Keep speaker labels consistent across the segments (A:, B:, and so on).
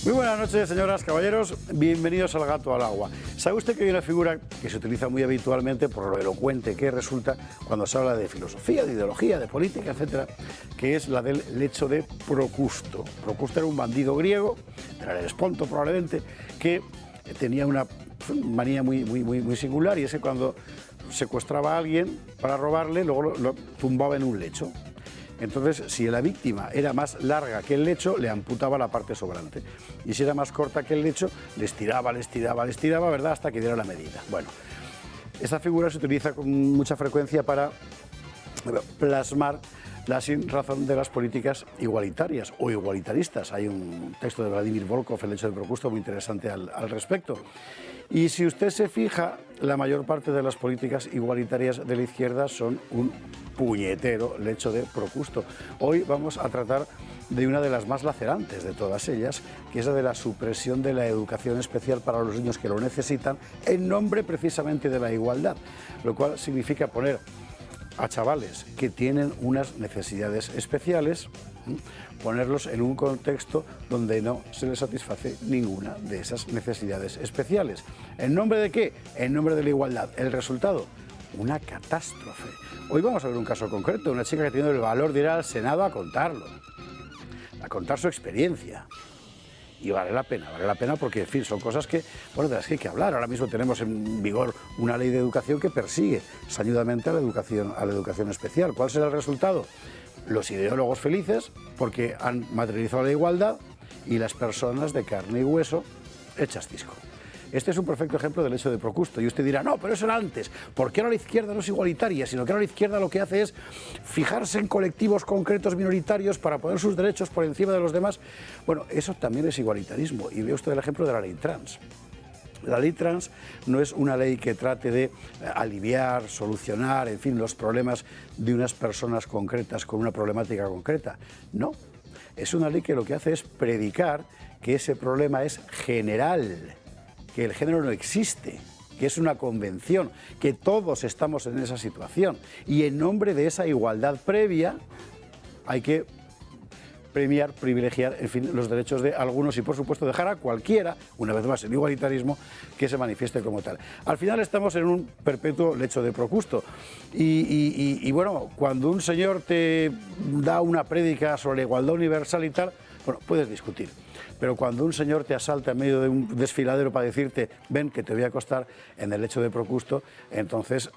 A: Muy buenas noches, señoras, caballeros. Bienvenidos al Gato al Agua. ¿Sabe usted que hay una figura que se utiliza muy habitualmente por lo elocuente que resulta cuando se habla de filosofía, de ideología, de política, etcétera, que es la del lecho de Procusto? Procusto era un bandido griego, era el Esponto probablemente, que tenía una manía muy singular, y es que cuando secuestraba a alguien para robarle, luego lo tumbaba en un lecho. Entonces, si la víctima era más larga que el lecho, le amputaba la parte sobrante. Y si era más corta que el lecho, le estiraba, ¿verdad?, hasta que diera la medida. Bueno, esta figura se utiliza con mucha frecuencia para plasmar la sinrazón de las políticas igualitarias o igualitaristas. Hay un texto de Vladimir Volkov, El lecho de Procusto, muy interesante al respecto. Y si usted se fija, la mayor parte de las políticas igualitarias de la izquierda son un puñetero lecho de Procusto. Hoy vamos a tratar de una de las más lacerantes de todas ellas, que es la de la supresión de la educación especial para los niños que lo necesitan, en nombre precisamente de la igualdad, lo cual significa poner a chavales que tienen unas necesidades especiales, ponerlos en un contexto donde no se les satisface ninguna de esas necesidades especiales. ¿En nombre de qué? En nombre de la igualdad. ¿El resultado? Una catástrofe. Hoy vamos a ver un caso concreto, una chica que ha tenido el valor de ir al Senado a contarlo, a contar su experiencia. Y vale la pena porque, en fin, son cosas que, bueno, de las que hay que hablar. Ahora mismo tenemos en vigor una ley de educación que persigue sañudamente a la educación especial. ¿Cuál será el resultado? Los ideólogos felices porque han materializado la igualdad y las personas de carne y hueso hechas cisco. Este es un perfecto ejemplo del hecho de Procusto. Y usted dirá, no, pero eso era antes. ¿Por qué ahora la izquierda no es igualitaria? Sino que ahora la izquierda lo que hace es fijarse en colectivos concretos minoritarios para poner sus derechos por encima de los demás. Bueno, eso también es igualitarismo. Y ve usted el ejemplo de la ley trans. La ley trans no es una ley que trate de aliviar, solucionar, en fin, los problemas de unas personas concretas con una problemática concreta. No, es una ley que lo que hace es predicar que ese problema es general, que el género no existe, que es una convención, que todos estamos en esa situación. Y en nombre de esa igualdad previa hay que premiar, privilegiar, en fin, los derechos de algunos y, por supuesto, dejar a cualquiera, una vez más, el igualitarismo, que se manifieste como tal. Al final estamos en un perpetuo lecho de Procusto. Y bueno, cuando un señor te da una prédica sobre la igualdad universal y tal, bueno, puedes discutir. Pero cuando un señor te asalta en medio de un desfiladero para decirte, ven que te voy a acostar en el lecho de Procusto, entonces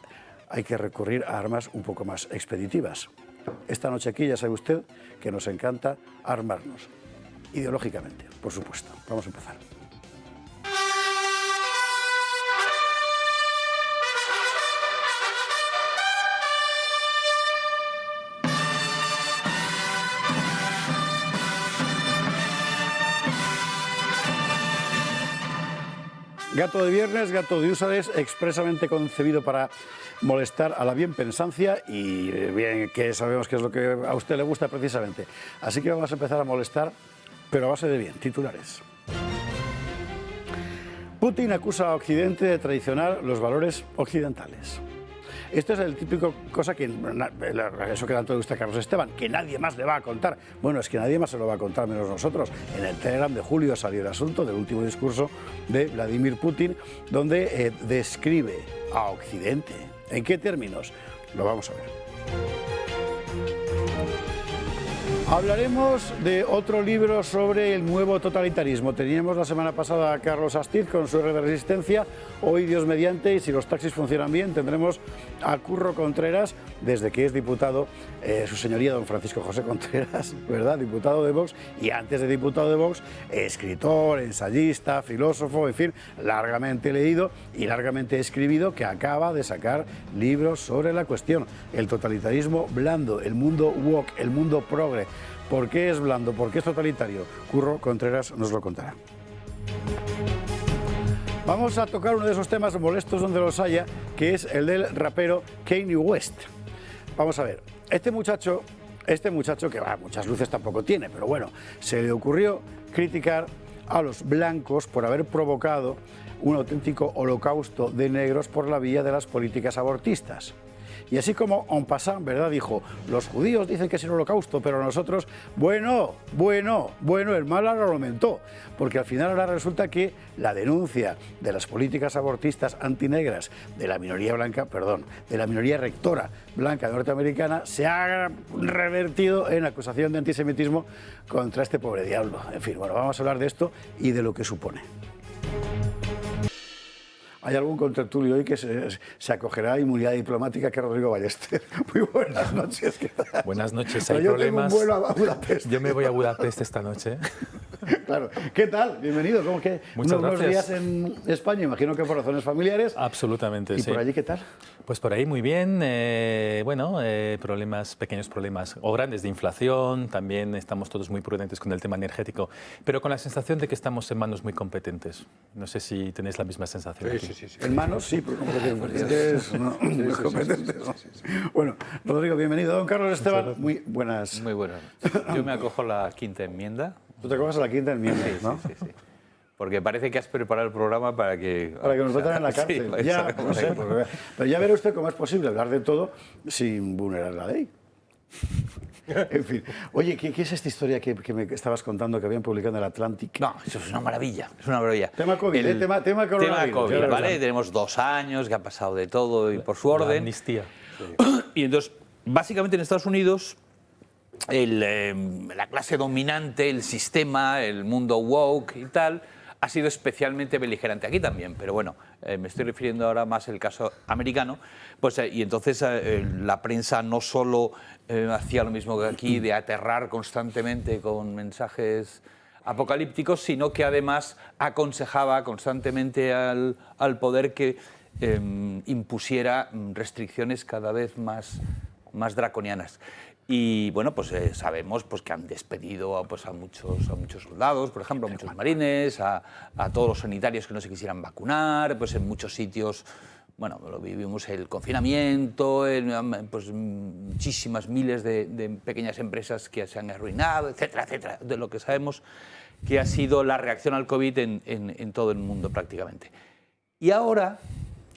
A: hay que recurrir a armas un poco más expeditivas. Esta noche aquí ya sabe usted que nos encanta armarnos, ideológicamente, por supuesto. Vamos a empezar. Gato de viernes, gato de úsares, expresamente concebido para molestar a la bienpensancia y bien que sabemos que es lo que a usted le gusta precisamente. Así que vamos a empezar a molestar, pero a base de bien. Titulares. Putin acusa a Occidente de traicionar los valores occidentales. Esto es el típico cosa que, eso que tanto le gusta a Carlos Esteban, que nadie más le va a contar. Bueno, es que nadie más se lo va a contar menos nosotros. En el Telegram de julio salió el asunto del último discurso de Vladimir Putin, donde describe a Occidente. ¿En qué términos? Lo vamos a ver. Hablaremos de otro libro sobre el nuevo totalitarismo. Teníamos la semana pasada a Carlos Astiz con su R de Resistencia. Hoy, Dios mediante, y si los taxis funcionan bien, tendremos a Curro Contreras, desde que es diputado, su señoría don Francisco José Contreras, ¿verdad?, diputado de Vox, y antes de diputado de Vox, escritor, ensayista, filósofo, en fin, largamente leído y largamente escribido, que acaba de sacar libros sobre la cuestión. El totalitarismo blando, el mundo woke, el mundo progre. ¿Por qué es blando? ¿Por qué es totalitario? Curro Contreras nos lo contará. Vamos a tocar uno de esos temas molestos donde los haya, que es el del rapero Kanye West. Vamos a ver, este muchacho que muchas luces tampoco tiene, pero bueno, se le ocurrió criticar a los blancos por haber provocado un auténtico holocausto de negros por la vía de las políticas abortistas. Y así como en passant, ¿verdad?, dijo, los judíos dicen que es el holocausto, pero nosotros, bueno, el mal ahora lo aumentó, porque al final ahora resulta que la denuncia de las políticas abortistas antinegras de la minoría blanca, de la minoría rectora blanca norteamericana, se ha revertido en acusación de antisemitismo contra este pobre diablo. En fin, bueno, vamos a hablar de esto y de lo que supone. Hay algún contertulio hoy que se acogerá a inmunidad diplomática, que es Rodrigo Ballester. Muy buenas noches. ¿Qué tal?
B: Buenas noches. Hay
A: yo
B: problemas.
A: Tengo un vuelo a Budapest.
B: Yo me voy a Budapest esta noche.
A: Claro. ¿Qué tal? Bienvenido. ¿Cómo que unos días en España? Imagino que por razones familiares.
B: Absolutamente,
A: ¿Y
B: sí.
A: por allí qué tal?
B: Pues por ahí muy bien. Pequeños problemas o grandes de inflación. También estamos todos muy prudentes con el tema energético, pero con la sensación de que estamos en manos muy competentes. No sé si tenéis la misma sensación.
C: Sí.
A: En manos, sí, pero competentes, no. Muy competentes, no. Bueno, Rodrigo, bienvenido. Don Carlos Esteban, muy buenas.
C: Muy buenas. Yo me acojo a la quinta enmienda.
A: Tú te acoges a la quinta enmienda, ¿no?
C: Sí. Porque parece que has preparado el programa para que...
A: Para que nos metan en la cárcel.
C: Sí,
A: ya, no sé, pero ya verá usted cómo es posible hablar de todo sin vulnerar la ley. En fin. Oye, ¿qué es esta historia que me estabas contando que habían publicado en el Atlantic?
C: No, eso es una maravilla. Es una maravilla.
A: Tema COVID, tema coronavirus.
C: Tema COVID, ¿vale? Tenemos 2 años, que ha pasado de todo y por su orden.
B: La amnistía.
C: Y entonces, básicamente en Estados Unidos, la clase dominante, el sistema, el mundo woke y tal, ha sido especialmente beligerante. Aquí también, pero bueno, me estoy refiriendo ahora más al caso americano. Pues, y entonces la prensa no solo hacía lo mismo que aquí, de aterrar constantemente con mensajes apocalípticos, sino que además aconsejaba constantemente al poder que impusiera restricciones cada vez más draconianas. Y bueno, pues sabemos pues, que han despedido a muchos soldados, por ejemplo, a muchos marines, a todos los sanitarios que no se quisieran vacunar, pues en muchos sitios, bueno, lo vivimos el confinamiento, pues muchísimas miles de pequeñas empresas que se han arruinado, etcétera, etcétera, de lo que sabemos que ha sido la reacción al COVID en todo el mundo prácticamente. Y ahora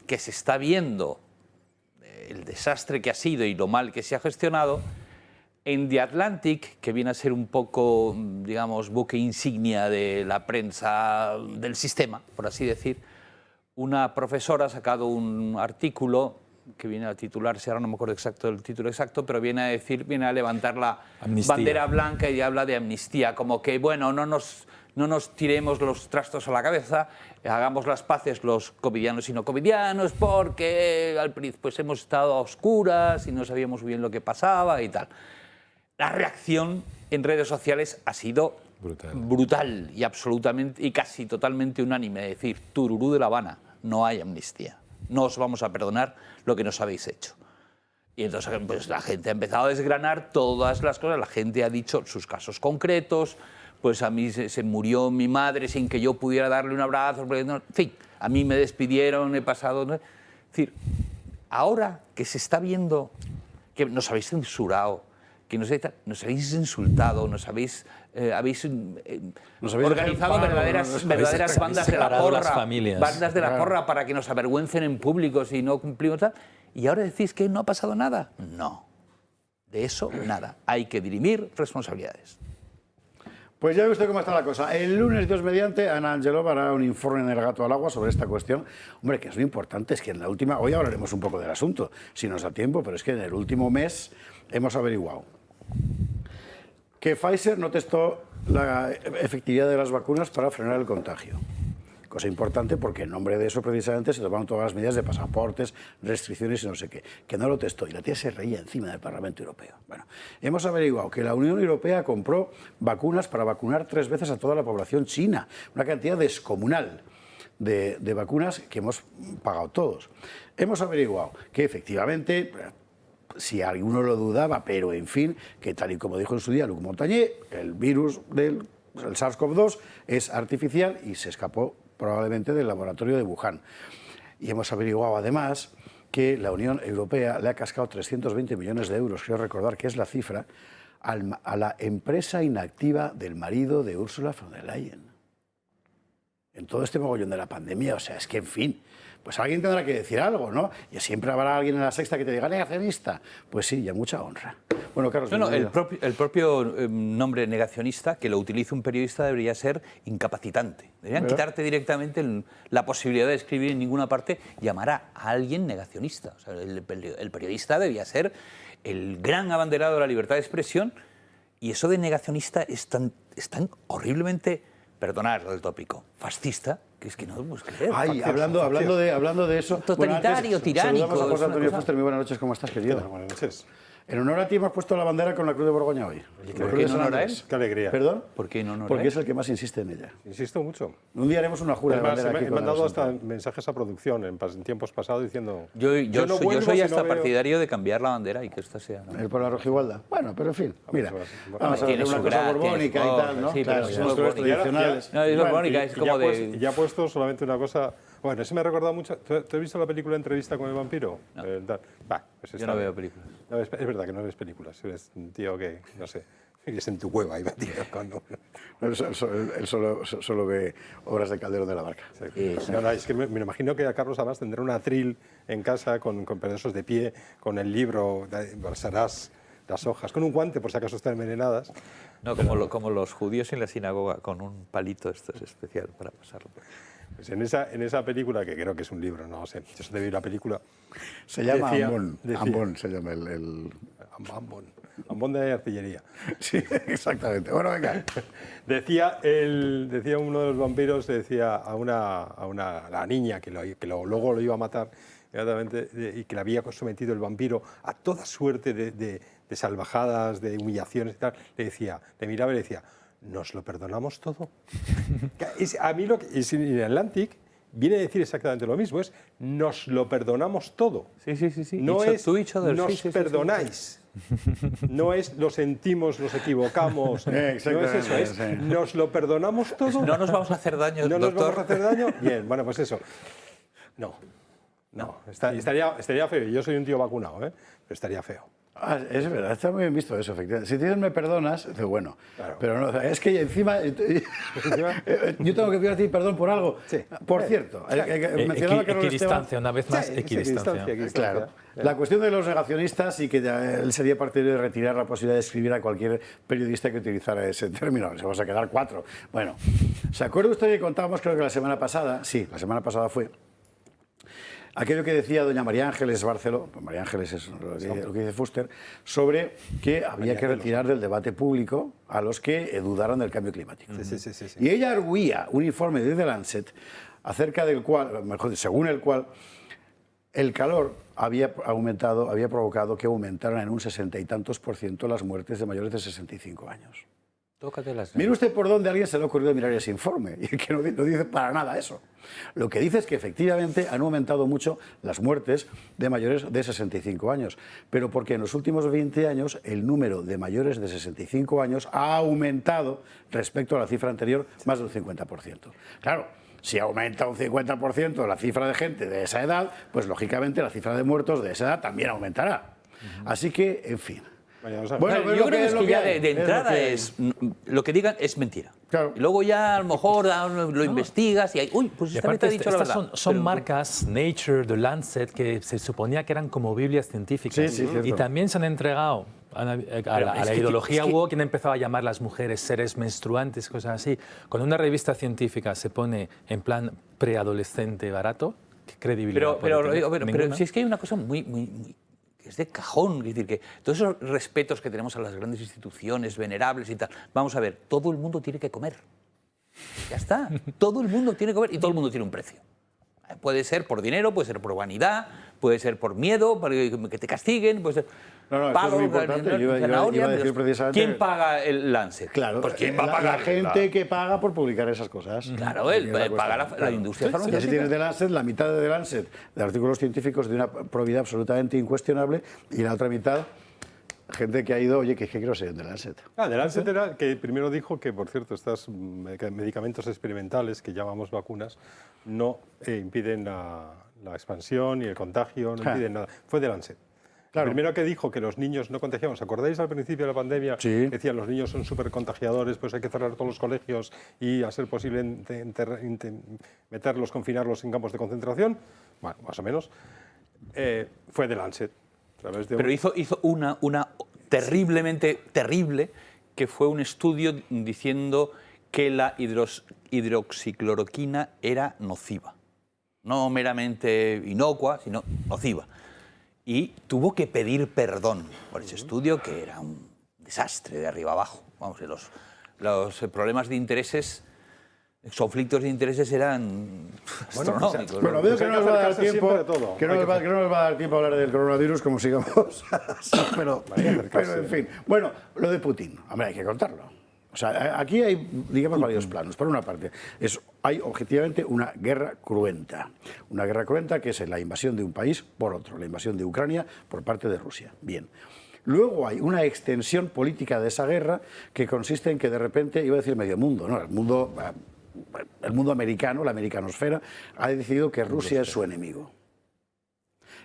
C: que se está viendo el desastre que ha sido y lo mal que se ha gestionado, en The Atlantic, que viene a ser un poco, digamos, buque insignia de la prensa del sistema, por así decir, una profesora ha sacado un artículo que viene a titularse, ahora no me acuerdo exacto del título exacto, pero viene a levantar la bandera blanca y habla de amnistía, como que, bueno, no nos tiremos los trastos a la cabeza, hagamos las paces los covidianos y no covidianos, porque al principio pues, hemos estado a oscuras y no sabíamos bien lo que pasaba y tal. La reacción en redes sociales ha sido brutal y absolutamente y casi totalmente unánime. Es decir, tururú de La Habana, no hay amnistía. No os vamos a perdonar lo que nos habéis hecho. Y entonces pues, la gente ha empezado a desgranar todas las cosas. La gente ha dicho sus casos concretos. Pues a mí se murió mi madre sin que yo pudiera darle un abrazo. En fin, a mí me despidieron, he pasado... ¿no? Es decir, ahora que se está viendo que nos habéis censurado, que nos habéis insultado, habéis organizado verdaderas bandas de la porra, bandas de la porra para que nos avergüencen en público si no cumplimos tal, y ahora decís que no ha pasado nada. No, de eso nada. Hay que dirimir responsabilidades.
A: Pues ya ve usted cómo está la cosa. El lunes, Dios mediante, Ana Angelova hará un informe en El Gato al Agua sobre esta cuestión. Hombre, que es lo importante, es que en la última... Hoy hablaremos un poco del asunto, si nos da tiempo, pero es que en el último mes hemos averiguado que Pfizer no testó la efectividad de las vacunas para frenar el contagio. Cosa importante porque en nombre de eso precisamente se tomaron todas las medidas de pasaportes, restricciones y no sé qué. Que no lo testó y la tía se reía encima del Parlamento Europeo. Bueno, hemos averiguado que la Unión Europea compró vacunas para vacunar 3 veces a toda la población china. Una cantidad descomunal de vacunas que hemos pagado todos. Hemos averiguado que efectivamente... si alguno lo dudaba, pero en fin, que tal y como dijo en su día Luc Montagnier, el virus del SARS-CoV-2 es artificial y se escapó probablemente del laboratorio de Wuhan. Y hemos averiguado además que la Unión Europea le ha cascado 320 millones de euros, quiero recordar que es la cifra, a la empresa inactiva del marido de Ursula von der Leyen. En todo este mogollón de la pandemia, o sea, es que en fin... pues alguien tendrá que decir algo, ¿no? Y siempre habrá alguien en La Sexta que te diga negacionista. Pues sí, y a mucha honra. Bueno, Carlos.
C: No, el propio nombre negacionista, que lo utilice un periodista, debería ser incapacitante. Deberían quitarte directamente la posibilidad de escribir en ninguna parte, llamar a alguien negacionista. O sea, el periodista debía ser el gran abanderado de la libertad de expresión, y eso de negacionista es tan horriblemente, perdonad el tópico, fascista, que es que no lo puedes creer.
A: Ay, hablando de eso...
C: Totalitario, tiránico.
A: Saludamos a José Antonio Fuster. Muy buenas noches, ¿cómo estás, querido?
D: Buenas noches.
A: En honor a ti hemos puesto la bandera con la Cruz de Borgoña hoy.
C: ¿Por qué en honor a él?
D: Qué alegría.
A: ¿Perdón?
C: ¿Por qué en honor a
A: Porque
C: él?
A: es el que más insiste en ella.
D: Insisto mucho.
A: Un día haremos una jura de
D: Además,
A: bandera aquí.
D: he
A: con
D: mandado
A: la
D: hasta mensajes a producción en tiempos pasados diciendo...
C: Yo
D: no vuelvo
C: soy
D: si
C: hasta
D: no veo-
C: partidario de cambiar la bandera y que esta sea... ¿no?
A: El por la rojigualda. Bueno, pero en fin, mira. Vamos a
C: Tiene
A: ver una
C: su
A: cosa
C: gracia,
A: borbónica
C: tiene
A: y
C: su
A: tal, ¿no?
C: sí,
A: Claro,
C: pero
A: son los
C: es
A: colores
C: borbónica.
A: tradicionales.
C: No, es borbónica, es
D: Y
C: como
D: ya,
C: de...
D: ya puesto solamente una cosa... Bueno, eso me ha recordado mucho... ¿Tú has visto la película Entrevista con el vampiro?
C: No.
D: Pues
C: Yo
D: está
C: no
D: bien.
C: veo películas.
D: No, es verdad que no ves películas. Eres un tío que, no sé, vives en tu cueva ahí metido con...
A: Él solo ve obras de Calderón de la Barca.
D: No, es que me imagino que a Carlos además tendrá un atril en casa con pedazos de pie, con el libro, basarás las hojas, con un guante por si acaso están envenenadas.
C: No, como los judíos en la sinagoga, con un palito esto es especial para pasarlo.
D: Pues en esa película, que creo que es un libro, no sé, yo debí ver la película.
A: Se llama
D: Decía-
A: Ambón.
D: decía-
A: Ambón se llama el...
D: Ambón de artillería.
A: Sí, exactamente. Bueno, venga.
D: Decía uno de los vampiros, decía a la niña que luego lo iba a matar, inmediatamente, y que le había sometido el vampiro a toda suerte de salvajadas, de humillaciones y tal, le miraba y le decía, ¿nos lo perdonamos todo? A mí lo que en Atlantic viene a decir exactamente lo mismo, es nos lo perdonamos todo.
C: Sí.
D: No
C: Each-
D: es
C: to each other.
D: nos
C: Sí.
D: perdonáis. No es lo sentimos, nos equivocamos. No es
A: Exactamente,
D: eso, es
A: sí.
D: nos lo perdonamos todo.
C: No nos vamos a hacer daño,
D: ¿No nos
C: doctor.
D: vamos a hacer daño? Bien, bueno, pues eso. No. Estaría feo. Yo soy un tío vacunado, ¿eh? Pero estaría feo.
A: Ah, es verdad, está muy bien visto eso, efectivamente. Si tienes me perdonas, dice, bueno,
D: Claro.
A: pero no, es que encima yo tengo que pedir a ti perdón por algo.
D: Sí.
A: Por cierto, mencionaba Carlos
B: Equidistancia,
A: Esteban.
B: una vez más,
D: Sí,
B: equidistancia.
A: Claro. La cuestión de los negacionistas y que él sería partidario de retirar la posibilidad de escribir a cualquier periodista que utilizara ese término. Se vamos a quedar 4. Bueno, ¿se acuerda usted que contábamos, creo que la semana pasada? Sí, la semana pasada fue. Aquello que decía doña María Ángeles Barceló, pues María Ángeles es lo que dice Fuster, sobre que había que retirar del debate público a los que dudaron del cambio climático.
D: Sí.
A: Y ella arguía un informe de The Lancet acerca del cual, mejor, según el cual, el calor había provocado que aumentaran en un 60 y tantos % las muertes de mayores de 65 años.
C: Tócate las
A: Mire usted por dónde a alguien se le ha ocurrido mirar ese informe, y que no dice para nada eso. Lo que dice es que efectivamente han aumentado mucho las muertes de mayores de 65 años, pero porque en los últimos 20 años el número de mayores de 65 años ha aumentado respecto a la cifra anterior más del 50%. Claro, si aumenta un 50% la cifra de gente de esa edad, pues lógicamente la cifra de muertos de esa edad también aumentará. Así que, en fin. Bueno,
C: Yo creo que ya
A: hay,
C: de
A: es lo
C: entrada
A: que hay.
C: es lo que digan es mentira.
A: Claro.
C: Y luego ya a lo mejor lo investigas y hay, uy, pues
B: Y
C: esta vez te ha
B: aparte,
C: dicho la
B: estas
C: verdad.
B: son
C: Pero-
B: marcas, Nature, The Lancet, que se suponía que eran como Biblias científicas.
A: Sí, sí, cierto.
B: Y también se han entregado a la ideología woke, que han empezado a llamar a las mujeres seres menstruantes, cosas así. Cuando una revista científica se pone en plan preadolescente barato, ¿qué credibilidad puede tener?
C: pero
B: Ninguna.
C: si es que hay una cosa muy que es de cajón, es decir, que todos esos respetos que tenemos a las grandes instituciones venerables y tal, vamos a ver, todo el mundo tiene que comer. Ya está, todo el mundo tiene que comer y todo el mundo tiene un precio. Puede ser por dinero, puede ser por vanidad, puede ser por miedo, para que te castiguen, puede ser...
A: No, esto es muy importante. Yo iba a decir precisamente...
C: ¿Quién paga el Lancet?
A: Claro,
C: pues ¿quién va a pagar?
A: la gente que paga por publicar esas cosas.
C: Claro, paga la industria
A: Y así
C: farmacéutica.
A: tienes The Lancet, la mitad de The Lancet de artículos científicos de una probidad absolutamente incuestionable y la otra mitad gente que ha ido, oye, que quiero ser en The Lancet.
D: The Lancet era que primero dijo que, por cierto, estos medicamentos experimentales que llamamos vacunas no impiden la expansión y el contagio, no impiden nada. Fue The Lancet.
A: Claro.
D: Primero que dijo que los niños no contagiaban. ¿Os acordáis al principio de la pandemia?
A: Sí.
D: Decían los niños son súper contagiadores, pues hay que cerrar todos los colegios y a ser posible meterlos, confinarlos en campos de concentración. Bueno, más o menos. Fue de Lancet.
C: Pero hizo una terriblemente terrible, que fue un estudio diciendo que la hidroxicloroquina era nociva. No meramente inocua, sino nociva. Y tuvo que pedir perdón por ese estudio, que era un desastre de arriba abajo. Vamos, los problemas de intereses, conflictos de intereses eran astronómicos.
A: Bueno, veo que no nos va a dar tiempo, que no nos va a dar tiempo a hablar del coronavirus, como sigamos así, pero en fin. Bueno, lo de Putin, hombre, hay que contarlo. O sea, aquí hay, digamos, varios planos. Por una parte, hay objetivamente una guerra cruenta. Una guerra cruenta que es la invasión de un país por otro, la invasión de Ucrania por parte de Rusia. Bien. Luego hay una extensión política de esa guerra que consiste en que de repente, iba a decir medio mundo, ¿no? El mundo americano, la americanosfera, ha decidido que Rusia es su enemigo.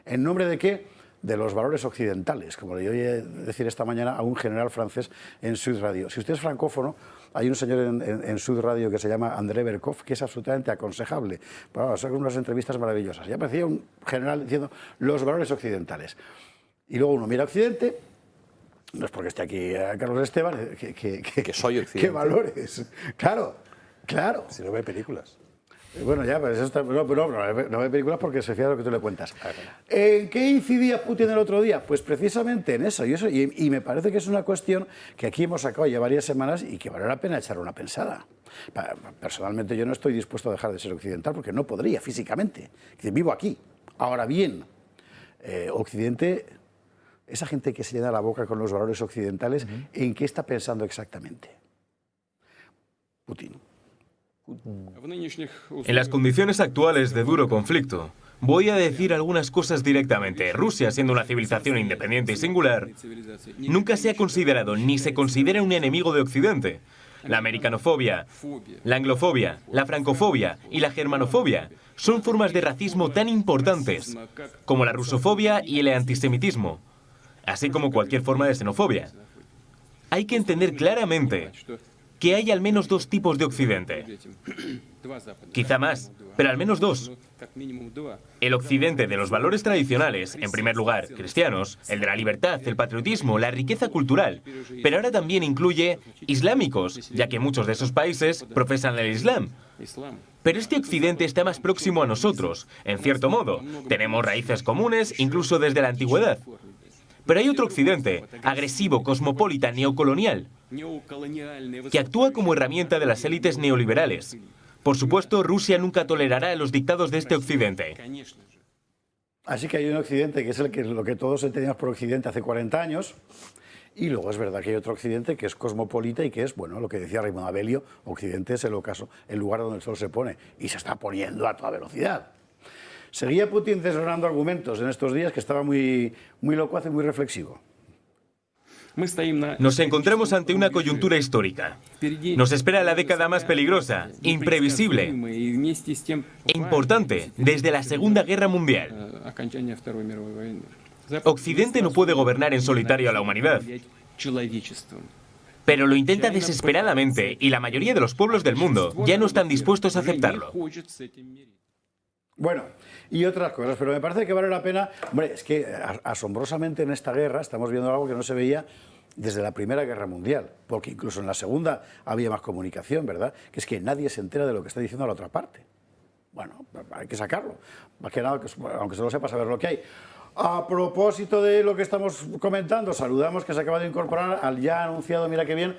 A: ¿En nombre de qué? De los valores occidentales, como le oí decir esta mañana a un general francés en Sud Radio. Si usted es francófono, hay un señor en Sud Radio que se llama André Berkoff, que es absolutamente aconsejable. Bueno, son unas entrevistas maravillosas. Ya parecía un general diciendo los valores occidentales. Y luego uno mira a Occidente, no es porque esté aquí Carlos Esteban,
C: que soy occidente.
A: ¿Qué valores? Claro, claro.
D: Si no ve películas.
A: Bueno, ya, pues eso está, no ve películas porque se fía de lo que tú le cuentas. ¿En qué incidía Putin el otro día? Pues precisamente en eso. Y me parece que es una cuestión que aquí hemos sacado ya varias semanas y que vale la pena echar una pensada. Personalmente yo no estoy dispuesto a dejar de ser occidental porque no podría físicamente. Vivo aquí. Ahora bien, Occidente, esa gente que se llena la boca con los valores occidentales, ¿en qué está pensando exactamente? Putin.
E: En las condiciones actuales de duro conflicto, voy a decir algunas cosas directamente. Rusia, siendo una civilización independiente y singular, nunca se ha considerado ni se considera un enemigo de Occidente. La americanofobia, la anglofobia, la francofobia y la germanofobia son formas de racismo tan importantes como la rusofobia y el antisemitismo, así como cualquier forma de xenofobia. Hay que entender claramente que hay al menos dos tipos de Occidente. Quizá más, pero al menos dos. El Occidente de los valores tradicionales, en primer lugar, cristianos, el de la libertad, el patriotismo, la riqueza cultural, pero ahora también incluye islámicos, ya que muchos de esos países profesan el Islam. Pero este Occidente está más próximo a nosotros, en cierto modo. Tenemos raíces comunes, incluso desde la antigüedad. Pero hay otro Occidente, agresivo, cosmopolita, neocolonial, que actúa como herramienta de las élites neoliberales. Por supuesto, Rusia nunca tolerará los dictados de este Occidente.
A: Así que hay un Occidente que es lo que todos entendíamos por Occidente hace 40 años, y luego es verdad que hay otro Occidente que es cosmopolita y que es, bueno, lo que decía Raymond Abelio, Occidente es el ocaso, el lugar donde el sol se pone, y se está poniendo a toda velocidad. Seguía Putin desgranando argumentos en estos días que estaba muy locuaz y muy reflexivo.
E: Nos encontramos ante una coyuntura histórica. Nos espera la década más peligrosa, imprevisible e importante desde la Segunda Guerra Mundial. Occidente no puede gobernar en solitario a la humanidad, pero lo intenta desesperadamente y la mayoría de los pueblos del mundo ya no están dispuestos a aceptarlo.
A: Bueno, y otras cosas, pero me parece que vale la pena. Hombre, es que asombrosamente en esta guerra estamos viendo algo que no se veía desde la Primera Guerra Mundial, porque incluso en la Segunda había más comunicación, ¿verdad? Que es que nadie se entera de lo que está diciendo la otra parte. Bueno, hay que sacarlo, más que nada, aunque solo sepa saber lo que hay. A propósito de lo que estamos comentando, saludamos que se acaba de incorporar al ya anunciado, mira qué bien,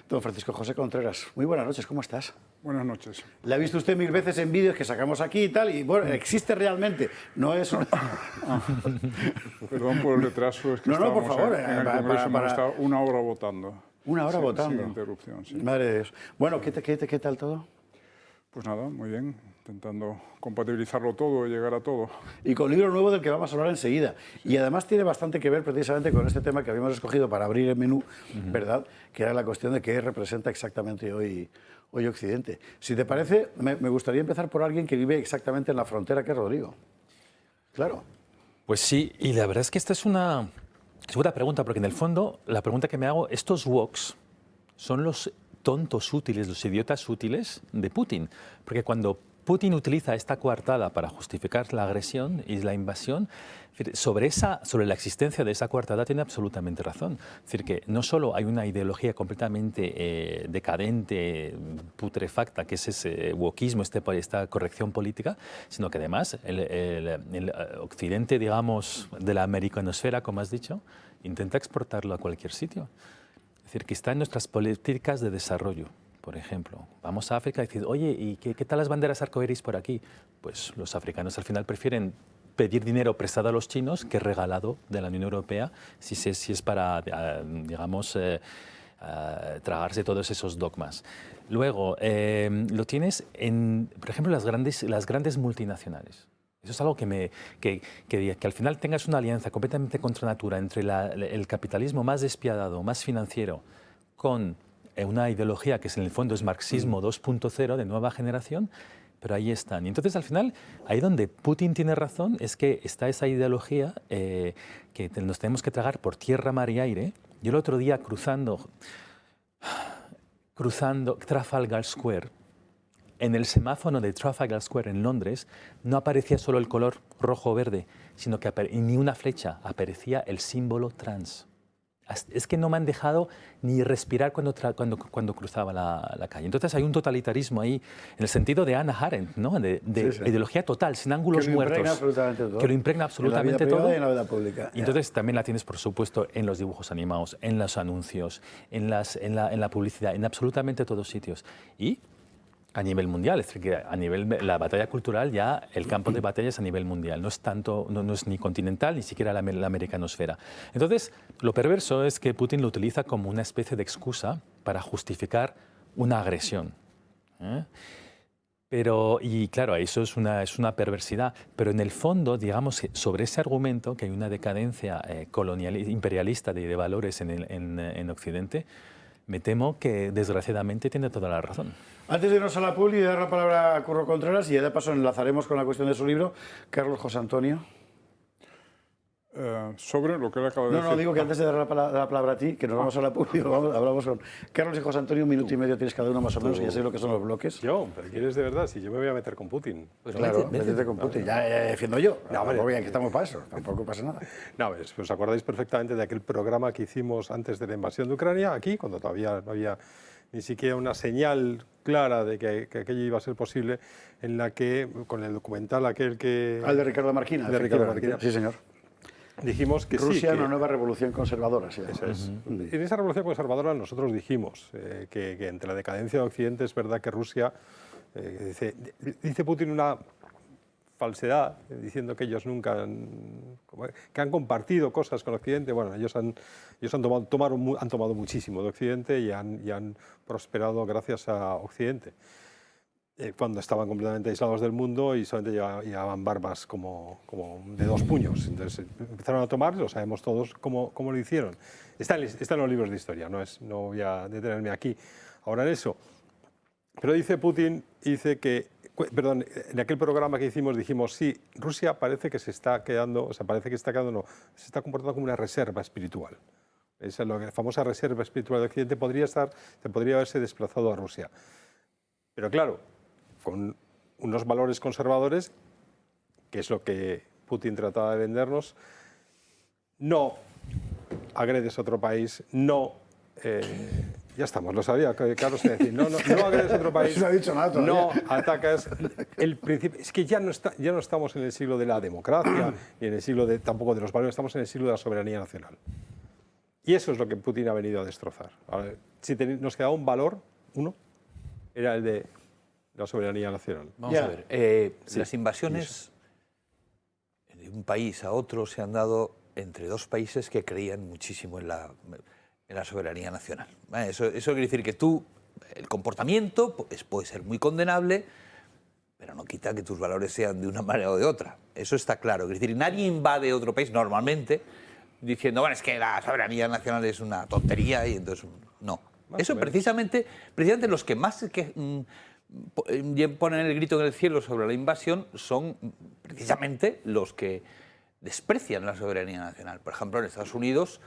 A: don Francisco José Contreras. Muy buenas noches, ¿cómo estás?
F: Buenas noches.
A: La ha visto usted 1000 veces en vídeos que sacamos aquí y tal, y bueno, existe realmente, no es una...
F: Perdón por el retraso, es que
A: no, por
F: estábamos
A: favor,
F: en el Congreso, hemos estado una hora votando.
A: Una hora votando.
F: Sin interrupción, sí.
A: Madre de Dios. Bueno, ¿qué tal todo?
F: Pues nada, muy bien, intentando compatibilizarlo todo y llegar a todo.
A: Y con libro nuevo del que vamos a hablar enseguida. Y además tiene bastante que ver precisamente con este tema que habíamos escogido para abrir el menú, ¿verdad? Que era la cuestión de qué representa exactamente hoy Occidente. Si te parece, me gustaría empezar por alguien que vive exactamente en la frontera, que es Rodrigo. Claro.
B: Pues sí, y la verdad es que esta es una segunda pregunta, porque en el fondo la pregunta que me hago, estos woks son los tontos útiles, los idiotas útiles de Putin, porque cuando Putin utiliza esta coartada para justificar la agresión y la invasión, sobre la existencia de esa coartada tiene absolutamente razón. Es decir, que no solo hay una ideología completamente decadente, putrefacta, que es ese wokismo, esta corrección política, sino que además el occidente, digamos, de la americanosfera, como has dicho, intenta exportarlo a cualquier sitio. Es decir, que está en nuestras políticas de desarrollo. Por ejemplo, vamos a África y decir, oye, ¿y qué tal las banderas arcoíris por aquí? Pues los africanos al final prefieren pedir dinero prestado a los chinos que regalado de la Unión Europea, si es para, digamos, tragarse todos esos dogmas. Luego, lo tienes en, por ejemplo, las grandes multinacionales. Eso es algo que al final tengas una alianza completamente contra natura entre el capitalismo más despiadado, más financiero, con una ideología que en el fondo es marxismo 2.0 de nueva generación, pero ahí están. Y entonces al final, ahí donde Putin tiene razón, es que está esa ideología que nos tenemos que tragar por tierra, mar y aire. Yo el otro día cruzando Trafalgar Square, en el semáforo de Trafalgar Square en Londres, no aparecía solo el color rojo-verde, sino que ni una flecha, aparecía el símbolo trans. Es que no me han dejado ni respirar cuando cruzaba la calle. Entonces hay un totalitarismo ahí, en el sentido de Hannah Arendt, ¿no? de sí. Ideología total, sin ángulos muertos.
A: Que lo impregna
B: absolutamente
A: todo.
B: todo.
A: Y en la vida pública.
B: Y entonces también la tienes, por supuesto, en los dibujos animados, en los anuncios, en la publicidad, en absolutamente todos sitios. Y a nivel mundial, es decir, que a nivel la batalla cultural ya el campo de batalla es a nivel mundial, no es tanto, no es ni continental ni siquiera la americanosfera. Entonces, lo perverso es que Putin lo utiliza como una especie de excusa para justificar una agresión. Pero, y claro, eso es una perversidad, pero en el fondo, digamos, sobre ese argumento que hay una decadencia imperialista de valores en Occidente, me temo que desgraciadamente tiene toda la razón.
A: Antes de irnos a la publi y dar la palabra a Curro Contreras, y ya de paso enlazaremos con la cuestión de su libro, Carlos José Antonio.
F: Sobre lo que él acaba de decir.
A: No, digo que antes de dar la palabra a ti, que nos vamos a la publi, hablamos con Carlos y José Antonio, un minuto y medio tienes cada uno más o menos, y ya sé lo que son los bloques.
D: Yo, pero ¿quieres de verdad? Si yo me voy a meter con Putin.
A: Pues claro, métete con Putin, ya defiendo yo. No, vale, que estamos para eso, tampoco pasa nada.
D: No, os acordáis perfectamente de aquel programa que hicimos antes de la invasión de Ucrania, aquí, cuando todavía no había ni siquiera una señal clara de que aquello iba a ser posible, en la que, con el documental aquel que...
A: Al de Ricardo Marquina.
D: De Ricardo Marquina.
A: Sí, señor.
D: Dijimos que
A: Rusia,
D: sí,
A: una nueva revolución conservadora. Sí.
D: Eso es. En esa revolución conservadora nosotros dijimos que entre la decadencia de Occidente es verdad que Rusia, dice Putin una falsedad, diciendo que ellos nunca que han compartido cosas con Occidente. Bueno, ellos han tomado muchísimo de Occidente y han prosperado gracias a Occidente. Cuando estaban completamente aislados del mundo y solamente llevaban barbas como de 2 puños. Entonces empezaron a tomar, lo sabemos todos cómo lo hicieron. Está en los libros de historia, no voy a detenerme aquí ahora en eso. Pero dice Putin, en aquel programa que hicimos dijimos, sí, Rusia parece que se está comportando como una reserva espiritual. Esa es la famosa reserva espiritual de Occidente, podría haberse desplazado a Rusia. Pero claro, con unos valores conservadores, que es lo que Putin trataba de vendernos, no agredes a otro país, no... ya estamos, lo sabía, Carlos, decir, no agredes a otro país,
A: no ha dicho nada todavía.
D: No atacas. El principio, es que ya no estamos en el siglo de la democracia, ni en el siglo tampoco de los valores, estamos en el siglo de la soberanía nacional. Y eso es lo que Putin ha venido a destrozar. Ahora, si nos quedaba un valor, uno, era el de la soberanía nacional.
C: Vamos a ver, las invasiones de un país a otro se han dado entre 2 países que creían muchísimo en la soberanía nacional. Eso quiere decir que el comportamiento puede ser muy condenable, pero no quita que tus valores sean de una manera o de otra. Eso está claro. Es decir, nadie invade otro país normalmente diciendo, bueno, es que la soberanía nacional es una tontería y entonces no. Eso precisamente los que más ponen el grito en el cielo sobre la invasión son precisamente los que desprecian la soberanía nacional. Por ejemplo, en Estados Unidos,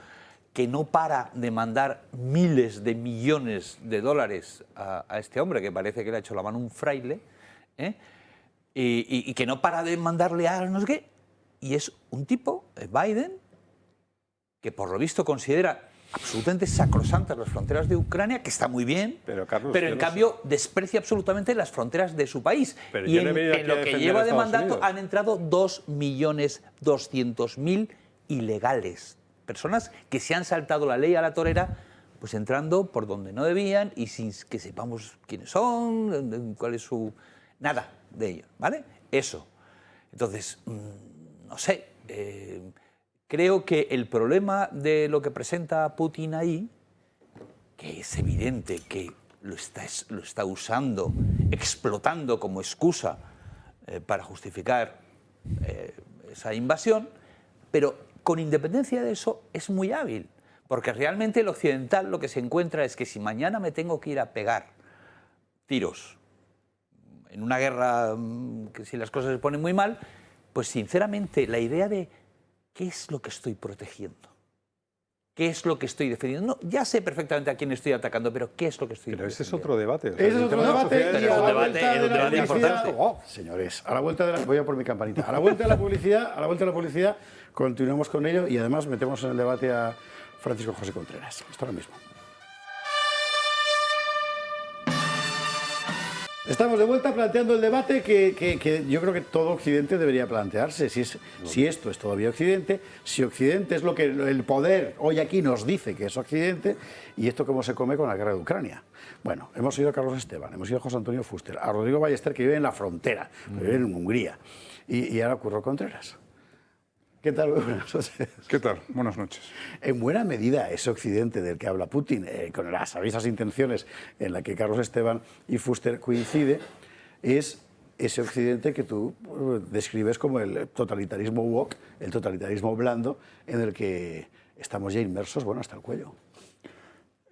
C: que no para de mandar miles de millones de dólares a este hombre, que parece que le ha hecho la mano un fraile, y que no para de mandarle a no sé qué. Y es un tipo, Biden, que por lo visto considera absolutamente sacrosantas las fronteras de Ucrania, que está muy bien,
D: pero, Carlos,
C: pero en cambio desprecia absolutamente las fronteras de su país.
D: Pero
C: y en lo que lleva de mandato han entrado 2.200.000 ilegales. Personas que se han saltado la ley a la torera, pues entrando por donde no debían y sin que sepamos quiénes son, cuál es su... Nada de ello, ¿vale? Eso. Entonces, no sé... Creo que el problema de lo que presenta Putin ahí, que es evidente que lo está usando, explotando como excusa para justificar esa invasión, pero con independencia de eso es muy hábil, porque realmente el occidental lo que se encuentra es que si mañana me tengo que ir a pegar tiros en una guerra, que si las cosas se ponen muy mal, pues sinceramente la idea de ¿qué es lo que estoy protegiendo? ¿Qué es lo que estoy defendiendo? No, ya sé perfectamente a quién estoy atacando, pero ¿qué es lo que estoy defendiendo?
D: Pero ese es otro debate. O sea,
A: Ese es otro debate.
C: Pero es un debate importante.
A: Señores, a la vuelta de la... Voy a por mi campanita. A la vuelta de la publicidad, continuamos con ello y además metemos en el debate a Francisco José Contreras. Hasta ahora mismo. Estamos de vuelta planteando el debate que yo creo que todo Occidente debería plantearse. Si esto es todavía Occidente, si Occidente es lo que el poder hoy aquí nos dice que es Occidente, y esto cómo se come con la guerra de Ucrania. Bueno, hemos ido a Carlos Esteban, hemos ido a José Antonio Fuster, a Rodrigo Ballester, que vive en la frontera, que vive en Hungría, y ahora Curro Contreras. ¿Qué tal? Buenas noches.
F: ¿Qué tal? Buenas noches.
A: En buena medida ese Occidente del que habla Putin, con las avisas intenciones en la que Carlos Esteban y Fuster coincide, es ese Occidente que tú describes como el totalitarismo woke, el totalitarismo blando, en el que estamos ya inmersos, bueno, hasta el cuello.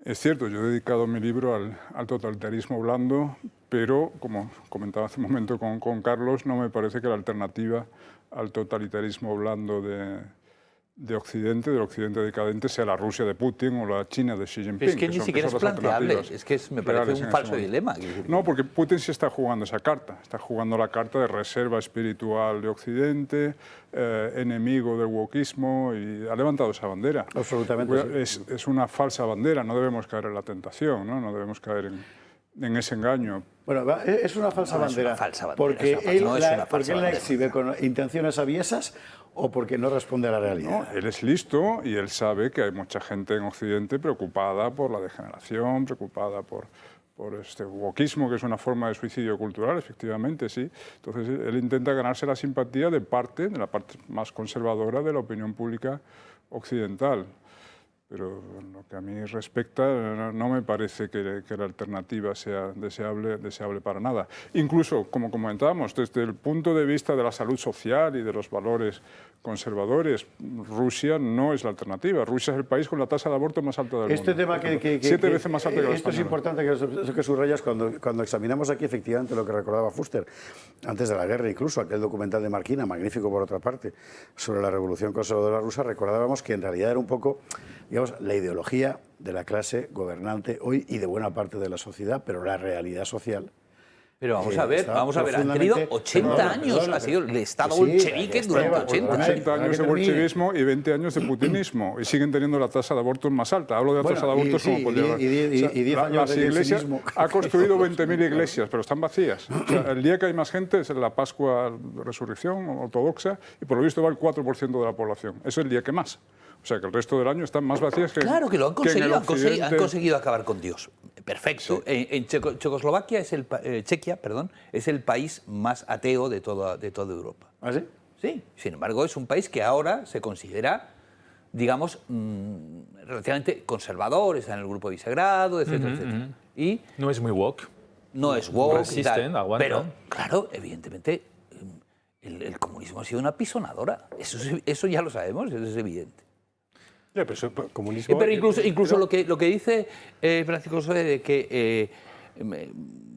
F: Es cierto, yo he dedicado mi libro al totalitarismo blando, pero, como comentaba hace un momento con Carlos, no me parece que la alternativa al totalitarismo blando de Occidente, del Occidente decadente, sea la Rusia de Putin o la China de Xi Jinping.
C: Pero es que ni siquiera es planteable, es que me parece un falso dilema.
F: No, porque Putin sí está jugando esa carta, está jugando la carta de reserva espiritual de Occidente, enemigo del wokismo, y ha levantado esa bandera.
A: Absolutamente.
F: Es una falsa bandera, no debemos caer en la tentación, no debemos caer en ese engaño.
A: Bueno, es una falsa bandera.
C: Es una falsa bandera.
A: Porque él la
C: bandera.
A: exhibe con intenciones aviesas o porque no responde a la realidad.
F: No, él es listo y él sabe que hay mucha gente en Occidente preocupada por la degeneración, preocupada por este wokismo, que es una forma de suicidio cultural, efectivamente, sí. Entonces él intenta ganarse la simpatía de la parte más conservadora de la opinión pública occidental. Pero lo que a mí respecta, no me parece que la alternativa sea deseable para nada. Incluso, como comentábamos, desde el punto de vista de la salud social y de los valores conservadores, Rusia no es la alternativa. Rusia es el país con la tasa de aborto más alta del mundo.
A: Este tema
F: 7 veces más alta que la
A: esto es importante que subrayas cuando examinamos aquí efectivamente lo que recordaba Fuster antes de la guerra, incluso aquel documental de Marquina, magnífico por otra parte, sobre la revolución conservadora rusa, recordábamos que en realidad era un poco, digamos, la ideología de la clase gobernante hoy y de buena parte de la sociedad, pero la realidad social.
C: Pero vamos a ver, han tenido 80 años, ha sido el Estado bolchevique durante 80 años.
F: 80 años de bolchevismo y 20 años de putinismo, y siguen teniendo la tasa de abortos más alta. Hablo de tasa de abortos como podría hablar.
A: Y 10 años
F: las
A: de
F: iglesias,
A: yeltsinismo.
F: ha construido 20.000 iglesias, pero están vacías. O sea, el día que hay más gente es la Pascua de Resurrección ortodoxa, y por lo visto va el 4% de la población. Eso es el día que más. O sea, que el resto del año están más vacías que
C: Claro que lo han
F: que en el
C: conseguido, han
F: occidente.
C: conseguido acabar con Dios. Perfecto. Sí. En Checoslovaquia Chequia, es el país más ateo de toda Europa.
A: ¿Ah, sí?
C: Sí. Sin embargo, es un país que ahora se considera, digamos, relativamente conservador, está en el grupo de Visegrado, etcétera, etcétera. Y
B: no es muy woke.
C: No es woke,
B: resisten, aguantan.
C: Pero, claro, evidentemente, el comunismo ha sido una pisonadora. Eso ya lo sabemos, eso es evidente.
D: Ya, pero eso, comunismo...
C: Pero incluso lo que dice Francisco José de que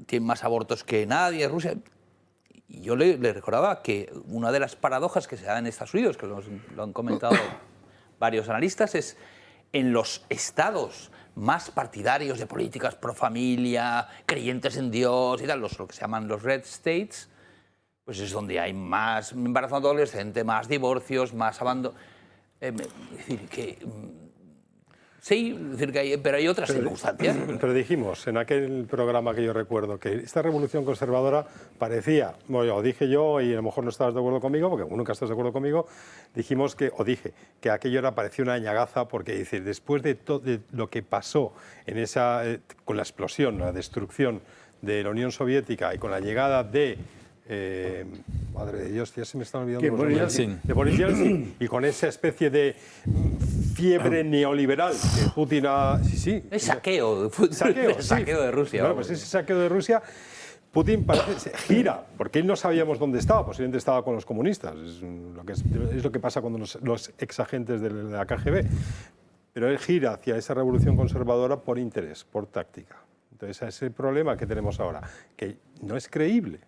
C: tiene más abortos que nadie, Rusia, Y yo le recordaba que una de las paradojas que se da en Estados Unidos, que lo han comentado varios analistas, es en los estados más partidarios de políticas pro familia, creyentes en Dios y tal, lo que se llaman los red states, pues es donde hay más embarazo adolescente, más divorcios, más abandono. Es decir, que... Sí, es decir, que pero hay otras circunstancias.
D: Pero dijimos en aquel programa que yo recuerdo que esta revolución conservadora parecía, bueno, dije yo y a lo mejor no estabas de acuerdo conmigo, porque nunca estás de acuerdo conmigo, dijimos que, o dije, que aquello parecía una añagaza porque decir, después de todo lo que pasó en esa, con la explosión, la destrucción de la Unión Soviética y con la llegada de... madre de Dios, ya se me están olvidando los nombres. De Boris Yeltsin, y con esa especie de fiebre neoliberal que Putin ha...
C: El saqueo de Rusia.
D: Bueno, pues ese saqueo de Rusia, Putin gira, porque él no sabíamos dónde estaba, posiblemente estaba con los comunistas, es lo que pasa cuando los exagentes de la KGB, pero él gira hacia esa revolución conservadora por interés, por táctica. Entonces, ese es el problema que tenemos ahora, que no es creíble,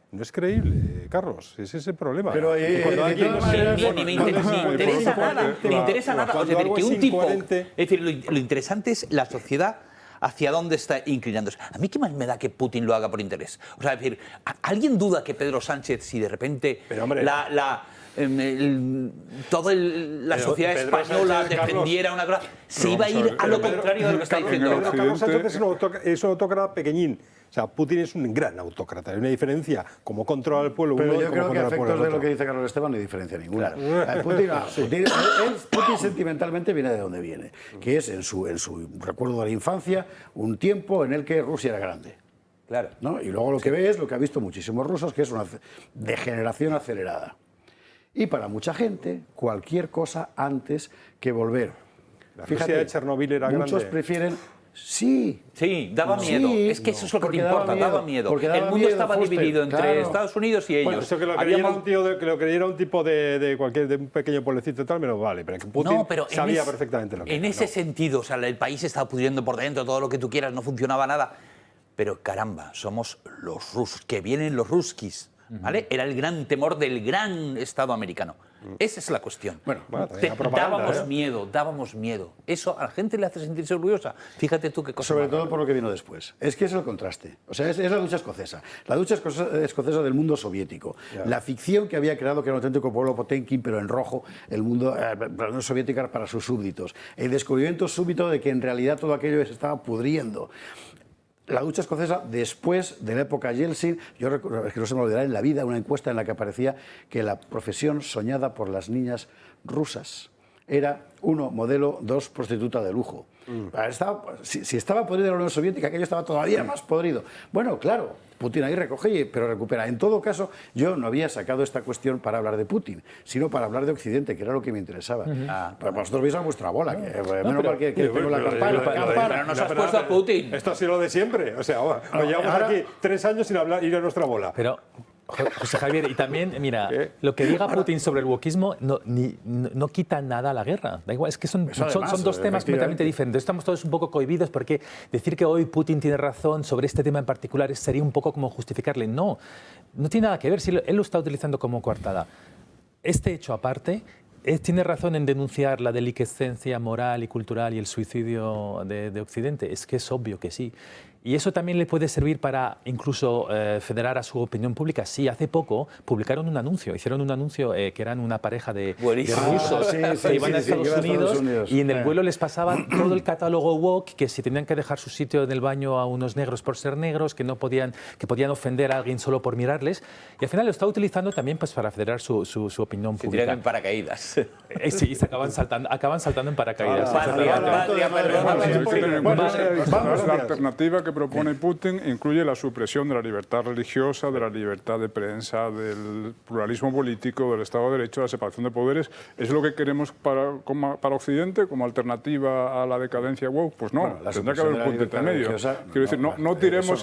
D: Carlos, ese es el problema.
C: Pero ni me interesa nada, o sea, que un tipo... Es decir, lo interesante es la sociedad hacia dónde está inclinándose. A mí qué más me da que Putin lo haga por interés. O sea, es decir, ¿alguien duda que Pedro Sánchez, si de repente toda la sociedad española defendiera una cosa, se iba a ir a lo contrario de lo que está diciendo?
D: Pedro Carlos Sánchez es un autócrata pequeñín. O sea, Putin es un gran autócrata. Hay una diferencia como controla al pueblo.
A: Pero yo creo que a efectos de lo que dice Carlos Esteban no hay diferencia ninguna. Claro. Putin sentimentalmente viene de donde viene, que es en su recuerdo de la infancia, un tiempo en el que Rusia era grande.
C: Claro.
A: ¿No? Y luego lo que ve es lo que ha visto muchísimos rusos, que es una degeneración acelerada. Y para mucha gente, cualquier cosa antes que volver.
D: La Rusia de Chernobyl era grande.
A: Muchos prefieren... Sí,
C: daba miedo. Es que eso es lo que te importa, daba miedo. El mundo estaba dividido entre Estados Unidos y ellos.
D: Bueno, eso que lo creyera un tipo de un pequeño pueblecito y tal, menos vale, pero que Putin sabía perfectamente lo que era.
C: En ese sentido, o sea, el país estaba pudriendo por dentro, todo lo que tú quieras, no funcionaba nada. Pero caramba, somos los rusos, que vienen los ruskis. ¿Vale? Era el gran temor del gran Estado americano. Esa es la cuestión.
A: Bueno,
C: dábamos miedo. Eso a la gente le hace sentirse orgullosa. Fíjate tú qué cosa.
A: Sobre todo por lo que vino después. Es que es el contraste. O sea, es la lucha escocesa. La lucha escocesa del mundo soviético. Yeah. La ficción que había creado, que era un auténtico pueblo Potemkin, pero en rojo, el mundo, la Unión Soviética para sus súbditos. El descubrimiento súbito de que en realidad todo aquello se estaba pudriendo. La lucha escocesa, después de la época Yeltsin, yo recuerdo, es que no se me olvidará en la vida, una encuesta en la que aparecía que la profesión soñada por las niñas rusas era, 1, modelo, 2, prostituta de lujo. Si estaba podrida la Unión Soviética, aquello estaba todavía más podrido. Bueno, claro, Putin ahí recoge, pero recupera. En todo caso, yo no había sacado esta cuestión para hablar de Putin, sino para hablar de Occidente, que era lo que me interesaba. Pero vosotros veis a vuestra bola, menos mal que tengo la campana.
C: Pero nos has puesto a Putin.
D: Esto ha sido lo de siempre. O sea, llevamos aquí 3 años sin ir a nuestra bola.
B: Pero... José Javier, y también, mira, lo que diga Putin sobre el wokismo no quita nada a la guerra. Da igual, es que son dos temas completamente diferentes. Estamos todos un poco cohibidos porque decir que hoy Putin tiene razón sobre este tema en particular sería un poco como justificarle. No tiene nada que ver, si él lo está utilizando como coartada. Este hecho aparte... ¿Tiene razón en denunciar la deliquescencia moral y cultural y el suicidio de Occidente? Es que es obvio que sí. Y eso también le puede servir para incluso federar a su opinión pública. Sí, hace poco publicaron un anuncio, hicieron un anuncio que eran una pareja de rusos que iban a Estados Unidos y en el vuelo les pasaban todo el catálogo woke, que si tenían que dejar su sitio en el baño a unos negros por ser negros, que podían ofender a alguien solo por mirarles. Y al final lo está utilizando también pues, para federar su opinión pública.
C: Se tiran en paracaídas.
B: Sí, y se acaban saltando en paracaídas.
F: La alternativa que propone Putin incluye la supresión de la libertad religiosa, de la libertad de prensa, del pluralismo político, del Estado de Derecho, de la separación de poderes. ¿Es lo que queremos para Occidente como alternativa a la decadencia woke? Pues no, tendrá que haber un punto intermedio. Quiero decir, no tiremos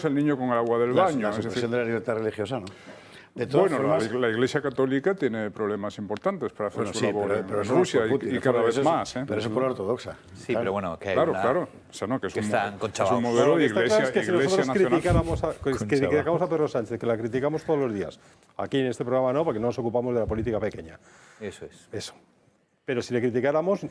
F: el niño con el agua del baño.
A: La supresión de la libertad religiosa, ¿no? De todas
F: Bueno,
A: formas,
F: la Iglesia Católica tiene problemas importantes para hacer
A: bueno,
F: su
A: sí,
F: labor
A: pero
F: en
A: eso no es
F: Rusia
A: por Putin,
F: y
A: eso
F: cada vez
A: es-
F: más.
A: Pero eso por la ortodoxa.
C: Sí, pero bueno, que hay
F: Claro,
C: una-
F: claro. O sea, no, que es
C: que
F: un,
C: están
F: es
C: conchavados.
F: un
D: Bueno,
F: modelo
D: lo que
F: de
D: está claro
F: iglesia,
D: es que si
F: iglesia
D: nosotros
F: nacional.
D: criticamos a Pedro Sánchez, que la criticamos todos los días, aquí en este programa no, porque no nos ocupamos de la política pequeña.
C: Eso es.
D: Eso. Pero si le criticáramos,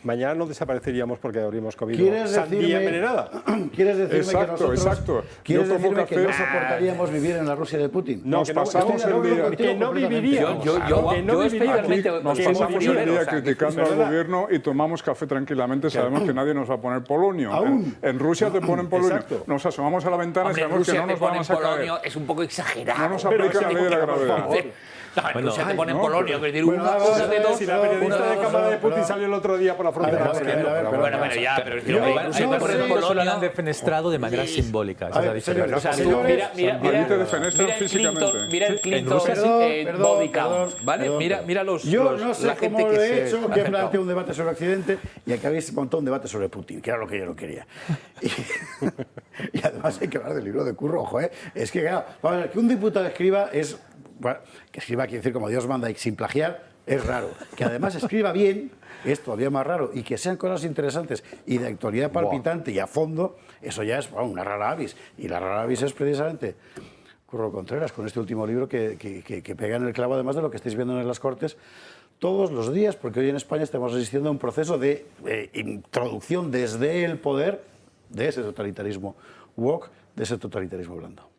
D: mañana no desapareceríamos porque habríamos comido
A: ¿Quieres
D: sandía
A: decirme,
D: envenenada.
A: ¿quieres decirme
F: Exacto,
A: que nosotros,
F: exacto.
A: ¿quieres
F: Yo tomo
A: decirme que no
F: café-
A: soportaríamos vivir en la Rusia de Putin?
D: No,
F: Nos
D: que no,
F: pasamos
A: estoy de
F: el
A: acuerdo
F: día-
A: contigo
D: que no
A: completamente.
D: viviríamos.
C: Yo
D: que no viviríamos.
C: especialmente
F: Nos
D: que
F: pasamos el
C: friolero,
F: día
C: o sea, que-
F: criticando al
D: perdona.
F: gobierno y tomamos café tranquilamente. Sabemos que nadie nos va a poner polonio.
A: Aún.
F: En Rusia te ponen polonio.
D: Exacto.
F: Nos asomamos a la ventana y
C: Hombre, en
F: sabemos que
C: Rusia
F: no
C: te
F: nos
C: ponen
F: vamos a caer.
C: polonio, es un poco exagerado.
F: No nos
D: Pero
F: aplica la ley de la
D: por
F: gravedad.
D: favor.
C: No, en Rusia te ponen
F: no,
C: polonio,
F: pero-
C: es decir,
A: Bueno,
C: una
A: vamos a
C: de
A: ver,
C: dos.
D: Si la
A: Pero-
D: periodista de cámara de Putin
A: pero-
D: salió el otro día por la frontera.
A: A ver, pero-
C: Bueno, pero ya, pero es decir,
A: Yo-
C: en
A: yo
C: Rusia te
A: no
C: ponen
A: sé,
B: Solo lo han
C: polonio.
B: defenestrado de manera simbólica. Esa
A: A
B: es la
A: ver,
B: diferencia.
C: O sea, tú
A: Señores,
F: ahí te defenestran
C: mira el
F: físicamente.
C: Clinton, mira el
B: Sí,
C: Clinton
B: en Rusia sí.
C: body count, ¿vale?
A: perdón,
C: mira,
A: perdón.
C: mira los,
A: Yo
C: los-
A: no sé
C: la gente
A: cómo
C: que
A: lo he
C: se
A: hecho,
C: ha
A: que
C: acercado.
A: planteé un debate sobre Occidente y acabéis montado un debate sobre Putin, que era lo que yo no quería. Y además hay que hablar del libro de Curro, ojo, ¿eh? Es que, claro, vamos a ver, que un diputado escriba es... Bueno, que escriba, quiere decir, como Dios manda y sin plagiar, es raro. Que además escriba bien es todavía más raro. Y que sean cosas interesantes y de actualidad palpitante y a fondo, eso ya es una rara avis. Y la rara avis es precisamente Curro Contreras, con este último libro que pega en el clavo, además de lo que estáis viendo en las Cortes todos los días, porque hoy en España estamos asistiendo a un proceso de introducción desde el poder de ese totalitarismo woke, de ese totalitarismo blando.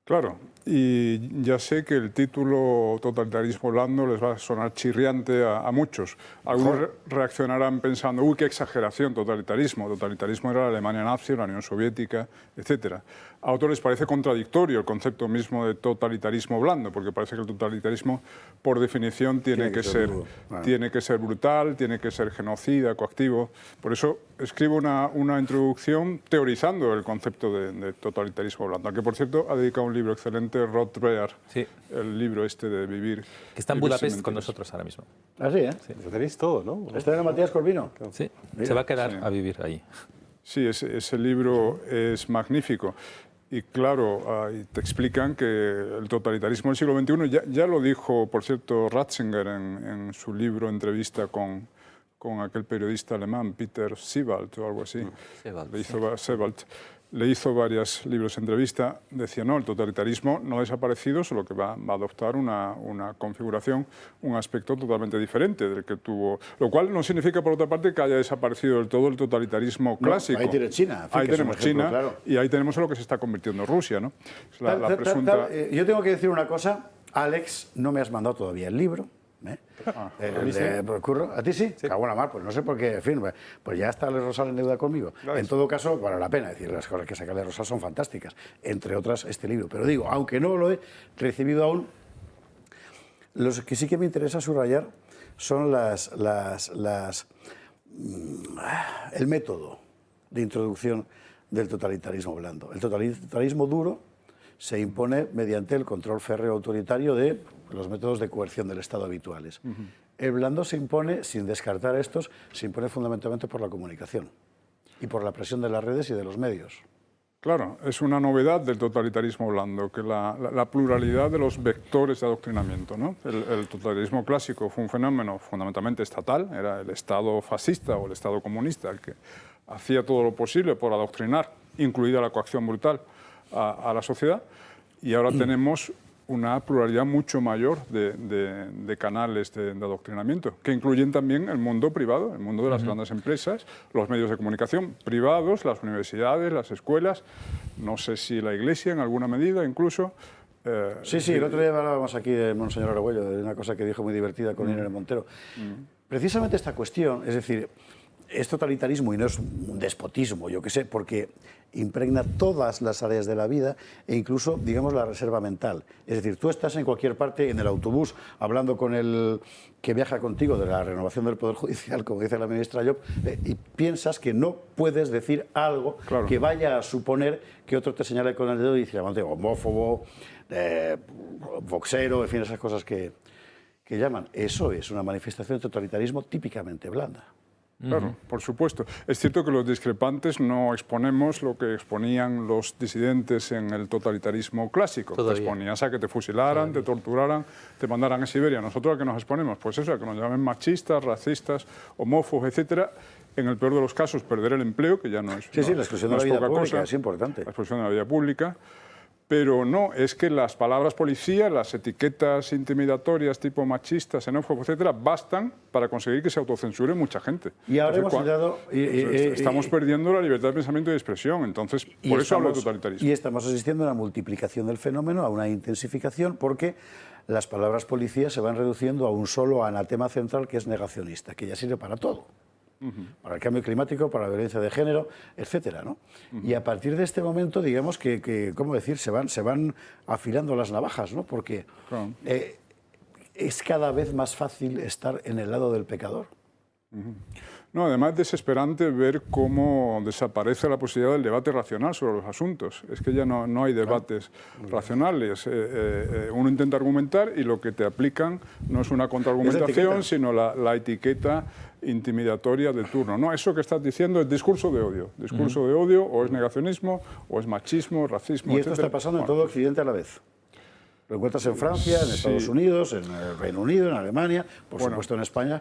F: Claro, y ya sé que el título totalitarismo blando les va a sonar chirriante a muchos. Algunos reaccionarán pensando, uy, qué exageración, totalitarismo. Totalitarismo era la Alemania nazi, la Unión Soviética, etc. A otros les parece contradictorio el concepto mismo de totalitarismo blando, porque parece que el totalitarismo, por definición, tiene que ser
A: duro.
F: tiene que ser brutal, tiene que ser genocida, coactivo. Por eso escribo una introducción teorizando el concepto de totalitarismo blando, al que, por cierto, ha dedicado un libro excelente, Rod Dreher,
B: Sí.
F: el libro este de Vivir.
B: Que está en
F: Vivir sin
B: Budapest con
F: mentiras.
B: nosotros ahora mismo.
A: Así, ¿eh?
D: Lo tenéis todo, ¿no?
A: ¿Está en Matías Corvino?
B: Sí. Se va a quedar a vivir ahí.
F: Sí, ese libro es magnífico. Y claro, ahí te explican que el totalitarismo del siglo XXI, ya lo dijo, por cierto, Ratzinger en su libro Entrevista con aquel periodista alemán, Peter Sebald o algo así. Sebald. Le hizo varios libros de entrevista. Decía, no, el totalitarismo no ha desaparecido, solo que va a adoptar una configuración, un aspecto totalmente diferente del que tuvo. Lo cual no significa, por otra parte, que haya desaparecido del todo el totalitarismo clásico.
A: ahí tienes China. África
F: Ahí
A: es un
F: tenemos
A: ejemplo,
F: China
A: claro.
F: y ahí tenemos en lo que se está convirtiendo Rusia, ¿no? Es la presunta...
A: Yo tengo que decir una cosa. Alex, no me has mandado todavía el libro. ¿eh? El de Curro. ¿A ti sí? Cago en la mar, pues no sé por qué, en fin, pues ya está Alex Rosal en deuda conmigo. En todo caso, vale la pena decir, las cosas que saca Alex Rosal son fantásticas, entre otras este libro. Pero digo, aunque no lo he recibido aún, los que sí que me interesa subrayar son el método de introducción del totalitarismo blando. El totalitarismo duro se impone mediante el control férreo autoritario de los métodos de coerción del Estado habituales. El blando se impone, sin descartar estos, se impone fundamentalmente por la comunicación y por la presión de las redes y de los medios.
F: Claro, es una novedad del totalitarismo blando, que la pluralidad de los vectores de adoctrinamiento, ¿no? El totalitarismo clásico fue un fenómeno fundamentalmente estatal, era el Estado fascista o el Estado comunista el que hacía todo lo posible por adoctrinar, incluida la coacción brutal, a la sociedad, y ahora tenemos una pluralidad mucho mayor de canales de adoctrinamiento, que incluyen también el mundo privado, el mundo de las grandes empresas, los medios de comunicación privados, las universidades, las escuelas, no sé si la Iglesia en alguna medida incluso.
A: Sí, el otro día hablábamos aquí de Monseñor Argüello, de una cosa que dijo muy divertida con Irene Montero. Precisamente esta cuestión, es decir, es totalitarismo y no es un despotismo, yo qué sé, porque impregna todas las áreas de la vida e incluso, digamos, la reserva mental. Es decir, tú estás en cualquier parte, en el autobús, hablando con el que viaja contigo de la renovación del Poder Judicial, como dice la ministra Llop, y piensas que no puedes decir algo que vaya a suponer que otro te señale con el dedo y dice, homófobo, boxero, en fin, esas cosas que llaman. Eso es una manifestación de totalitarismo típicamente blanda.
F: Claro, por supuesto. Es cierto que los discrepantes no exponemos lo que exponían los disidentes en el totalitarismo clásico. Te exponías a que te fusilaran, te torturaran, te mandaran a Siberia. ¿Nosotros a qué nos exponemos? Pues eso, a que nos llamen machistas, racistas, homófobos, etcétera. En el peor de los casos, perder el empleo, que ya no es,
A: Sí, la exclusión de la vida pública es importante.
F: La exclusión de la vida pública. Pero no, es que las palabras policía, las etiquetas intimidatorias tipo machistas, xenófobos, etcétera, bastan para conseguir que se autocensure mucha gente.
A: Y ahora hemos entrado...
F: estamos perdiendo la libertad de pensamiento y de expresión, entonces por eso hablo de totalitarismo.
A: Y estamos asistiendo a una multiplicación del fenómeno, a una intensificación, porque las palabras policía se van reduciendo a un solo anatema central que es negacionista, que ya sirve para todo. Para el cambio climático, para la violencia de género, etcétera, ¿no? Y a partir de este momento, digamos que ¿cómo decir? Se van afilando las navajas, ¿no? Porque es cada vez más fácil estar en el lado del pecador.
F: No, además es desesperante ver cómo desaparece la posibilidad del debate racional sobre los asuntos. Es que ya no hay debates racionales. Uno intenta argumentar y lo que te aplican no es una contraargumentación, sino la etiqueta intimidatoria de turno. No, eso que estás diciendo es discurso de odio. Discurso de odio o es negacionismo o es machismo, racismo,
A: Y esto
F: etcétera.
A: está pasando en todo Occidente a la vez. Lo encuentras en Francia, en Estados Unidos, en el Reino Unido, en Alemania, por supuesto en España.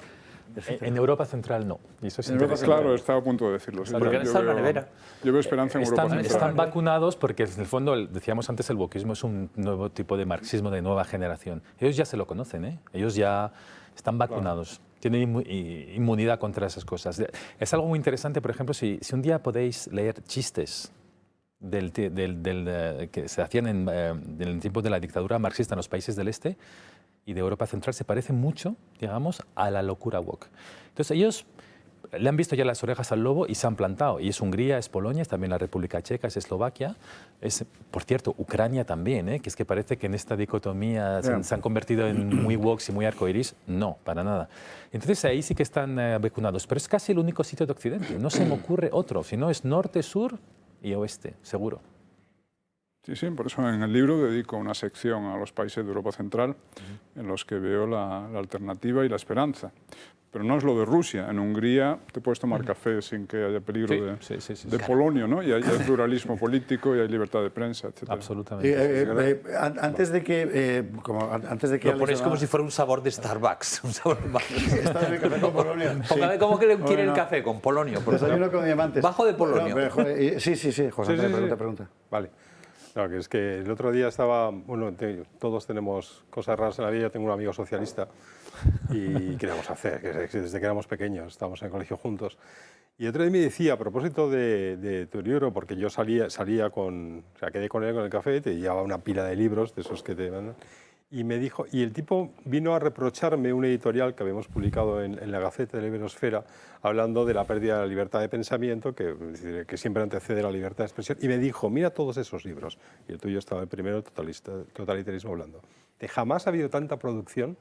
B: En Europa Central no. Y eso es interesante.
F: Claro, estaba a punto de decirlo. Sí,
C: Porque han estado en la nevera.
F: Yo veo esperanza en Europa Central.
B: Están vacunados porque, en el fondo, decíamos antes, el wokismo es un nuevo tipo de marxismo de nueva generación. Ellos ya se lo conocen, ¿eh? Ellos ya están vacunados. Tienen inmunidad contra esas cosas. Es algo muy interesante, por ejemplo, si un día podéis leer chistes que se hacían en el tiempo de la dictadura marxista en los países del este y de Europa Central, se parece mucho, digamos, a la locura woke. Entonces ellos le han visto ya las orejas al lobo y se han plantado. Y es Hungría, es Polonia, es también la República Checa, es Eslovaquia, es, por cierto, Ucrania también, que es que parece que en esta dicotomía se han convertido en muy woke y muy arcoiris. No, para nada. Entonces ahí sí que están vacunados, pero es casi el único sitio de Occidente. No se me ocurre otro, si no es norte, sur y oeste, seguro.
F: Sí, por eso en el libro dedico una sección a los países de Europa Central en los que veo la alternativa y la esperanza. Pero no es lo de Rusia. En Hungría te puedes tomar café sin que haya peligro de polonio, ¿no? Y hay pluralismo político y hay libertad de prensa, etc.
B: Absolutamente.
A: Antes de que...
C: Lo ponéis como si fuera un sabor de Starbucks. Un sabor
A: ¿Estás en el café con polonio?
C: Póngame cómo que quiere el café, con polonio.
A: Desayuno con diamantes.
C: Bajo de polonio.
A: No, sí, José Andrés, pregunta.
D: Vale. No, que es que el otro día estaba... Bueno, todos tenemos cosas raras en la vida. Yo tengo un amigo socialista y ¿qué vamos a hacer? Que desde que éramos pequeños, estábamos en el colegio juntos. Y otro día me decía, a propósito de tu libro, porque yo salía con... O sea, quedé con él con el café, te llevaba una pila de libros, de esos que te mandan. Y me dijo, y el tipo vino a reprocharme un editorial que habíamos publicado en la Gaceta de la Iberosfera, hablando de la pérdida de la libertad de pensamiento, que siempre antecede a la libertad de expresión, y me dijo, mira todos esos libros, y el tuyo estaba el primero, Totalitarismo Blando. Jamás ha habido tanta producción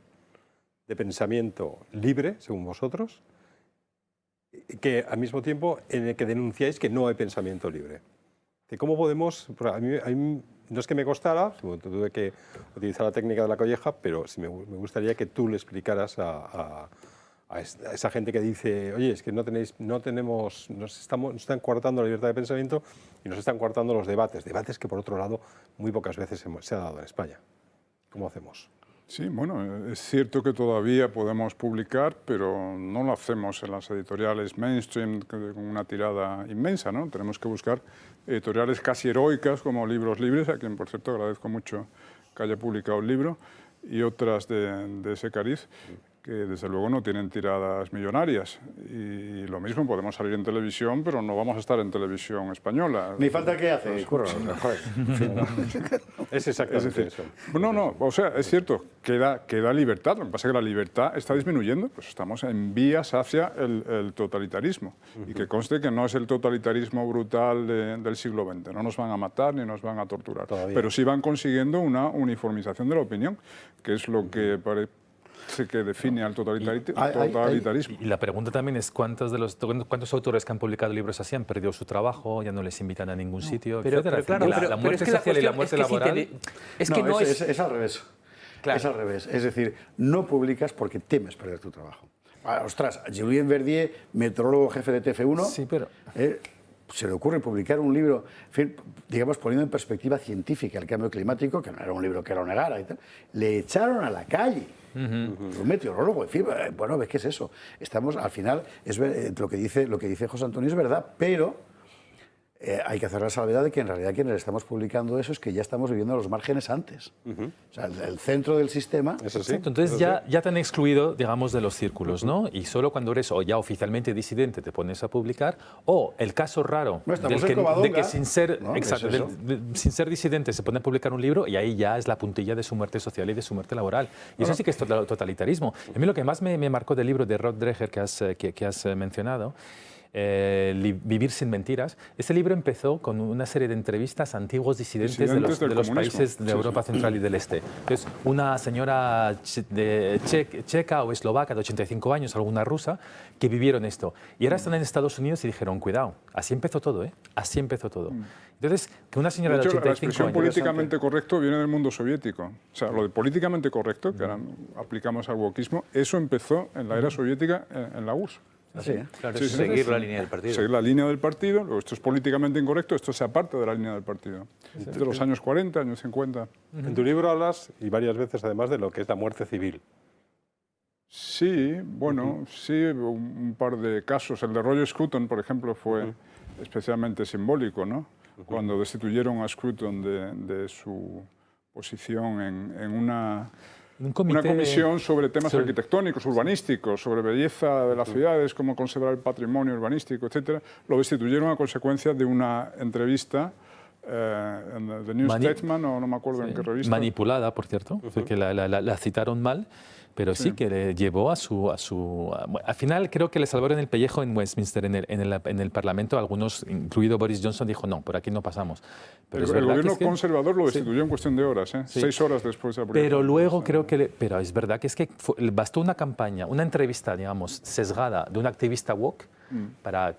D: de pensamiento libre, según vosotros, que al mismo tiempo en el que denunciáis que no hay pensamiento libre. ¿Cómo podemos...? A mí no es que me costara, tuve que utilizar la técnica de la colleja, pero sí me gustaría que tú le explicaras a esa gente que dice, oye, es que nos están coartando la libertad de pensamiento y nos están coartando los debates que por otro lado muy pocas veces se ha dado en España. ¿Cómo hacemos?
F: Sí, bueno, es cierto que todavía podemos publicar, pero no lo hacemos en las editoriales mainstream con una tirada inmensa, ¿no? Tenemos que buscar editoriales casi heroicas como Libros Libres, a quien por cierto agradezco mucho que haya publicado el libro, y otras de ese cariz, que desde luego no tienen tiradas millonarias. Y lo mismo, podemos salir en televisión, pero no vamos a estar en televisión española.
A: Ni falta que hace, curro.
D: Es exactamente eso.
F: No, o sea, es cierto, queda libertad. Lo que pasa es que la libertad está disminuyendo, pues estamos en vías hacia el totalitarismo. Y que conste que no es el totalitarismo brutal del siglo XX. No nos van a matar ni nos van a torturar.
D: Todavía.
F: Pero sí van consiguiendo una uniformización de la opinión, que es lo que que define al totalitarismo.
B: Y la pregunta también es ¿cuántos autores que han publicado libros así han perdido su trabajo, ya no les invitan a ningún sitio, etcétera?
C: Claro,
B: la muerte social y la muerte laboral...
A: Es al revés. Claro. Es al revés. Es decir, no publicas porque temes perder tu trabajo. Ostras, Julien Verdier, meteorólogo jefe de TF1,
B: Sí, pero...
A: se le ocurre publicar un libro, en fin, digamos, poniendo en perspectiva científica el cambio climático, que no era un libro que lo negara y tal. Le echaron a la calle. Un meteorólogo, en fin, bueno, ¿ves qué es eso? Estamos, al final, lo que dice José Antonio es verdad, pero hay que hacer la salvedad de que en realidad quienes estamos publicando eso es que ya estamos viviendo los márgenes antes. O sea, el centro del sistema...
D: Eso sí.
B: Entonces ya te han excluido, digamos, de los círculos, ¿no? Y solo cuando eres o ya oficialmente disidente te pones a publicar, o el caso raro
A: No, estamos
B: de
A: en Covadonga,
B: que sin ser,
A: ¿no?
B: exacto,
A: Es eso.
B: sin ser disidente se pone a publicar un libro y ahí ya es la puntilla de su muerte social y de su muerte laboral. Y eso sí que es totalitarismo. A mí lo que más me marcó del libro de Rod Dreher que has mencionado, Vivir sin mentiras. Ese libro empezó con una serie de entrevistas a antiguos disidentes de los países de Europa Central y del Este. Entonces, una señora checa o eslovaca de 85 años, alguna rusa, que vivieron esto. Y ahora están en Estados Unidos y dijeron, cuidado, así empezó todo, ¿eh? Así empezó todo. Entonces, que una señora de 85
F: la expresión
B: años...
F: políticamente correcto viene del mundo soviético. O sea, lo de políticamente correcto, que ahora aplicamos al wokismo, eso empezó en la era soviética en la URSS.
A: Así,
C: Claro,
F: Sí,
C: es
F: sí.
C: seguir la línea del partido.
F: Seguir la línea del partido, luego esto es políticamente incorrecto, esto se aparte de la línea del partido. De los años 40, años 50.
D: En tu libro hablas, y varias veces además, de lo que es la muerte civil.
F: Sí, bueno, sí, un par de casos. El de Roger Scruton, por ejemplo, fue especialmente simbólico, ¿no? Cuando destituyeron a Scruton de su posición en una comisión sobre temas arquitectónicos, urbanísticos, sobre belleza de las ciudades, cómo conservar el patrimonio urbanístico, etcétera. Lo destituyeron a consecuencia de una entrevista en The New Statesman, o no me acuerdo en qué revista.
B: Manipulada, por cierto, porque la citaron mal. Pero sí que le llevó a su... Al final creo que le salvaron el pellejo en Westminster, en el Parlamento. Algunos, incluido Boris Johnson, dijo, no, por aquí no pasamos. Pero
F: El gobierno conservador lo destituyó en cuestión de horas, 6 horas después de la publicación.
B: Pero luego creo que... Pero es verdad que es que bastó una campaña, una entrevista, digamos, sesgada de un activista woke para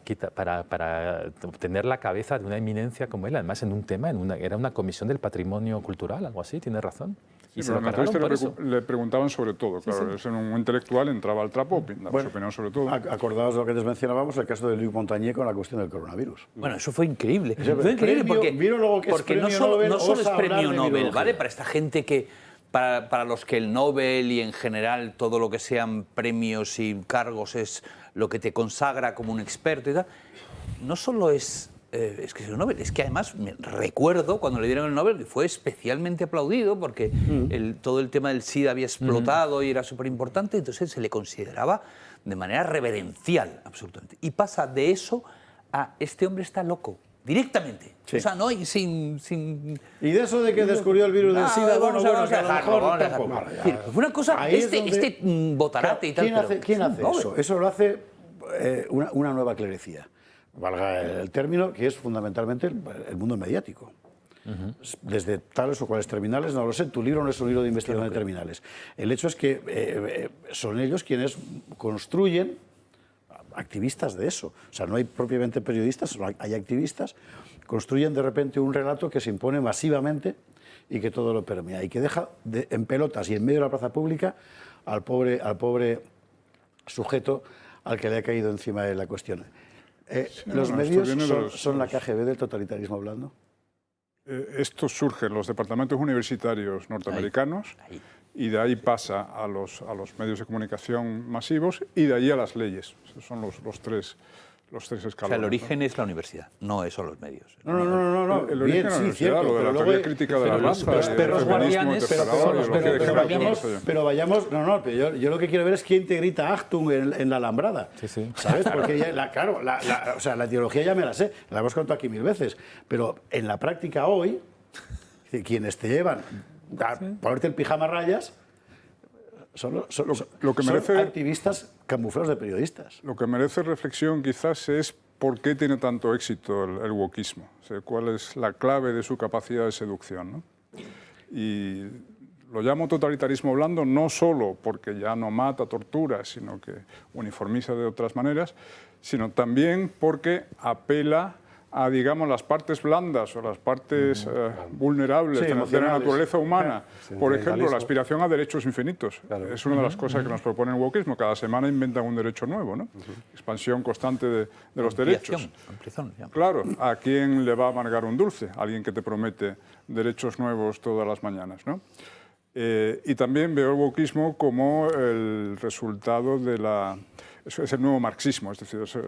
B: obtener la cabeza de una eminencia como él, además en un tema, era una comisión del patrimonio cultural, algo así, tiene razón.
F: Sí, pero en la entrevista le preguntaban sobre todo, claro, es un intelectual, entraba al trapo, daba su opinión sobre todo.
A: Acordaos de lo que les mencionábamos, el caso de Luc Montagnier con la cuestión del coronavirus.
C: Bueno, eso fue increíble.
A: Fue increíble
C: porque no solo es premio Nobel, ¿vale? Para esta gente que, para los que el Nobel y en general todo lo que sean premios y cargos es lo que te consagra como un experto y tal, no solo es que es el Nobel, es que además recuerdo cuando le dieron el Nobel que fue especialmente aplaudido porque todo el tema del SIDA había explotado y era súper importante, entonces se le consideraba de manera reverencial, absolutamente. Y pasa de eso a este hombre está loco, directamente. Sí. O sea, no y sin...
A: Y de eso de que descubrió el virus del SIDA,
C: vamos a dejarlo. Fue una cosa, este botarate y tal.
A: ¿Quién hace eso? Eso lo hace una nueva clerecía. Valga el término, que es fundamentalmente el mundo mediático. Desde tales o cuales terminales, no lo sé, tu libro no es un libro de investigación de terminales. El hecho es que son ellos quienes construyen activistas de eso. O sea, no hay propiamente periodistas, hay activistas, construyen de repente un relato que se impone masivamente y que todo lo permea y que deja en pelotas y en medio de la plaza pública al pobre sujeto al que le ha caído encima de la cuestión. ¿Los medios son la KGB del totalitarismo blando?
F: Esto surge en los departamentos universitarios norteamericanos y de ahí pasa a los medios de comunicación masivos y de ahí a las leyes. Esos son los tres escalones.
C: O sea, el origen es la universidad, no es solo los medios.
A: No.
F: El origen es la universidad, lo de la teoría crítica de la raza,
A: los perros guardianes, pero vayamos... yo lo que quiero ver es quién te grita Achtung en la alambrada. Sí. ¿Sabes? Porque la ideología ya me la sé, la hemos contado aquí 1000 veces, pero en la práctica hoy, quienes te llevan a ponerte el pijama a rayas son activistas camuflados de periodistas.
F: Lo que merece reflexión quizás es por qué tiene tanto éxito el wokismo, o sea, cuál es la clave de su capacidad de seducción, ¿no? Y lo llamo totalitarismo blando no solo porque ya no mata, tortura, sino que uniformiza de otras maneras, sino también porque apela digamos, las partes blandas o las partes vulnerables
A: Sí,
F: de la
A: emocionales.
F: naturaleza humana.
D: Sí,
F: Por ejemplo,
D: sentimentalismo.
F: la aspiración a derechos infinitos.
D: Claro.
F: Es una de las cosas que nos propone el wokismo. Cada semana inventan un derecho nuevo, ¿no? Expansión constante de los derechos.
C: Ampliación, ya.
F: Claro, ¿a quién le va a amargar un dulce? Alguien que te promete derechos nuevos todas las mañanas, ¿no? Y también veo el wokismo como el resultado de la... Es el nuevo marxismo, es decir, es el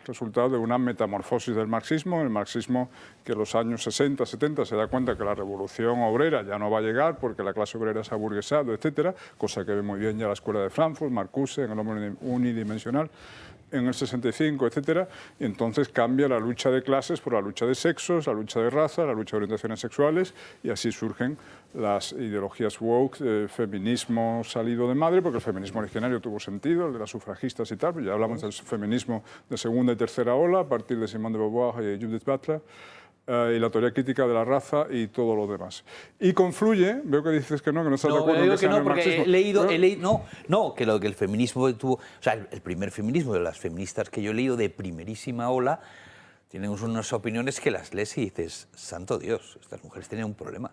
F: resultado de una metamorfosis del marxismo. El marxismo que en los años 60, 70 se da cuenta que la revolución obrera ya no va a llegar porque la clase obrera se ha burguesado, etcétera, cosa que ve muy bien ya la Escuela de Frankfurt, Marcuse, en el hombre unidimensional, en el 65, etcétera, y entonces cambia la lucha de clases por la lucha de sexos, la lucha de raza, la lucha de orientaciones sexuales, y así surgen las ideologías woke, feminismo salido de madre, porque el feminismo originario tuvo sentido, el de las sufragistas y tal, pero ya hablamos del feminismo de segunda y tercera ola, a partir de Simone de Beauvoir y Judith Butler, y la teoría crítica de la raza y todo lo demás. Y confluye, veo que dices que no estás de acuerdo
C: digo
F: en que sea
C: no,
F: el
C: porque
F: marxismo.
C: he leído, que el feminismo tuvo, o sea, el primer feminismo de las feministas que yo he leído de primerísima ola, tienen unas opiniones que las lees y dices, santo Dios, estas mujeres tienen un problema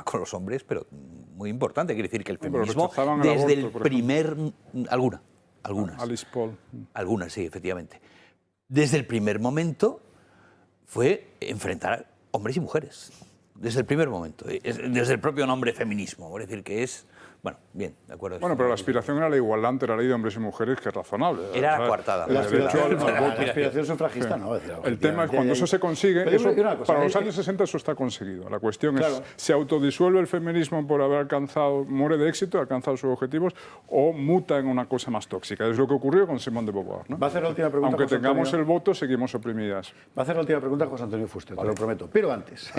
C: con los hombres, pero muy importante. Quiere decir que el feminismo,
F: rechazaban el
C: desde
F: aborto, por
C: el primer... Algunas.
F: Alice Paul.
C: Algunas, sí, efectivamente. Desde el primer momento fue enfrentar hombres y mujeres. Desde el primer momento. Desde el propio nombre feminismo. Es decir, que es... Bueno, bien, de acuerdo.
F: Bueno, pero la aspiración era la igualdad ante la ley de hombres y mujeres, que es razonable.
C: Era
F: O sea,
C: coartada.
F: el
A: La
F: derecho
A: aspiración sufragista, no. Es decir,
F: El tema es cuando eso se consigue,
A: Pero
F: eso,
A: digo una cosa,
F: para los
A: es que-
F: años 60 eso está conseguido. La cuestión
A: Claro.
F: es, ¿se autodisuelve el feminismo por haber alcanzado, muere de éxito, ha alcanzado sus objetivos, o muta en una cosa más tóxica? Es lo que ocurrió con Simone de Beauvoir, ¿no?
A: Va a hacer la última pregunta,
F: Aunque
A: José
F: tengamos
A: Antonio.
F: el voto, seguimos oprimidas.
A: Va a hacer la última pregunta José Antonio Fuster, te lo prometo. Pero antes,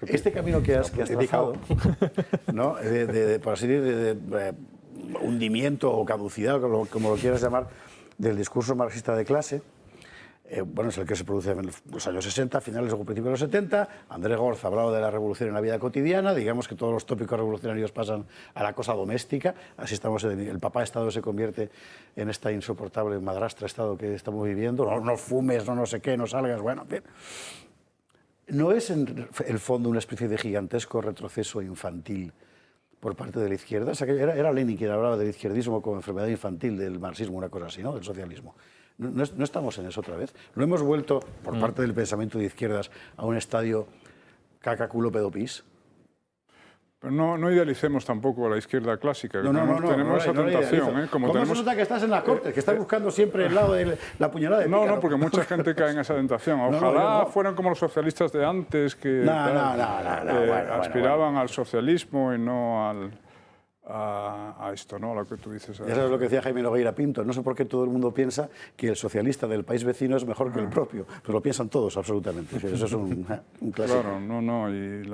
A: este camino que has trazado, ¿no? Por así decir, de hundimiento o caducidad, como lo quieras llamar, del discurso marxista de clase, bueno, es el que se produce en los años 60, finales o principios de los 70. Andrés Gorz hablaba de la revolución en la vida cotidiana, digamos que todos los tópicos revolucionarios pasan a la cosa doméstica, así estamos, el papá Estado se convierte en esta insoportable madrastra Estado que estamos viviendo, no fumes, no sé qué, no salgas, bueno, en fin. ¿No es en el fondo una especie de gigantesco retroceso infantil por parte de la izquierda? O sea, que era Lenin quien hablaba del izquierdismo como enfermedad infantil del marxismo, una cosa así, ¿no? Del socialismo. ¿No estamos en eso otra vez? ¿No hemos vuelto, por parte del pensamiento de izquierdas, a un estadio caca, culo, pedo, pis?
F: Pero no idealicemos tampoco a la izquierda clásica, que tenemos esa tentación. Como
A: ¿Cómo
F: tenemos...
A: se nota que estás en las Cortes, que estás buscando siempre el lado de la puñalada de
F: No,
A: pícaro?
F: porque mucha gente cae en esa tentación. Ojalá
A: yo no.
F: fueran como los socialistas de antes, que
A: bueno,
F: aspiraban al socialismo y no a esto, ¿no? A lo que tú dices.
A: Ya sabes lo que decía Jaime Nogueira Pinto. No sé por qué todo el mundo piensa que el socialista del país vecino es mejor que el propio. Pero lo piensan todos, absolutamente. Eso es un clásico.
F: Claro, y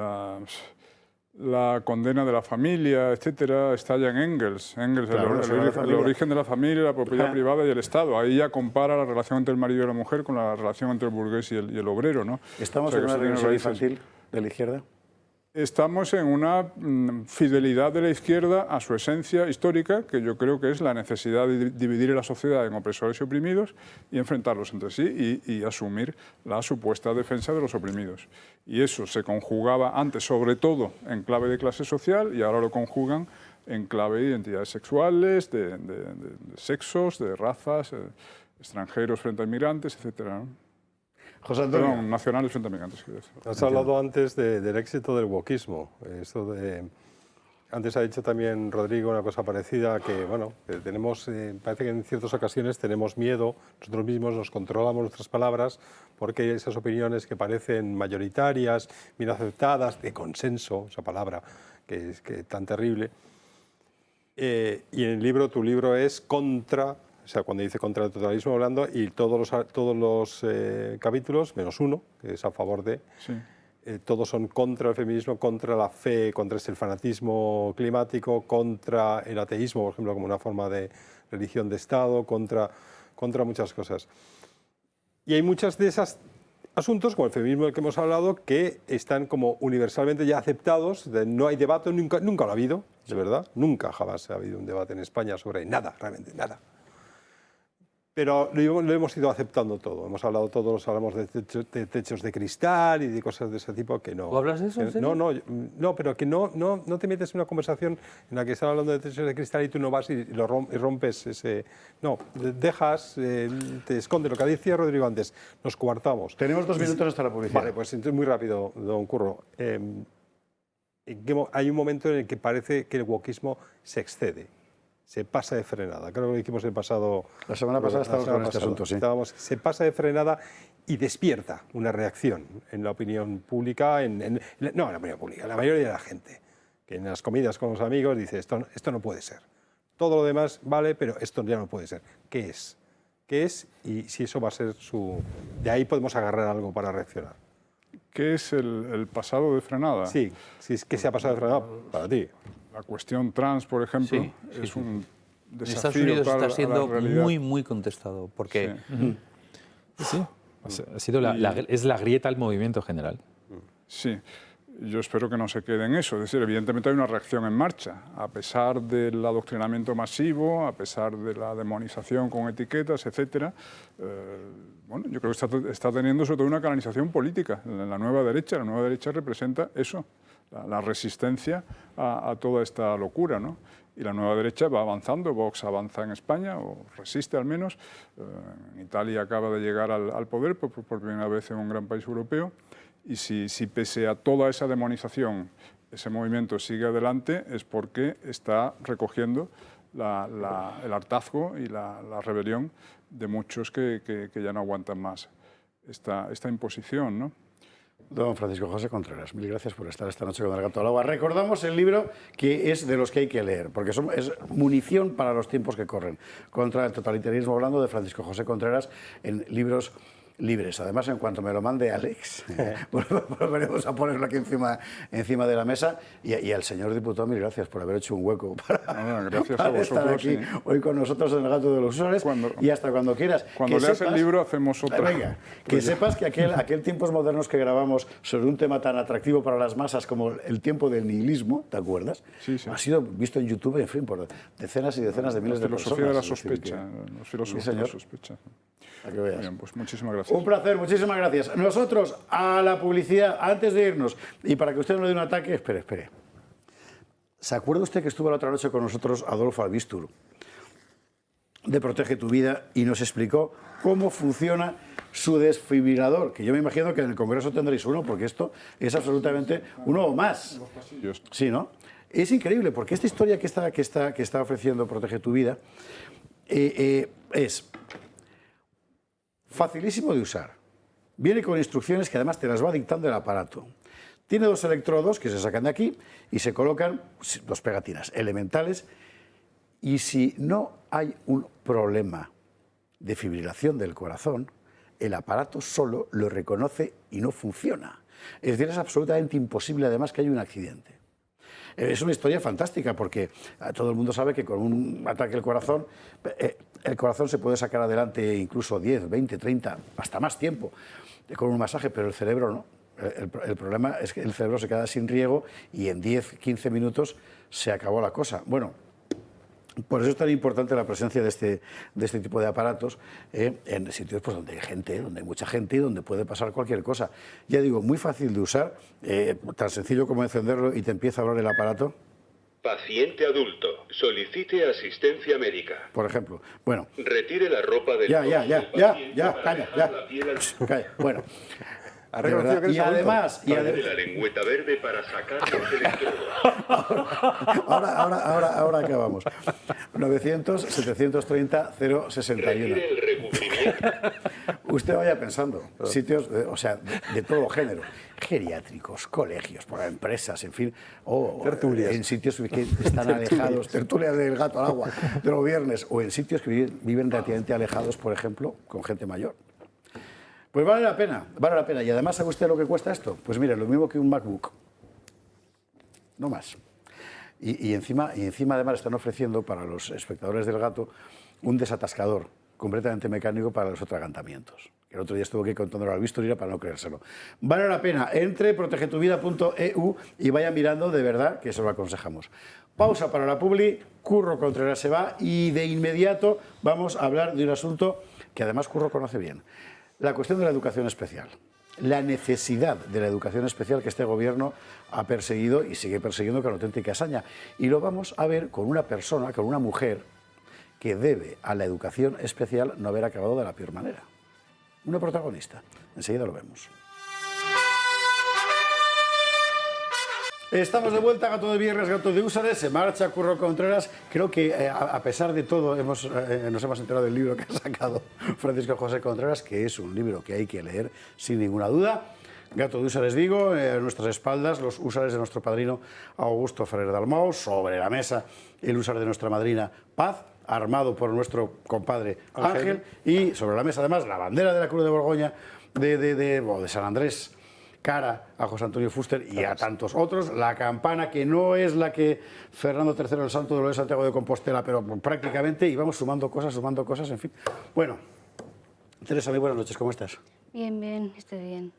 F: la condena de la familia, etcétera, está ya en Engels.
A: Claro,
F: el origen de la familia, la propiedad privada y el Estado. Ahí ya compara la relación entre el marido y la mujer con la relación entre el burgués y el obrero, ¿no?
A: ¿Estamos
F: O sea,
A: en
F: que
A: una
F: eso tiene
A: regresión
F: raíces.
A: infantil de la izquierda?
F: Estamos en una fidelidad de la izquierda a su esencia histórica, que yo creo que es la necesidad de dividir a la sociedad en opresores y oprimidos y enfrentarlos entre sí y asumir la supuesta defensa de los oprimidos. Y eso se conjugaba antes, sobre todo, en clave de clase social, y ahora lo conjugan en clave de identidades sexuales, de sexos, de razas, extranjeros frente a inmigrantes, etcétera, ¿no?
A: José Antonio.
F: Perdón, nacionales frente a migrantes, quiero decir.
D: Has hablado antes del éxito del wokismo. Antes ha dicho también Rodrigo una cosa parecida, que bueno, que tenemos, parece que en ciertas ocasiones tenemos miedo, nosotros mismos nos controlamos nuestras palabras porque hay esas opiniones que parecen mayoritarias, bien aceptadas, de consenso, esa palabra que es tan terrible. Y en el libro, tu libro es contra... O sea, cuando dice contra el totalismo hablando, y todos los capítulos, menos uno, que es a favor de,
F: Sí.
D: todos son contra el feminismo, contra la fe, contra el fanatismo climático, contra el ateísmo, por ejemplo, como una forma de religión de Estado, contra muchas cosas. Y hay muchos de esos asuntos, como el feminismo del que hemos hablado, que están como universalmente ya aceptados, no hay debate, nunca lo ha habido, de verdad, nunca jamás ha habido un debate en España sobre nada, realmente nada. Pero lo hemos ido aceptando todo. Hemos hablado todos, hablamos de techos de cristal y de cosas de ese tipo que no.
C: ¿Tú hablas de eso, en serio?
D: No, pero que no te metes en una conversación en la que están hablando de techos de cristal y tú no vas y rompes ese. No, dejas, te escondes. Lo que decía Rodrigo antes, nos coartamos.
A: Tenemos 2 minutos hasta la publicidad.
D: Vale, pues entonces muy rápido, don Curro. Hay un momento en el que parece que el wokismo se excede. Se pasa de frenada. Creo que lo dijimos el pasado...
A: La semana pasada estábamos con este asunto, sí.
D: Se pasa de frenada y despierta una reacción en la opinión pública, no en la opinión pública, en la mayoría de la gente, que en las comidas con los amigos dice, esto no puede ser. Todo lo demás vale, pero esto ya no puede ser. ¿Qué es? ¿Qué es? Y si eso va a ser su... De ahí podemos agarrar algo para reaccionar.
F: ¿Qué es el pasado de frenada?
D: Sí, es que se ha pasado de frenada para ti.
F: La cuestión trans, por ejemplo,
C: Sí,
F: es un
C: En
F: desafío
C: Estados Unidos
F: para
C: está
F: la
C: siendo
F: realidad.
C: muy contestado, porque
B: Sí, ha sido es la grieta al movimiento general.
F: Sí, yo espero que no se quede en eso. Es decir, evidentemente hay una reacción en marcha. A pesar del adoctrinamiento masivo, a pesar de la demonización con etiquetas, etcétera, bueno, yo creo que está teniendo sobre todo una canalización política en la nueva derecha. La nueva derecha representa eso, la resistencia a toda esta locura, ¿no? Y la nueva derecha va avanzando, Vox avanza en España, o resiste al menos. En Italia acaba de llegar al poder por primera vez en un gran país europeo. Y si pese a toda esa demonización ese movimiento sigue adelante, es porque está recogiendo el hartazgo y la rebelión de muchos que ya no aguantan más esta imposición, ¿no?
A: Don Francisco José Contreras, mil gracias por estar esta noche con el Gato al Agua. Recordamos el libro que es de los que hay que leer, porque es munición para los tiempos que corren. Contra el totalitarismo, hablando de Francisco José Contreras en libros libres. Además, en cuanto me lo mande Alex, volveremos a ponerlo aquí encima de la mesa. Y al señor diputado, mil gracias por haber hecho un hueco para estar aquí hoy con nosotros en el Gato de los Usuarios. Y hasta cuando quieras.
F: Cuando leas el libro hacemos otra.
A: Venga, que sepas que aquel Tiempos Modernos que grabamos sobre un tema tan atractivo para las masas como el tiempo del nihilismo, ¿te acuerdas?
F: Sí, sí.
A: Ha sido visto en YouTube, en fin, por decenas y decenas de miles de personas.
F: La filosofía de la sospecha. Los filósofos de la sospecha.
A: A que veas.
F: Bien, pues muchísimas gracias.
A: Un placer, muchísimas gracias. Nosotros, a la publicidad, antes de irnos, y para que usted no le dé un ataque, espere. ¿Se acuerda usted que estuvo la otra noche con nosotros Adolfo Albistur, de Protege tu Vida, y nos explicó cómo funciona su desfibrilador? Que yo me imagino que en el Congreso tendréis uno, porque esto es absolutamente uno o más. Sí, ¿no? Es increíble, porque esta historia que está ofreciendo Protege tu Vida es facilísimo de usar. Viene con instrucciones que además te las va dictando el aparato. Tiene 2 electrodos que se sacan de aquí y se colocan 2 pegatinas elementales. Y si no hay un problema de fibrilación del corazón, el aparato solo lo reconoce y no funciona. Es decir, es absolutamente imposible además que haya un accidente. Es una historia fantástica porque todo el mundo sabe que con un ataque al corazón, el corazón se puede sacar adelante incluso 10, 20, 30, hasta más tiempo con un masaje, pero el cerebro no. El problema es que el cerebro se queda sin riego y en 10, 15 minutos se acabó la cosa. Bueno, por eso es tan importante la presencia de este tipo de aparatos en sitios pues, donde hay mucha gente y donde puede pasar cualquier cosa. Ya digo, muy fácil de usar, tan sencillo como encenderlo y te empieza a hablar el aparato.
G: Paciente adulto, solicite asistencia médica.
A: Por ejemplo, bueno.
G: Retire la ropa del
A: calla. Bueno.
D: Y
A: además,
G: la lengüeta verde para sacar los electrodos.
A: ahora acabamos. 900-730-061.
G: Retire el recubrimiento.
A: Usted vaya pensando, sitios, de todo género, geriátricos, colegios, por empresas, en fin, o
D: tertulias.
A: En sitios que están alejados, tertulias del Gato al Agua de los viernes, o en sitios que viven relativamente alejados, por ejemplo, con gente mayor. Pues vale la pena. Y además, ¿sabe usted lo que cuesta esto? Pues mire, lo mismo que un MacBook. No más. Y encima además están ofreciendo para los espectadores del Gato un desatascador completamente mecánico para los atragantamientos. El otro día estuvo aquí contándolo al Vistorina para no creérselo. Vale la pena, entre protegetuvida.eu y vaya mirando de verdad, que se lo aconsejamos. Pausa para la publi, Curro Contreras se va y de inmediato vamos a hablar de un asunto que además Curro conoce bien. La cuestión de la educación especial. La necesidad de la educación especial que este gobierno ha perseguido y sigue persiguiendo con auténtica hazaña. Y lo vamos a ver con una persona, con una mujer, que debe a la educación especial no haber acabado de la peor manera. Una protagonista. Enseguida lo vemos. Estamos de vuelta, Gato de Viernes, Gato de Úsares, se marcha Curro Contreras. Creo que a pesar de todo nos hemos enterado del libro que ha sacado Francisco José Contreras, que es un libro que hay que leer sin ninguna duda. Gato de Úsares, digo, a nuestras espaldas los úsares de nuestro padrino Augusto Ferrer Dalmau, sobre la mesa el úsar de nuestra madrina Paz, armado por nuestro compadre Ángel, y sobre la mesa además la bandera de la Cruz de Borgoña de San Andrés, cara a José Antonio Fuster y a tantos otros, la campana que no es la que Fernando III el Santo de Santiago de Compostela, pero prácticamente, y vamos sumando cosas, en fin. Bueno, Teresa, muy buenas noches, ¿cómo estás?
H: Bien, bien, estoy bien.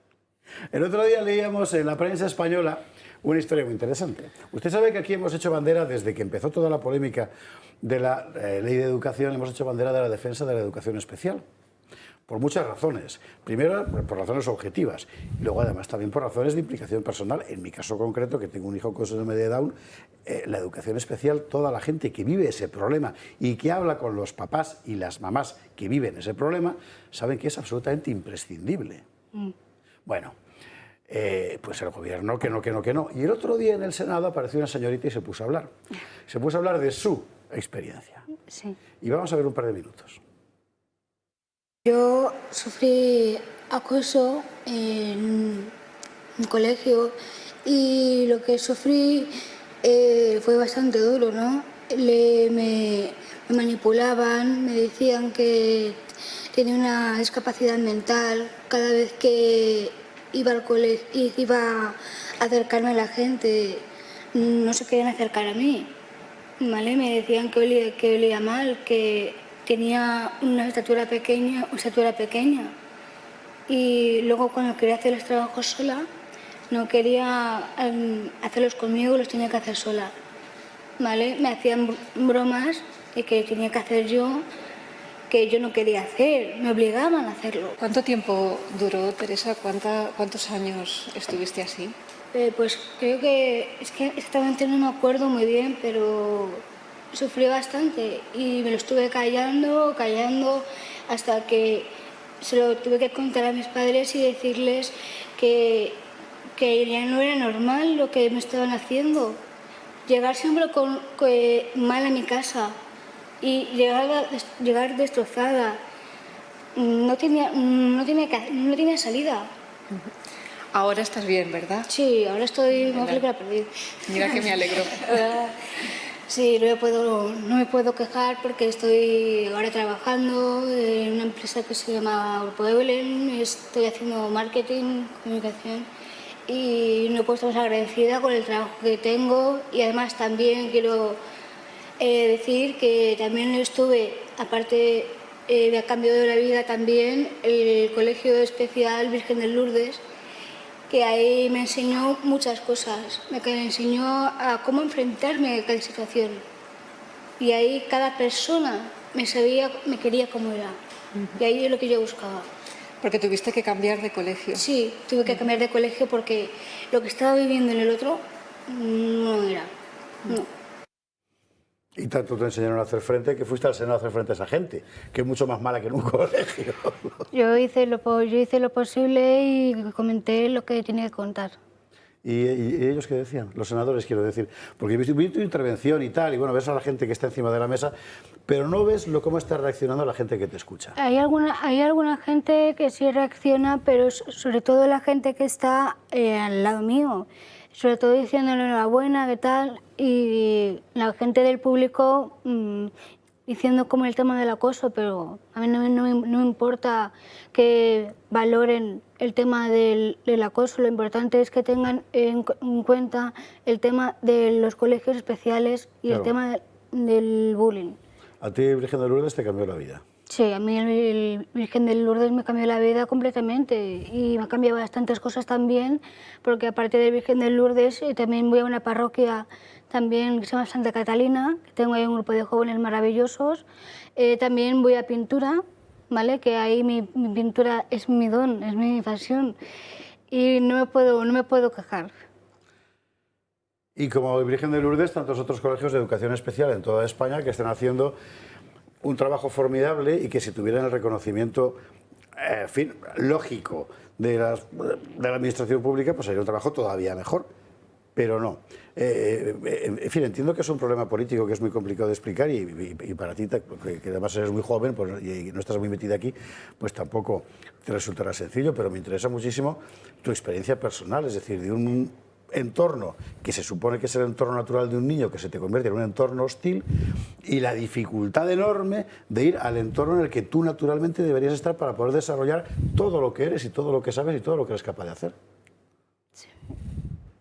A: El otro día leíamos en la prensa española una historia muy interesante. Usted sabe que aquí hemos hecho bandera, desde que empezó toda la polémica de la ley de educación, hemos hecho bandera de la defensa de la educación especial. Por muchas razones. Primero, por razones objetivas. Y luego, además, también por razones de implicación personal. En mi caso concreto, que tengo un hijo con síndrome de Down, la educación especial, toda la gente que vive ese problema y que habla con los papás y las mamás que viven ese problema, saben que es absolutamente imprescindible. Bueno, pues el gobierno que no. Y el otro día en el Senado apareció una señorita y se puso a hablar. Se puso a hablar de su experiencia.
H: Sí.
A: Y vamos a ver un par de minutos.
H: Yo sufrí acoso en un colegio y lo que sufrí fue bastante duro, ¿no? Me manipulaban, me decían que tenía una discapacidad mental. Cada vez que iba al colegio, iba a acercarme a la gente, no se querían acercar a mí, ¿vale? Me decían que olía mal, que tenía una estatura pequeña. Y luego cuando quería hacer los trabajos sola, no quería hacerlos conmigo, los tenía que hacer sola, ¿vale? Me hacían bromas de que tenía que hacer yo, que yo no quería hacer, me obligaban a hacerlo.
I: ¿Cuánto tiempo duró, Teresa? ¿Cuántos años estuviste así?
H: Pues creo que exactamente no me acuerdo muy bien, pero sufrí bastante y me lo estuve callando hasta que se lo tuve que contar a mis padres y decirles que ya no era normal lo que me estaban haciendo. Llegar siempre mal a mi casa y llegar destrozada. No tenía salida.
I: Ahora estás bien, ¿verdad?
H: Sí, ahora estoy más feliz que la perdí.
I: Mira que me alegro.
H: Sí, no me puedo quejar porque estoy ahora trabajando en una empresa que se llama Grupo Evelyn, estoy haciendo marketing, comunicación y no puedo estar más agradecida con el trabajo que tengo y además también quiero decir que también estuve, aparte me ha cambiado la vida también, el Colegio Especial Virgen de Lourdes, que ahí me enseñó muchas cosas, me enseñó a cómo enfrentarme a cada situación. Y ahí cada persona me quería como era. Y ahí es lo que yo buscaba.
I: Porque tuviste que cambiar de colegio.
H: Sí, tuve que cambiar de colegio porque lo que estaba viviendo en el otro no era. No.
A: Y tanto te enseñaron a hacer frente que fuiste al Senado a hacer frente a esa gente, que es mucho más mala que en un colegio.
H: Yo hice lo posible y comenté lo que tenía que contar.
A: ¿Y ellos qué decían? Los senadores, quiero decir. Porque vi tu intervención y tal, y bueno, ves a la gente que está encima de la mesa, pero no ves cómo está reaccionando la gente que te escucha.
H: Hay alguna gente que sí reacciona, pero sobre todo la gente que está al lado mío. Sobre todo diciéndole enhorabuena, qué tal, y la gente del público diciendo como el tema del acoso, pero a mí no me importa que valoren el tema del acoso, lo importante es que tengan en cuenta el tema de los colegios especiales y claro, el tema del bullying.
A: A ti, Virgen de Lourdes, te cambió la vida.
H: Sí, a mí el Virgen de Lourdes me cambió la vida completamente y me ha cambiado bastantes cosas también, porque aparte del Virgen de Lourdes también voy a una parroquia también que se llama Santa Catalina, que tengo ahí un grupo de jóvenes maravillosos. También voy a pintura, ¿vale? Que ahí mi pintura es mi don, es mi pasión y no me puedo quejar.
A: Y como Virgen de Lourdes, tantos otros colegios de educación especial en toda España que están haciendo un trabajo formidable y que si tuvieran el reconocimiento en fin, lógico de la administración pública, pues sería un trabajo todavía mejor. Pero no. En fin, entiendo que es un problema político que es muy complicado de explicar y para ti, que además eres muy joven pues, y no estás muy metida aquí, pues tampoco te resultará sencillo, pero me interesa muchísimo tu experiencia personal, es decir, de un entorno que se supone que es el entorno natural de un niño que se te convierte en un entorno hostil y la dificultad enorme de ir al entorno en el que tú naturalmente deberías estar para poder desarrollar todo lo que eres y todo lo que sabes y todo lo que eres capaz de hacer.
H: Sí.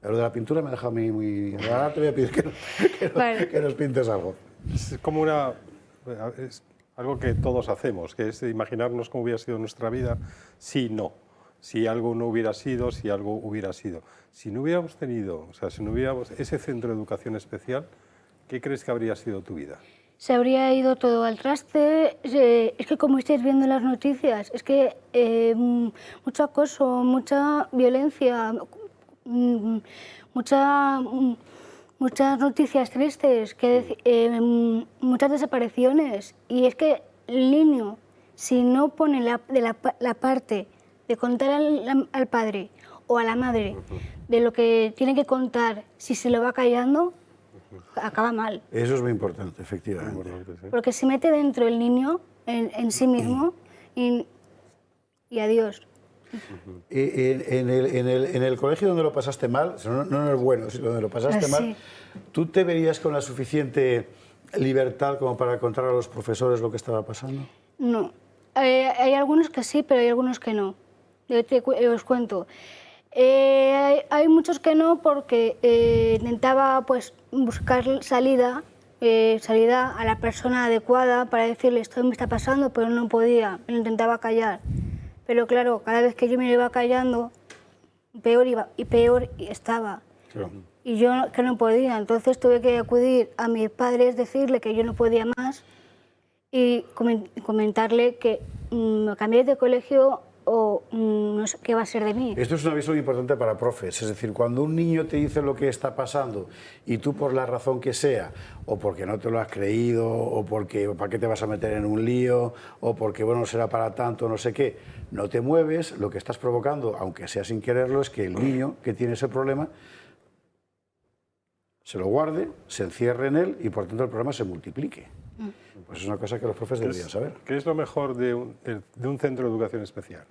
A: Lo de la pintura me deja a mí muy... Ahora te voy a pedir que nos pintes algo.
D: Es como es algo que todos hacemos, que es imaginarnos cómo hubiera sido nuestra vida si no. Si algo no hubiera sido, si algo hubiera sido. Si no hubiéramos tenido, o sea, si no hubiéramos ese centro de educación especial, ¿qué crees que habría sido tu vida?
H: Se habría ido todo al traste. Es que como estáis viendo en las noticias, es que mucho acoso, mucha violencia, muchas noticias tristes, muchas desapariciones. Y es que el niño, si no pone la parte de contar al padre o a la madre de lo que tiene que contar, si se lo va callando, acaba mal.
A: Eso es muy importante, efectivamente.
H: Porque se mete dentro el niño en sí mismo y adiós.
A: En el colegio donde lo pasaste mal, no en el bueno, sino donde lo pasaste mal, ¿tú te verías con la suficiente libertad como para contar a los profesores lo que estaba pasando?
H: No. Hay algunos que sí, pero hay algunos que no. Os cuento. Hay muchos que no porque intentaba pues, buscar salida a la persona adecuada para decirle esto me está pasando, pero no podía, me lo intentaba callar. Pero claro, cada vez que yo me lo iba callando, peor iba y peor estaba.
A: Claro.
H: Y yo que no podía, entonces tuve que acudir a mis padres, decirle que yo no podía más y comentarle que me cambié de colegio o no sé qué va a ser de mí.
A: Esto es un aviso muy importante para profes, es decir, cuando un niño te dice lo que está pasando y tú por la razón que sea, o porque no te lo has creído, o porque para qué te vas a meter en un lío, o porque bueno, no será para tanto, no sé qué, no te mueves, lo que estás provocando, aunque sea sin quererlo, es que el niño que tiene ese problema se lo guarde, se encierre en él y por tanto el problema se multiplique. Pues es una cosa que los profes deberían saber.
D: ¿Qué es lo mejor de un centro de educación especial?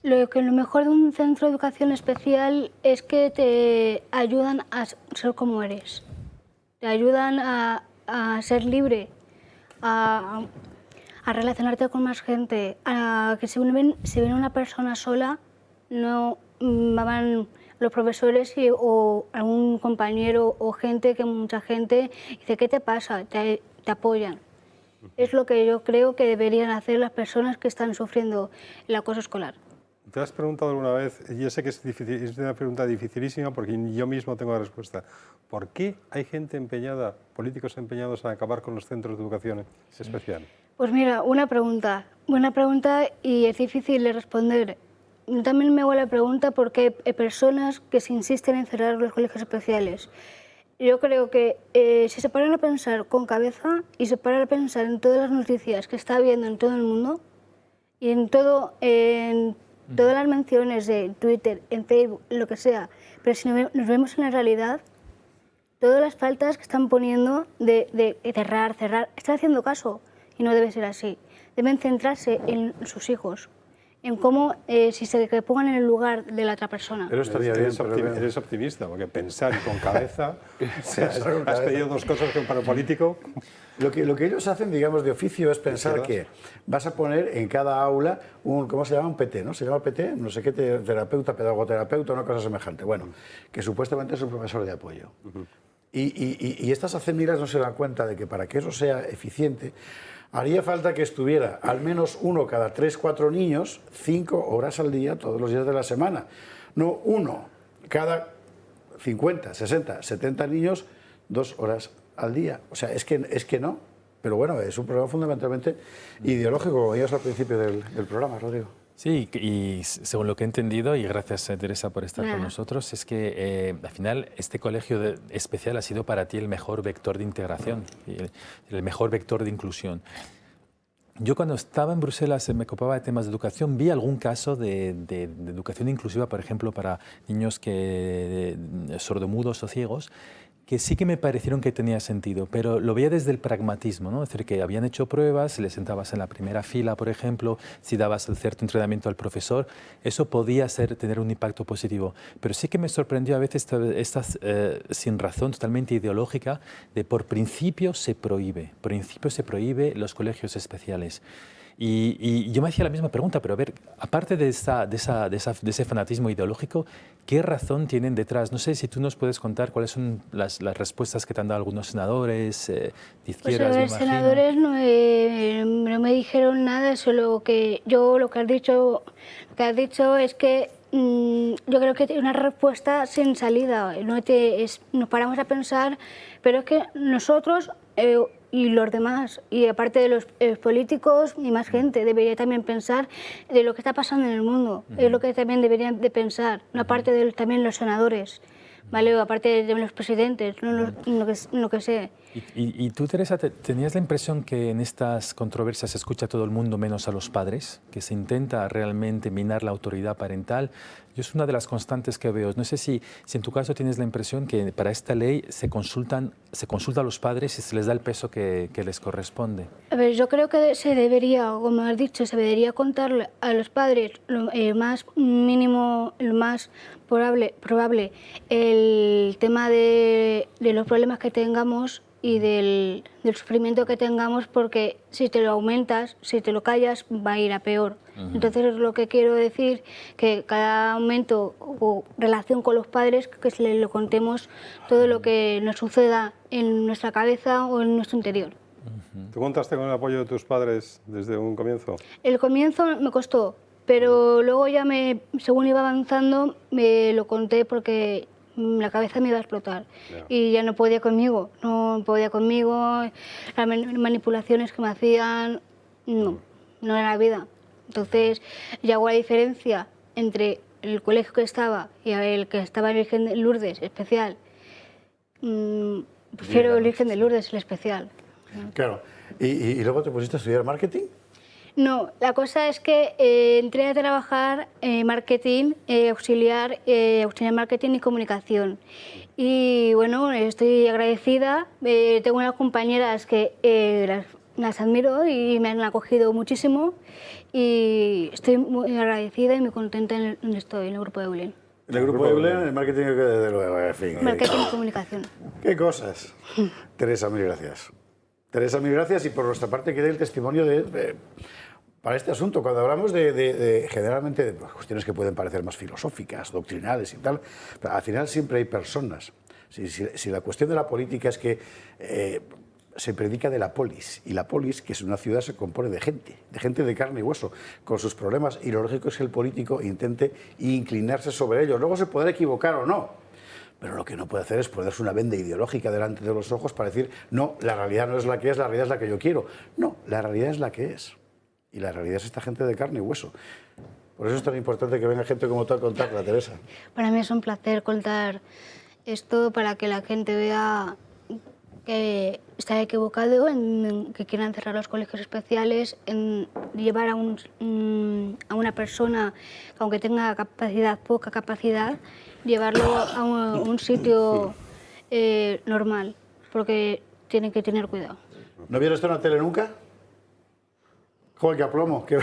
H: Lo mejor de un centro de educación especial es que te ayudan a ser como eres. Te ayudan a ser libre, a relacionarte con más gente, a que si ven una persona sola, no van los profesores o algún compañero o gente, que mucha gente dice, ¿qué te pasa? Te apoyan. Es lo que yo creo que deberían hacer las personas que están sufriendo el acoso escolar.
D: ¿Te has preguntado alguna vez, y yo sé que es una pregunta dificilísima porque yo mismo tengo la respuesta, ¿por qué hay gente empeñada, políticos empeñados en acabar con los centros de educación especial?
H: Pues mira, buena pregunta y es difícil de responder. También me hago la pregunta porque hay personas que se insisten en cerrar los colegios especiales. Yo creo que si se paran a pensar con cabeza y se paran a pensar en todas las noticias que está habiendo en todo el mundo y en todas las menciones de Twitter, en Facebook, lo que sea, pero si nos vemos en la realidad, todas las faltas que están poniendo de cerrar, están haciendo caso y no debe ser así. Deben centrarse en sus hijos, en cómo si se pongan en el lugar de la otra persona.
A: Pero estaría bien.
D: Eres optimista, porque pensar con cabeza, has pedido dos cosas que para un político...
A: Lo que ellos hacen, digamos, de oficio es pensar que vas a poner en cada aula ¿cómo se llama? Un PT, ¿no? Se llama PT, no sé qué, terapeuta, pedagogoterapeuta, una cosa semejante. Bueno, que supuestamente es un profesor de apoyo. Y estas hacemiras no se dan cuenta de que para que eso sea eficiente, haría falta que estuviera al menos uno cada 3, 4 niños 5 horas al día todos los días de la semana. No uno cada 50, 60, 70 niños 2 horas al día. O sea, es que no. Pero bueno, es un problema fundamentalmente ideológico, como veías al principio del programa, Rodrigo.
B: Sí, y según lo que he entendido, y gracias Teresa por estar con nosotros, es que al final este colegio especial ha sido para ti el mejor vector de integración, el mejor vector de inclusión. Yo cuando estaba en Bruselas me ocupaba de temas de educación, vi algún caso de educación inclusiva, por ejemplo, para niños sordomudos o ciegos, que sí que me parecieron que tenía sentido, pero lo veía desde el pragmatismo, ¿no? Es decir, que habían hecho pruebas, si le sentabas en la primera fila, por ejemplo, si dabas el cierto entrenamiento al profesor, eso podía tener un impacto positivo. Pero sí que me sorprendió a veces esta sin razón totalmente ideológica de por principio se prohíbe los colegios especiales. Y yo me hacía la misma pregunta, pero a ver, aparte de ese fanatismo ideológico, ¿qué razón tienen detrás? No sé si tú nos puedes contar cuáles son las respuestas que te han dado algunos senadores de izquierdas.
H: Pues los senadores no me dijeron nada, solo que yo lo que has dicho es que yo creo que tiene una respuesta sin salida. Nos paramos a pensar, pero es que nosotros y los demás, y aparte de los políticos y más gente, debería también pensar de lo que está pasando en el mundo. Es lo que también deberían de pensar, no aparte de también los senadores, ¿vale? O aparte de los presidentes, lo que sé.
B: ¿Y tú, Teresa, tenías la impresión que en estas controversias se escucha a todo el mundo menos a los padres? ¿Que se intenta realmente minar la autoridad parental? Yo es una de las constantes que veo. No sé si en tu caso tienes la impresión que para esta ley se consulta a los padres y se les da el peso que les corresponde.
H: A ver, yo creo que se debería, como has dicho, se debería contar a los padres lo más mínimo, lo más probable el tema de los problemas que tengamos y del sufrimiento que tengamos, porque si te lo aumentas, si te lo callas, va a ir a peor. Entonces, lo que quiero decir que cada aumento o relación con los padres, que se les lo contemos todo lo que nos suceda en nuestra cabeza o en nuestro interior.
D: ¿Tú contaste con el apoyo de tus padres desde un comienzo?
H: El comienzo me costó, pero luego ya según iba avanzando, me lo conté porque la cabeza me iba a explotar y ya no podía conmigo, las manipulaciones que me hacían, no era la vida. Entonces ya hago la diferencia entre el colegio que estaba y el que estaba en Virgen de Lourdes especial. Prefiero el Virgen de Lourdes, el especial.
A: Claro. ¿Y luego te pusiste a estudiar marketing?
H: No, la cosa es que entré a trabajar marketing, auxiliar marketing y comunicación. Y bueno, estoy agradecida. Tengo unas compañeras que las admiro y me han acogido muchísimo. Y estoy muy agradecida y muy contenta en donde estoy, en el Grupo Eulen.
A: En el Grupo Eulen, el marketing, desde luego, en fin.
H: Marketing y comunicación.
A: ¿Qué cosas? Teresa, mil gracias. Teresa, mil gracias, y por nuestra parte queda el testimonio para este asunto. Cuando hablamos generalmente de cuestiones que pueden parecer más filosóficas, doctrinales y tal, pero al final siempre hay personas. Si la cuestión de la política es que se predica de la polis, y la polis, que es una ciudad, se compone de gente de carne y hueso, con sus problemas, y lo lógico es que el político intente inclinarse sobre ellos. Luego se podrá equivocar o no, pero lo que no puede hacer es ponerse una venda ideológica delante de los ojos para decir, no, la realidad no es la que es, la realidad es la que yo quiero. No, la realidad es la que es. Y la realidad es esta gente de carne y hueso. Por eso es tan importante que venga gente como tú a contarla, Teresa.
H: Para mí es un placer contar esto para que la gente vea que está equivocado, en que quieran cerrar los colegios especiales, en llevar a una persona que, aunque tenga poca capacidad, llevarlo a un sitio normal, porque tienen que tener cuidado.
A: ¿No vieron esto en la tele nunca? Joder, qué aplomo. Sí.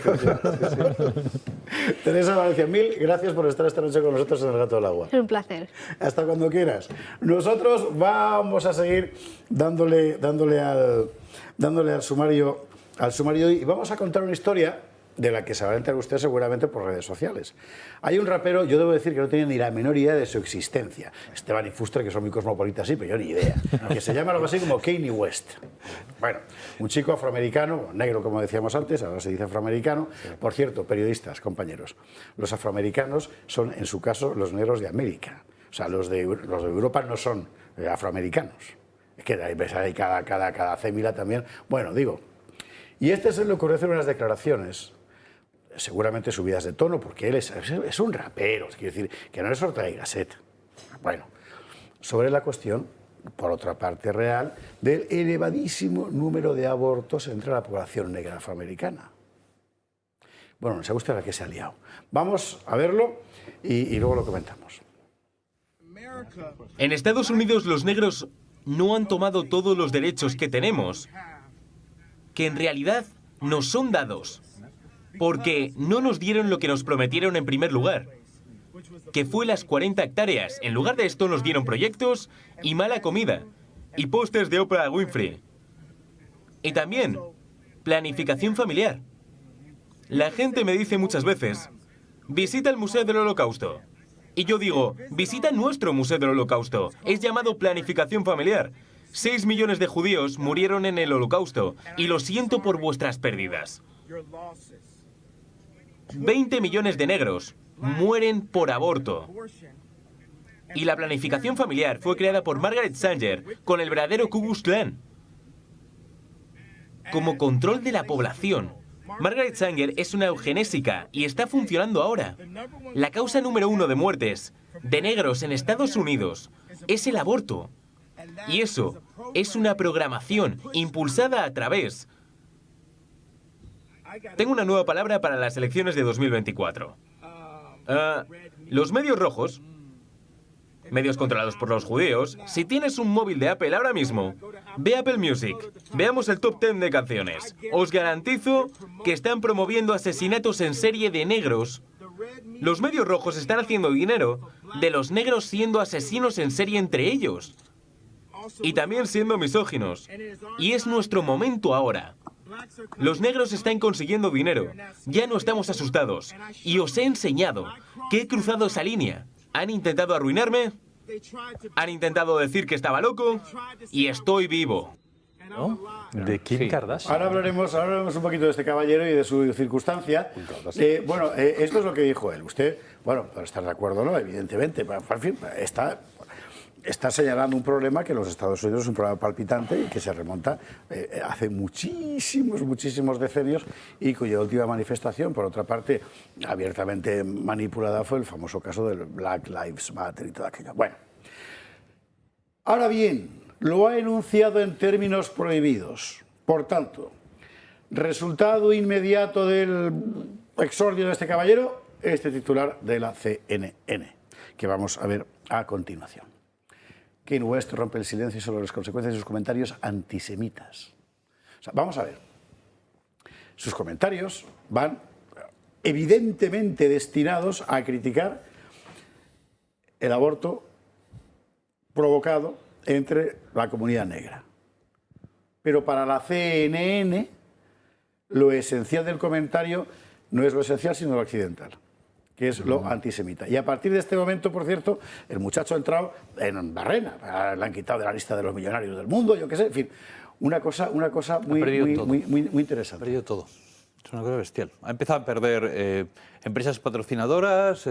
A: Teresa Valencia, mil gracias por estar esta noche con nosotros en El Gato del Agua.
H: Es un placer.
A: Hasta cuando quieras. Nosotros vamos a seguir dándole al sumario y vamos a contar una historia de la que se va a enterar usted seguramente por redes sociales. Hay un rapero, yo debo decir que no tenía ni la menor idea de su existencia, Esteban y Fuster, que son muy cosmopolitas, sí, pero yo ni idea, que se llama algo así como Kanye West. Bueno, un chico afroamericano, negro como decíamos antes, ahora se dice afroamericano. Por cierto, periodistas, compañeros, los afroamericanos son, en su caso, los negros de América. O sea, los de Europa no son afroamericanos. Es que hay cada cémila también. Bueno, digo, y este se le ocurrió hacer unas declaraciones, seguramente subidas de tono, porque él es un rapero, quiere decir, que no es Ortega y Gasset. Bueno, sobre la cuestión, por otra parte real, del elevadísimo número de abortos entre la población negra afroamericana. Bueno, no sabe usted a qué se ha liado. Vamos a verlo y luego lo comentamos.
E: En Estados Unidos los negros no han tomado todos los derechos que tenemos, que en realidad nos son dados, porque no nos dieron lo que nos prometieron en primer lugar, que fue las 40 hectáreas. En lugar de esto nos dieron proyectos y mala comida, y pósters de Oprah Winfrey. Y también planificación familiar. La gente me dice muchas veces, visita el Museo del Holocausto. Y yo digo, visita nuestro Museo del Holocausto. Es llamado planificación familiar. 6 millones de judíos murieron en el Holocausto, y lo siento por vuestras pérdidas. 20 millones de negros mueren por aborto. Y la planificación familiar fue creada por Margaret Sanger con el verdadero Ku Klux Klan. Como control de la población, Margaret Sanger es una eugenésica y está funcionando ahora. La causa número 1 de muertes de negros en Estados Unidos es el aborto. Y eso es una programación impulsada a través... Tengo una nueva palabra para las elecciones de 2024. Los medios rojos, medios controlados por los judíos, si tienes un móvil de Apple ahora mismo, ve Apple Music, veamos el top 10 de canciones. Os garantizo que están promoviendo asesinatos en serie de negros. Los medios rojos están haciendo dinero de los negros siendo asesinos en serie entre ellos. Y también siendo misóginos. Y es nuestro momento ahora. Los negros están consiguiendo dinero. Ya no estamos asustados. Y os he enseñado que he cruzado esa línea. Han intentado arruinarme, han intentado decir que estaba loco, y estoy vivo.
B: ¿No? De Kim Kardashian.
A: Ahora hablaremos un poquito de este caballero y de su circunstancia. Bueno, esto es lo que dijo él. Usted, bueno, puede estar de acuerdo, ¿no? Evidentemente, en fin, está señalando un problema que en los Estados Unidos es un problema palpitante y que se remonta hace muchísimos decenios, y cuya última manifestación, por otra parte, abiertamente manipulada, fue el famoso caso del Black Lives Matter y todo aquello. Bueno, ahora bien, lo ha enunciado en términos prohibidos. Por tanto, resultado inmediato del exordio de este caballero, este titular de la CNN, que vamos a ver a continuación. Kanye West rompe el silencio sobre las consecuencias de sus comentarios antisemitas. O sea, vamos a ver. Sus comentarios van evidentemente destinados a criticar el aborto provocado entre la comunidad negra. Pero para la CNN, lo esencial del comentario no es lo esencial, sino lo accidental, que es lo antisemita. Y a partir de este momento, por cierto, el muchacho ha entrado en barrena, le han quitado de la lista de los millonarios del mundo, yo qué sé, en fin, una cosa muy interesante.
C: Ha perdido todo. Es una cosa bestial. Ha empezado a perder empresas patrocinadoras,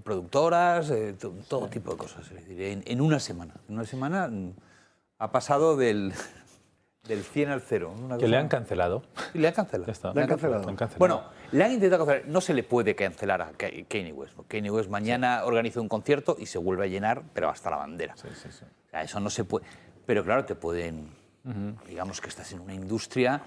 C: productoras, todo tipo de cosas. Es decir, en una semana. En una semana ha pasado del 100 al 0.
B: Que le han cancelado.
C: Sí, le han cancelado.
B: Ya está.
A: Le han cancelado.
C: Bueno, le han intentado cancelar. No se le puede cancelar a Kanye West. Kanye West mañana organiza un concierto y se vuelve a llenar, pero hasta la bandera. Sí. O sea, eso no se puede. Pero claro, te pueden... Digamos que estás en una industria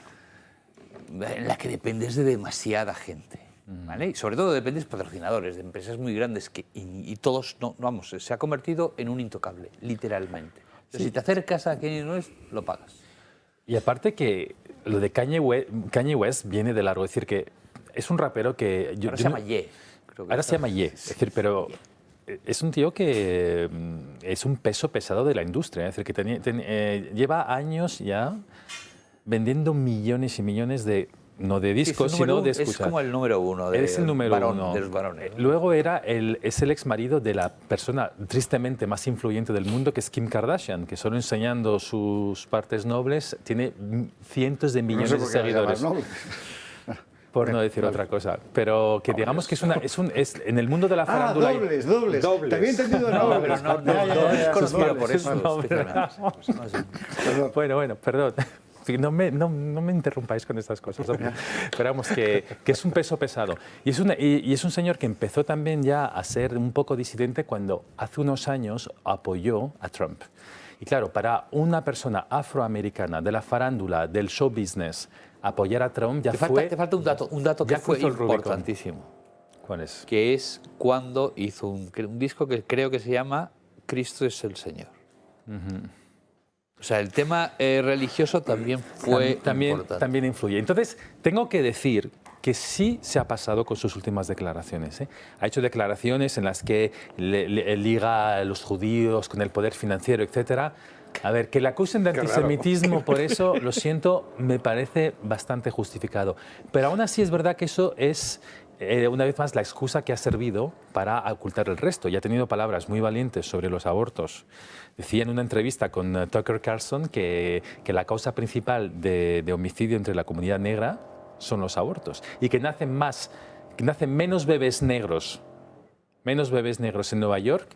C: en la que dependes de demasiada gente. ¿Vale? Y sobre todo dependes de patrocinadores, de empresas muy grandes y todos, vamos, se ha convertido en un intocable, literalmente. Si te acercas a Kanye West, lo pagas.
B: Y aparte que lo de Kanye West viene de largo, es decir, que es un rapero que...
C: Ahora se llama Ye.
B: Ahora se llama Ye, es decir, pero es un tío que es un peso pesado de la industria, es decir, que lleva años ya vendiendo millones y millones de no de discos,
C: Sí,
B: sino de escuchar.
C: Es como el número uno de,
B: Es el número uno.
C: de los varones.
B: Luego es el ex marido de la persona tristemente más influyente del mundo, que es Kim Kardashian, que solo enseñando sus partes nobles tiene cientos de millones de seguidores. Por no decir otra cosa. Pero que digamos que es en el mundo de la farándula...
A: dobles. Te había entendido dobles.
C: No es conocido por eso.
B: Bueno, perdón. No me interrumpáis con estas cosas. Pero vamos, que es un peso pesado. Y es un señor que empezó también ya a ser un poco disidente cuando hace unos años apoyó a Trump. Y claro, para una persona afroamericana de la farándula, del show business, apoyar a Trump ya
C: te
B: fue...
C: Te falta un dato que fue importantísimo.
B: ¿Cuál es?
C: Que es cuando hizo un disco que creo que se llama Cristo es el Señor. O sea, el tema religioso también fue importante.
B: También influye. Entonces, tengo que decir que sí se ha pasado con sus últimas declaraciones. Ha hecho declaraciones en las que liga a los judíos con el poder financiero, etcétera. A ver, que le acusen de antisemitismo por eso, lo siento, me parece bastante justificado. Pero aún así es verdad que eso es, una vez más, la excusa que ha servido para ocultar el resto. Y ha tenido palabras muy valientes sobre los abortos. Decía en una entrevista con Tucker Carlson que la causa principal de homicidio entre la comunidad negra son los abortos. Y que nacen menos bebés negros en Nueva York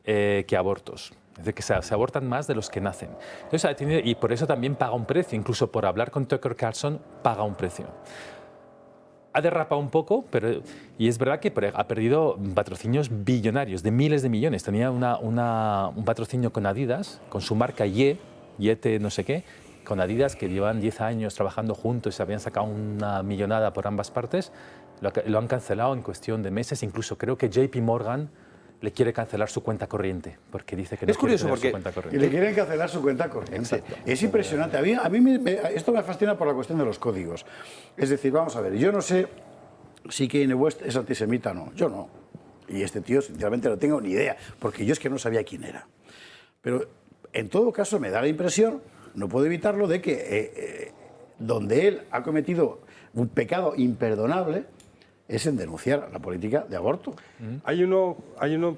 B: que abortos. Es decir, que se abortan más de los que nacen. Entonces, y por eso también paga un precio. Incluso por hablar con Tucker Carlson, paga un precio. Ha derrapado un poco, y es verdad que ha perdido patrocinios billonarios, de miles de millones. Tenía un patrocinio con Adidas, con su marca Yete no sé qué, con Adidas, que llevan 10 años trabajando juntos y se habían sacado una millonada por ambas partes. Lo han cancelado en cuestión de meses. Incluso creo que JP Morgan le quiere cancelar su cuenta corriente, porque dice que no quiere tener su cuenta corriente.
A: Y le quieren cancelar su cuenta corriente. Exacto. Es impresionante. A mí esto me fascina por la cuestión de los códigos. Es decir, vamos a ver, yo no sé si Kanye West es antisemita o no. Yo no. Y este tío, sinceramente, no tengo ni idea, porque yo es que no sabía quién era. Pero, en todo caso, me da la impresión, no puedo evitarlo, de que donde él ha cometido un pecado imperdonable es en denunciar la política de aborto.
D: Hay uno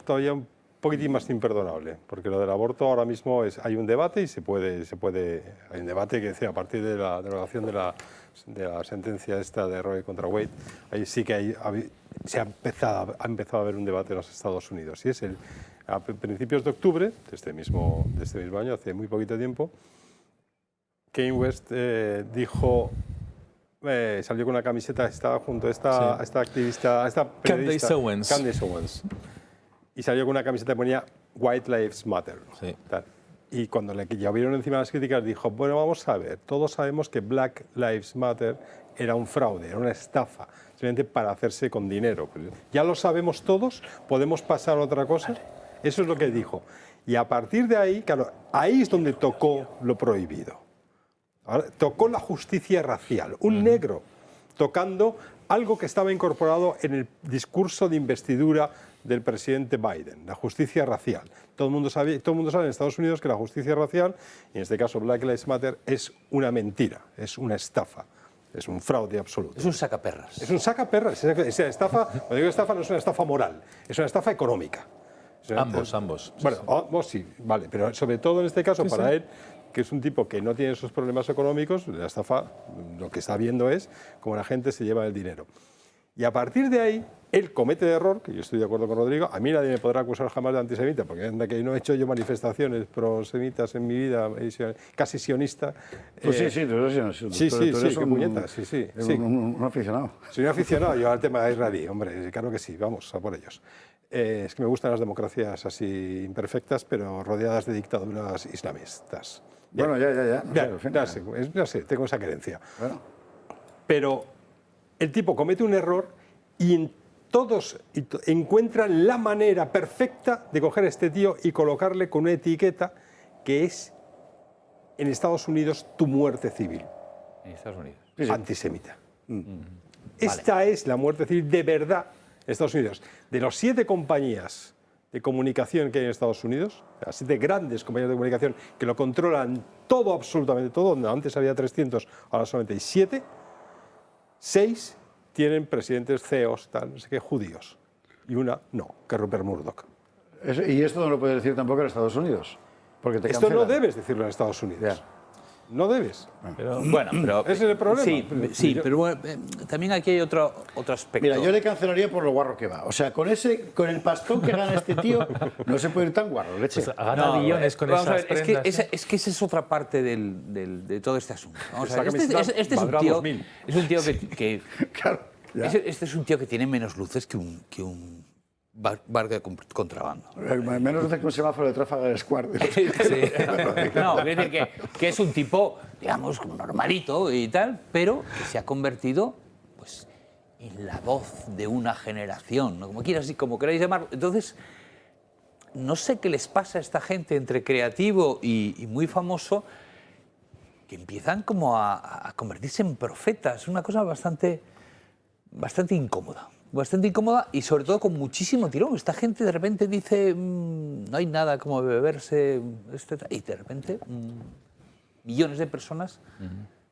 D: todavía un poquitín más imperdonable, porque lo del aborto ahora mismo hay un debate y hay un debate que a partir de la derogación de la sentencia esta de Roe contra Wade, ahí sí que ha empezado a haber un debate en los Estados Unidos. Y es a principios de octubre de este mismo año, hace muy poquito tiempo, Kanye West dijo... salió con una camiseta, estaba junto a esta activista, a esta periodista, Candace Owens. Y salió con una camiseta que ponía White Lives Matter.
B: Sí.
D: Y cuando le llovieron encima las críticas, dijo, bueno, vamos a ver, todos sabemos que Black Lives Matter era un fraude, era una estafa, simplemente para hacerse con dinero. Ya lo sabemos todos, podemos pasar a otra cosa. Eso es lo que dijo. Y a partir de ahí, claro, ahí es donde tocó lo prohibido. Ahora, tocó la justicia racial, un negro tocando algo que estaba incorporado en el discurso de investidura del presidente Biden, la justicia racial. Todo el mundo sabe en Estados Unidos que la justicia racial, y en este caso Black Lives Matter, es una mentira, es una estafa, es un fraude absoluto.
C: Es un sacaperras.
D: Es un sacaperras. Esa estafa, cuando digo estafa, no es una estafa moral, es una estafa económica.
B: Ambos.
D: Bueno, ambos sí, vale, pero sobre todo en este caso para él, que es un tipo que no tiene esos problemas económicos, la estafa lo que está viendo es cómo la gente se lleva el dinero. Y a partir de ahí, él comete el error, que yo estoy de acuerdo con Rodrigo, a mí nadie me podrá acusar jamás de antisemita, porque anda que no he hecho yo manifestaciones prosemitas en mi vida, casi sionista.
A: Pues sí, tú eres sionista.
D: Sí, qué puñeta, sí.
A: Un aficionado.
D: Soy un aficionado yo al tema israelí, hombre, claro que sí, vamos a por ellos. Es que me gustan las democracias así imperfectas, pero rodeadas de dictaduras islamistas.
A: Bueno, ya.
D: No sé, tengo esa creencia.
A: Bueno.
D: Pero el tipo comete un error y todos encuentran la manera perfecta de coger a este tío y colocarle con una etiqueta que es, en Estados Unidos, tu muerte civil.
C: En Estados Unidos.
A: Sí.
D: Antisemita. Esta es la muerte civil de verdad en Estados Unidos. De los 7 compañías de comunicación que hay en Estados Unidos, las 7 grandes compañías de comunicación que lo controlan todo, absolutamente todo, donde antes había 300, ahora solamente hay 7, 6 tienen presidentes CEOs, tal, no sé qué, judíos. Y una no, que es Rupert Murdoch.
A: Y esto no lo puedes decir tampoco en Estados Unidos. Porque te
D: Esto
A: cancelan.
D: no debes decirlo en Estados Unidos.
A: Ya.
D: No debes.
C: Bueno, pero
D: Ese es el problema.
C: Sí, pero bueno, también aquí hay otro aspecto.
A: Mira, yo le cancelaría por lo guarro que va. O sea, con el pastón que gana este tío, no se puede ir tan guarro, leche.
B: Pues gana billones con
C: vamos a
B: esas
C: ver,
B: prendas.
C: es que esa es otra parte de todo este asunto. Vamos a ver,
D: Esa
C: este es un
D: valdrá
C: tío,
D: 2000.
C: es un tío que
A: Claro. ya.
C: este es un tío que tiene menos luces que un barco de contrabando.
A: Menos veces que un semáforo de Trafalgar Square.
C: No, quiero decir que es un tipo, digamos, como normalito y tal, pero que se ha convertido, pues, en la voz de una generación, ¿no? Como queráis llamarlo. Entonces, no sé qué les pasa a esta gente entre creativo y muy famoso, que empiezan como a convertirse en profetas. Una cosa bastante incómoda. Bastante incómoda y sobre todo con muchísimo tirón. Esta gente de repente dice, no hay nada como beberse, y de repente millones de personas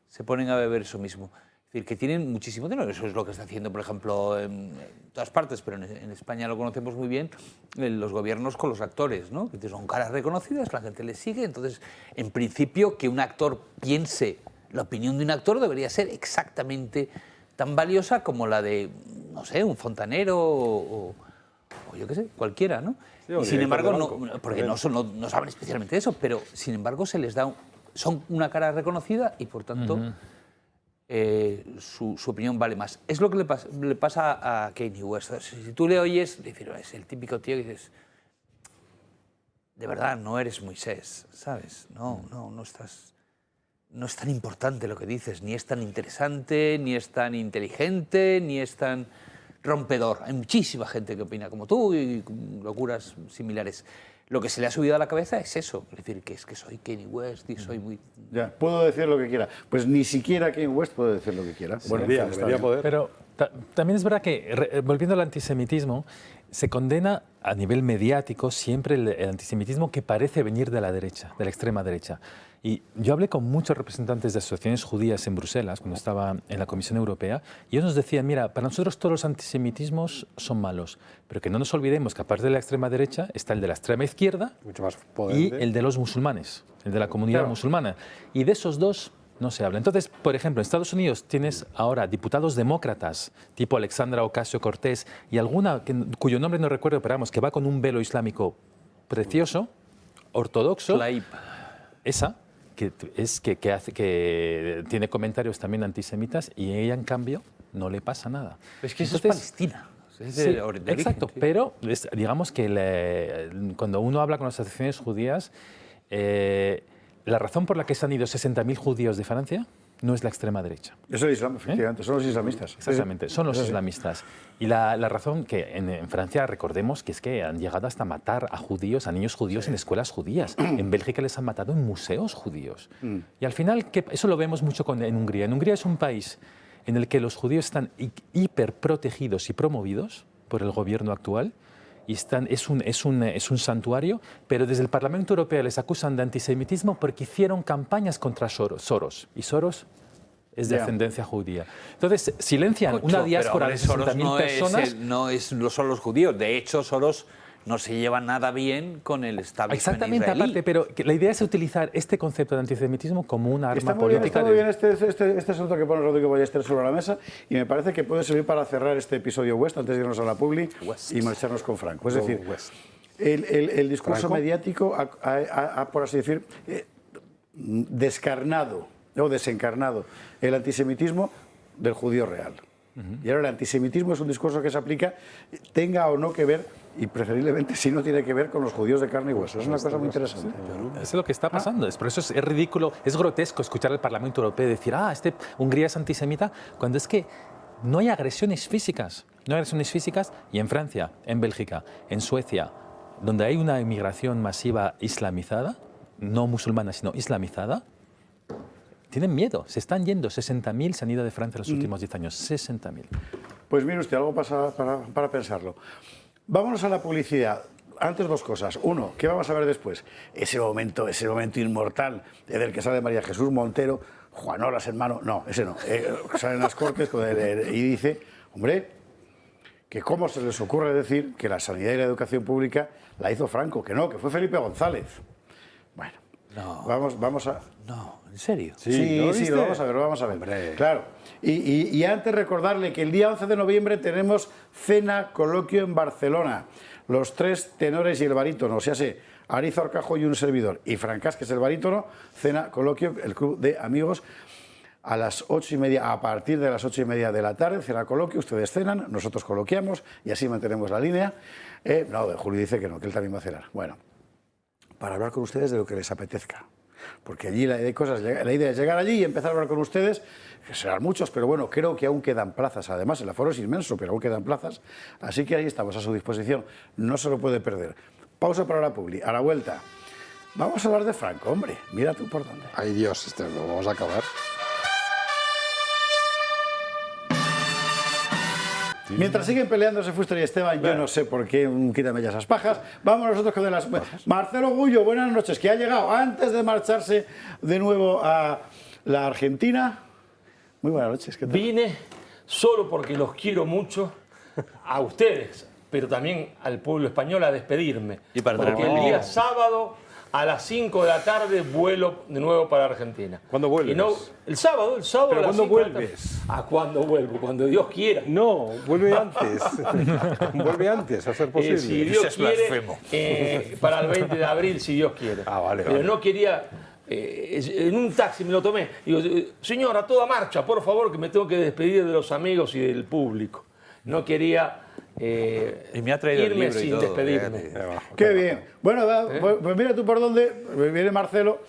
C: se ponen a beber eso mismo. Es decir, que tienen muchísimo tirón. Eso es lo que está haciendo, por ejemplo, en todas partes, pero en España lo conocemos muy bien, los gobiernos con los actores, ¿no? Que son caras reconocidas, la gente les sigue. Entonces, en principio, que un actor piense, la opinión de un actor debería ser exactamente tan valiosa como la de, no sé, un fontanero o yo qué sé, cualquiera, ¿no?
D: Sí,
C: y sin embargo, no, porque no saben especialmente eso, pero sin embargo se les da, son una cara reconocida y por tanto su opinión vale más. Es lo que le pasa a Kanye West. Si tú le oyes, es el típico tío que dices, de verdad, no eres Moisés, ¿sabes? No estás... No es tan importante lo que dices, ni es tan interesante, ni es tan inteligente, ni es tan rompedor. Hay muchísima gente que opina como tú y locuras similares. Lo que se le ha subido a la cabeza es eso, es decir, que soy Kanye West y soy muy...
A: Ya, puedo decir lo que quiera. Pues ni siquiera Kanye West puede decir lo que quiera.
D: Bueno, debería poder.
B: Pero también es verdad que, volviendo al antisemitismo, se condena a nivel mediático siempre el antisemitismo que parece venir de la derecha, de la extrema derecha. Y yo hablé con muchos representantes de asociaciones judías en Bruselas, cuando estaba en la Comisión Europea, y ellos nos decían, mira, para nosotros todos los antisemitismos son malos, pero que no nos olvidemos que aparte de la extrema derecha está el de la extrema izquierda
D: Mucho más
B: y el de los musulmanes, el de la comunidad musulmana. Y de esos dos no se habla. Entonces, por ejemplo, en Estados Unidos tienes ahora diputados demócratas, tipo Alexandra Ocasio-Cortez, y alguna cuyo nombre no recuerdo, pero vamos, que va con un velo islámico precioso, ortodoxo. Esa, que tiene comentarios también antisemitas, y ella, en cambio, no le pasa nada.
C: Es que eso es Palestina.
B: Sí, exacto, pero digamos que cuando uno habla con las asociaciones judías, la razón por la que se han ido 60.000 judíos de Francia no es la extrema derecha.
A: Es el Islam, efectivamente, son los islamistas.
B: Exactamente, son los islamistas. Y la razón que en Francia, recordemos, que es que han llegado hasta matar a judíos, a niños judíos en escuelas judías. En Bélgica les han matado en museos judíos. Y al final, eso lo vemos mucho en Hungría. En Hungría es un país en el que los judíos están hiperprotegidos y promovidos por el gobierno actual, y es un santuario, pero desde el Parlamento Europeo les acusan de antisemitismo porque hicieron campañas contra Soros. Y Soros es de ascendencia judía. Entonces, silencian una diáspora de 60.000 personas.
C: No son los judíos. De hecho, Soros no se lleva nada bien con el establishment
B: Exactamente,
C: israelí.
B: aparte, pero la idea es utilizar este concepto de antisemitismo como una arma política.
A: Está muy bien este asunto que pone Rodrigo Ballester sobre la mesa, y me parece que puede servir para cerrar este episodio West antes de irnos a la publi y marcharnos con Franco. Es decir, el discurso mediático ha, por así decir, descarnado o desencarnado el antisemitismo del judío real. Y ahora el antisemitismo es un discurso que se aplica, tenga o no que ver, y preferiblemente si no tiene que ver con los judíos de carne y hueso. Es una cosa muy interesante.
B: Eso es lo que está pasando. Por eso es ridículo, es grotesco escuchar al Parlamento Europeo decir, Hungría es antisemita, cuando es que no hay agresiones físicas. No hay agresiones físicas, y en Francia, en Bélgica, en Suecia, donde hay una inmigración masiva islamizada, no musulmana, sino islamizada, tienen miedo, se están yendo. 60.000 se han ido de Francia en los últimos 10 años, 60.000.
A: Pues mire usted, algo para pensarlo. Vámonos a la publicidad. antes dos cosas. Uno, ¿qué vamos a ver después? Ese momento inmortal del que sale María Jesús Montero, Juanolas, hermano, no, ese no. Salen las Cortes y dice, hombre, que cómo se les ocurre decir que la sanidad y la educación pública la hizo Franco, que no, que fue Felipe González. Bueno,
C: No.
A: Vamos a...
C: No, ¿en serio?
A: Sí, lo vamos a ver, lo vamos a ver.
D: Hombre.
A: Claro. Y antes recordarle que el día 11 de noviembre tenemos cena coloquio en Barcelona. Los tres tenores y el barítono, o sea, Ariza Orcajo y un servidor. Y Francás, que es el barítono, cena coloquio, el club de amigos. A las 8:30, a partir de las 8:30 de la tarde, cena coloquio, ustedes cenan, nosotros coloquiamos y así mantenemos la línea. No, Julio dice que no, que él también va a cenar. Bueno, para hablar con ustedes de lo que les apetezca. Porque allí la idea es llegar allí y empezar a hablar con ustedes, que serán muchos, pero bueno, creo que aún quedan plazas. Además, el aforo es inmenso, pero aún quedan plazas. Así que ahí estamos, a su disposición. No se lo puede perder. Pausa para la publi. A la vuelta, vamos a hablar de Franco, hombre. Mira tú por dónde.
D: Ay, Dios, lo vamos a acabar.
A: Mientras siguen peleándose Fuster y Esteban, yo no sé por qué, quítame ya esas pajas. Vamos nosotros con las... Marcelo Gullo, buenas noches, que ha llegado antes de marcharse de nuevo a la Argentina. Muy buenas noches. ¿Qué tal?
J: Vine solo porque los quiero mucho a ustedes, pero también al pueblo español a despedirme.
C: Y para
J: porque
C: traerme
J: el día sábado a las 5 de la tarde vuelo de nuevo para Argentina.
D: ¿Cuándo vuelves?
J: Y no, el sábado
D: ¿Pero
J: a las
D: cuándo
J: 5 de la tarde.
D: vuelves?
J: ¿A cuándo vuelvo? Cuando Dios quiera.
D: No, vuelve antes. Vuelve antes, a ser posible.
J: Si Dios
C: Ese es
J: quiere,
C: blasfemo.
J: para el 20 de abril, si Dios quiere.
D: Ah, vale,
J: Pero
D: vale.
J: no quería... en un taxi me lo tomé. Digo, señor, a toda marcha, por favor, que me tengo que despedir de los amigos y del público. No quería
C: Y me ha traído el
J: irme
C: libro y
J: sin
C: todo,
J: despedirme.
A: Qué bien. Bueno, pues mira tú por dónde viene Marcelo.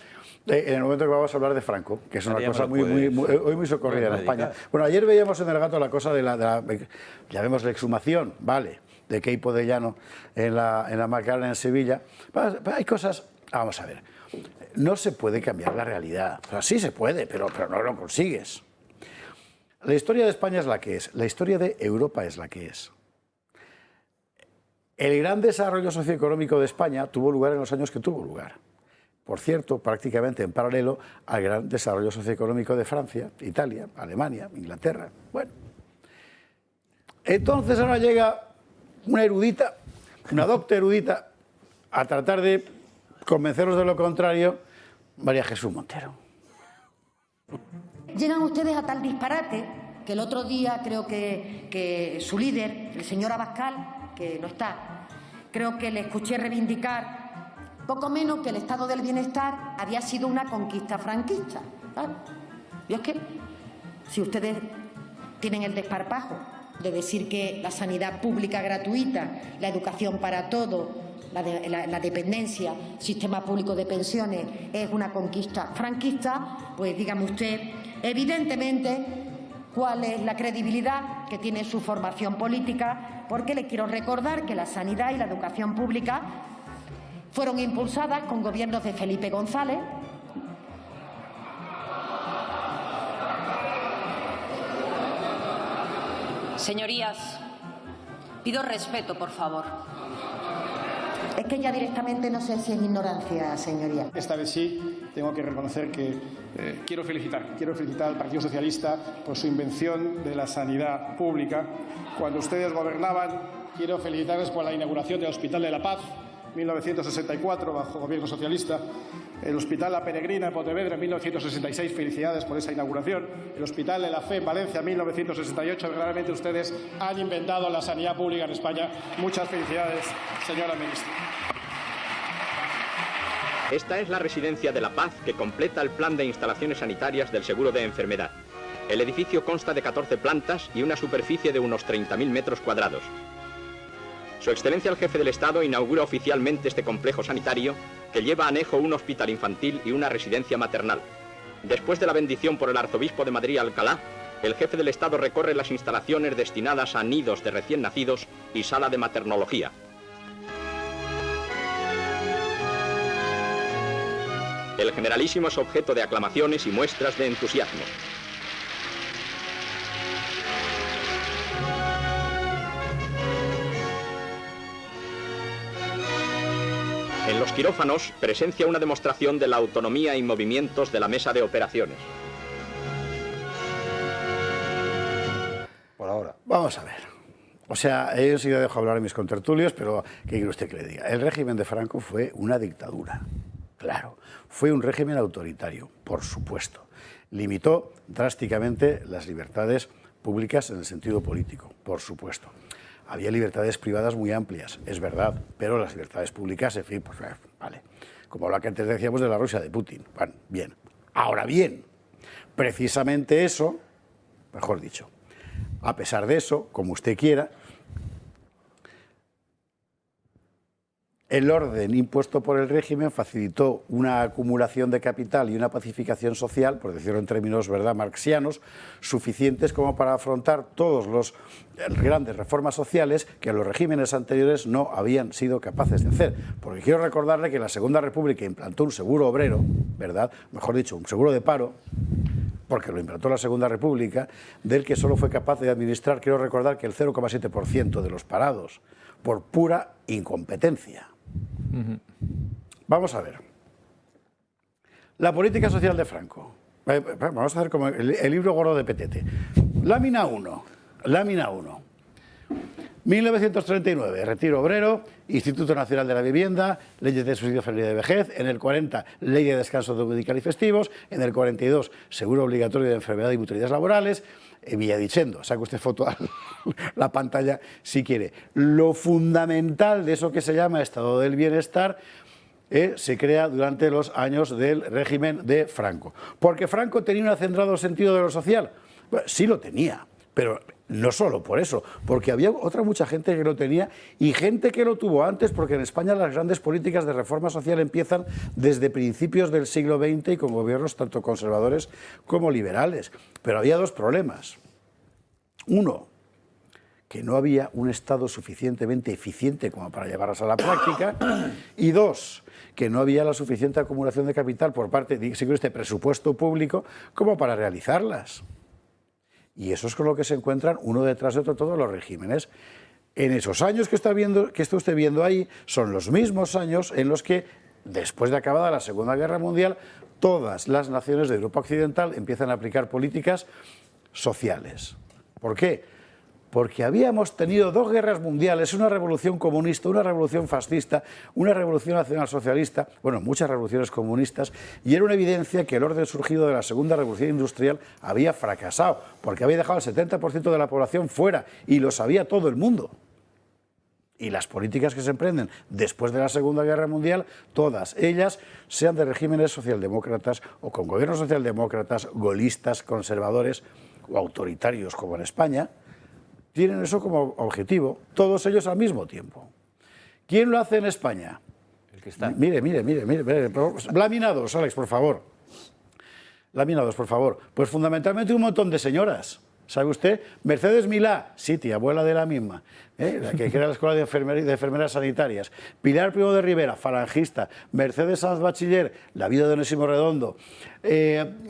A: En el momento que vamos a hablar de Franco, que es una
C: Ahora ya
A: cosa
C: me lo
A: hoy muy socorrida en
C: puedes
A: España.
C: dedicar.
A: Bueno, ayer veíamos en el gato la cosa de la llamémosle exhumación, vale, de Queipo de Llano en la Macarena en Sevilla. Hay cosas, vamos a ver, no se puede cambiar la realidad. O sea, sí se puede, pero no lo consigues. La historia de España es la que es, la historia de Europa es la que es. El gran desarrollo socioeconómico de España tuvo lugar en los años que tuvo lugar. Por cierto, prácticamente en paralelo al gran desarrollo socioeconómico de Francia, Italia, Alemania, Inglaterra. Bueno, entonces ahora llega una erudita, una docta erudita, a tratar de convencerlos de lo contrario, María Jesús Montero.
K: Llegan ustedes a tal disparate que el otro día creo que su líder, el señor Abascal, que no está, creo que le escuché reivindicar poco menos que el estado del bienestar había sido una conquista franquista. ¿Vale? Y es que si ustedes tienen el desparpajo de decir que la sanidad pública gratuita, la educación para todos, la dependencia, sistema público de pensiones es una conquista franquista, pues dígame usted, evidentemente, cuál es la credibilidad que tiene su formación política, porque le quiero recordar que la sanidad y la educación pública fueron impulsadas con gobiernos de Felipe González.
L: Señorías, pido respeto, por favor.
K: Es que ya directamente no sé si es ignorancia, señoría.
M: Esta vez sí, tengo que reconocer que quiero felicitar al Partido Socialista por su invención de la sanidad pública. Cuando ustedes gobernaban, quiero felicitarles por la inauguración del Hospital de la Paz, 1964, bajo gobierno socialista. El Hospital La Peregrina en Pontevedra en 1966, felicidades por esa inauguración. El Hospital de la Fe en Valencia en 1968, verdaderamente ustedes han inventado la sanidad pública en España. Muchas felicidades, señora ministra.
N: Esta es la Residencia de la Paz que completa el plan de instalaciones sanitarias del seguro de enfermedad. El edificio consta de 14 plantas y una superficie de unos 30.000 metros cuadrados. Su Excelencia el Jefe del Estado inaugura oficialmente este complejo sanitario que lleva anejo un hospital infantil y una residencia maternal. Después de la bendición por el Arzobispo de Madrid Alcalá, el Jefe del Estado recorre las instalaciones destinadas a nidos de recién nacidos y sala de maternología. El Generalísimo es objeto de aclamaciones y muestras de entusiasmo. En los quirófanos presencia una demostración de la autonomía y movimientos de la mesa de operaciones.
D: Por ahora.
A: Vamos a ver. O sea, yo enseguida dejo hablar a mis contertulios, pero ¿qué quiere usted que le diga? El régimen de Franco fue una dictadura, claro. Fue un régimen autoritario, por supuesto. Limitó drásticamente las libertades públicas en el sentido político, por supuesto. Había libertades privadas muy amplias, es verdad, pero las libertades públicas, en fin, pues vale. Como lo que antes decíamos de la Rusia de Putin. Bueno, bien. Ahora bien, precisamente eso, mejor dicho, a pesar de eso, como usted quiera, el orden impuesto por el régimen facilitó una acumulación de capital y una pacificación social, por decirlo en términos marxianos, suficientes como para afrontar todas las grandes reformas sociales que los regímenes anteriores no habían sido capaces de hacer. Porque quiero recordarle que la Segunda República implantó un seguro obrero, ¿verdad? Mejor dicho, un seguro de paro, porque lo implantó la Segunda República, del que solo fue capaz de administrar, quiero recordar, que el 0,7% de los parados, por pura incompetencia. Vamos a ver. La política social de Franco. Vamos a hacer como el libro gordo de Petete. Lámina 1. 1939, retiro obrero, Instituto Nacional de la Vivienda, leyes de subsidio familiar de vejez, en el 40, ley de descanso dominical y festivos, en el 42, seguro obligatorio de enfermedad y mutualidades laborales, Villadicendo, saca usted foto a la pantalla si quiere. Lo fundamental de eso que se llama estado del bienestar se crea durante los años del régimen de Franco. ¿Porque Franco tenía un acendrado sentido de lo social? Bueno, sí lo tenía, pero no solo por eso, porque había otra mucha gente que lo tenía y gente que lo tuvo antes, porque en España las grandes políticas de reforma social empiezan desde principios del siglo XX y con gobiernos tanto conservadores como liberales. Pero había dos problemas. Uno, que no había un Estado suficientemente eficiente como para llevarlas a la práctica, y dos, que no había la suficiente acumulación de capital por parte de este presupuesto público como para realizarlas. Y eso es con lo que se encuentran uno detrás de otro todos los regímenes. En esos años que está usted viendo ahí, son los mismos años en los que, después de acabada la Segunda Guerra Mundial, todas las naciones de Europa Occidental empiezan a aplicar políticas sociales. ¿Por qué? Porque habíamos tenido dos guerras mundiales, una revolución comunista, una revolución fascista, una revolución nacionalsocialista, bueno, muchas revoluciones comunistas, y era una evidencia que el orden surgido de la segunda revolución industrial había fracasado, porque había dejado el 70% de la población fuera, y lo sabía todo el mundo. Y las políticas que se emprenden después de la Segunda Guerra Mundial, todas ellas, sean de regímenes socialdemócratas o con gobiernos socialdemócratas, golistas, conservadores o autoritarios como en España, tienen eso como objetivo, todos ellos al mismo tiempo. ¿Quién lo hace en España?
C: El que está.
A: Mire. Lámina 2, Alex, por favor. Lámina 2, por favor. Pues fundamentalmente un montón de señoras. ¿Sabe usted? Mercedes Milá, sí, tía, abuela de la misma, la que crea la Escuela de Enfermeras Sanitarias. Pilar Primo de Rivera, falangista. Mercedes Sanz Bachiller, la vida de Onésimo Redondo.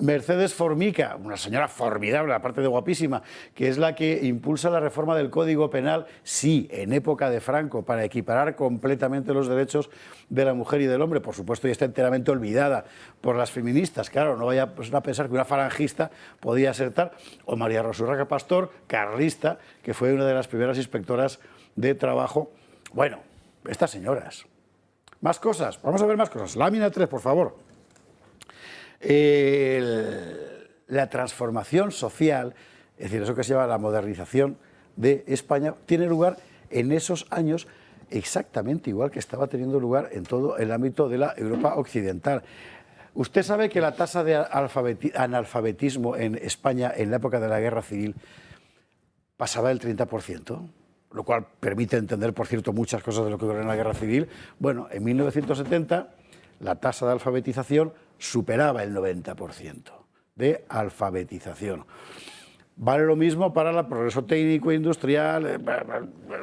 A: Mercedes Formica, una señora formidable, aparte de guapísima, que es la que impulsa la reforma del Código Penal, sí, en época de Franco, para equiparar completamente los derechos de la mujer y del hombre. Por supuesto, y está enteramente olvidada por las feministas. Claro, no vaya a pensar que una falangista podía ser tal. O María Rosurraca Pastor, carlista, que fue una de las primeras inspectoras de trabajo. Bueno, estas señoras. Más cosas, vamos a ver más cosas. Lámina 3, por favor. La transformación social, es decir, eso que se llama la modernización de España, tiene lugar en esos años exactamente igual que estaba teniendo lugar en todo el ámbito de la Europa occidental. Usted sabe que la tasa de analfabetismo en España en la época de la Guerra Civil pasaba del 30%, lo cual permite entender, por cierto, muchas cosas de lo que ocurrió en la Guerra Civil. Bueno, en 1970 la tasa de alfabetización superaba el 90% de alfabetización. Vale lo mismo para el progreso técnico e industrial,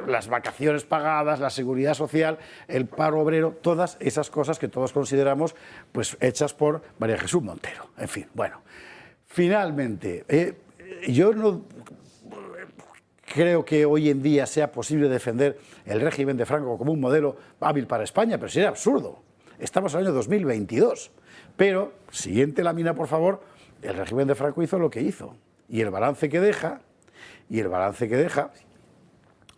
A: las vacaciones pagadas, la seguridad social, el paro obrero, todas esas cosas que todos consideramos pues hechas por María Jesús Montero. En fin, bueno, finalmente, yo no creo que hoy en día sea posible defender el régimen de Franco como un modelo hábil para España, pero sería absurdo. Estamos en el año 2022. Pero, siguiente lámina, por favor, el régimen de Franco hizo lo que hizo. Y el balance que deja,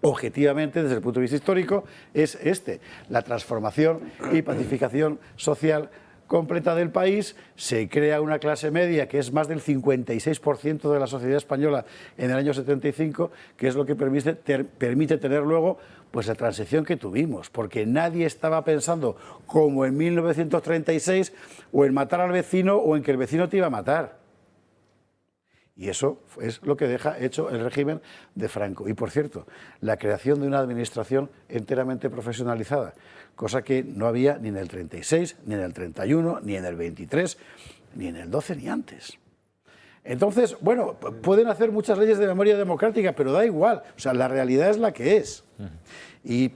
A: objetivamente, desde el punto de vista histórico, es este: la transformación y pacificación social completa del país. Se crea una clase media que es más del 56% de la sociedad española en el año 75, que es lo que permite tener luego pues la transición que tuvimos, porque nadie estaba pensando, como en 1936, o en matar al vecino o en que el vecino te iba a matar. Y eso es lo que deja hecho el régimen de Franco. Y, por cierto, la creación de una administración enteramente profesionalizada, cosa que no había ni en el 36, ni en el 31, ni en el 23, ni en el 12, ni antes. Entonces, bueno, pueden hacer muchas leyes de memoria democrática, pero da igual. O sea, la realidad es la que es. Y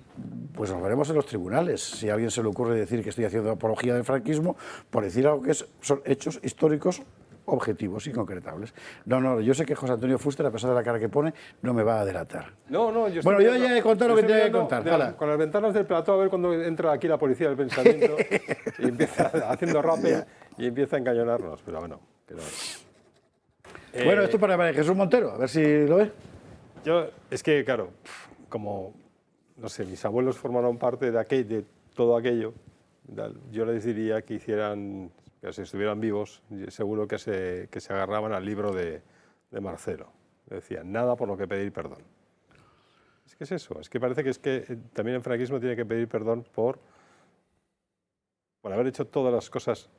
A: pues nos veremos en los tribunales. Si a alguien se le ocurre decir que estoy haciendo apología del franquismo, por decir algo que son hechos históricos objetivos y concretables. No, yo sé que José Antonio Fuster, a pesar de la cara que pone, no me va a delatar.
D: No, yo
A: ya he contado lo que tenía que contar.
D: Con las ventanas del plató, a ver cuando entra aquí la policía del pensamiento y empieza haciendo rappel y empieza a encañonarnos. Pero bueno, que no.
A: Bueno, esto para María Jesús Montero, a ver si lo ve.
D: Es que, claro, como, no sé, mis abuelos formaron parte de todo aquello, yo les diría que hicieran, que si estuvieran vivos, seguro que se agarraban al libro de Marcelo. Decían, nada por lo que pedir perdón. Es que es eso, es que parece que también el franquismo tiene que pedir perdón por haber hecho todas las cosas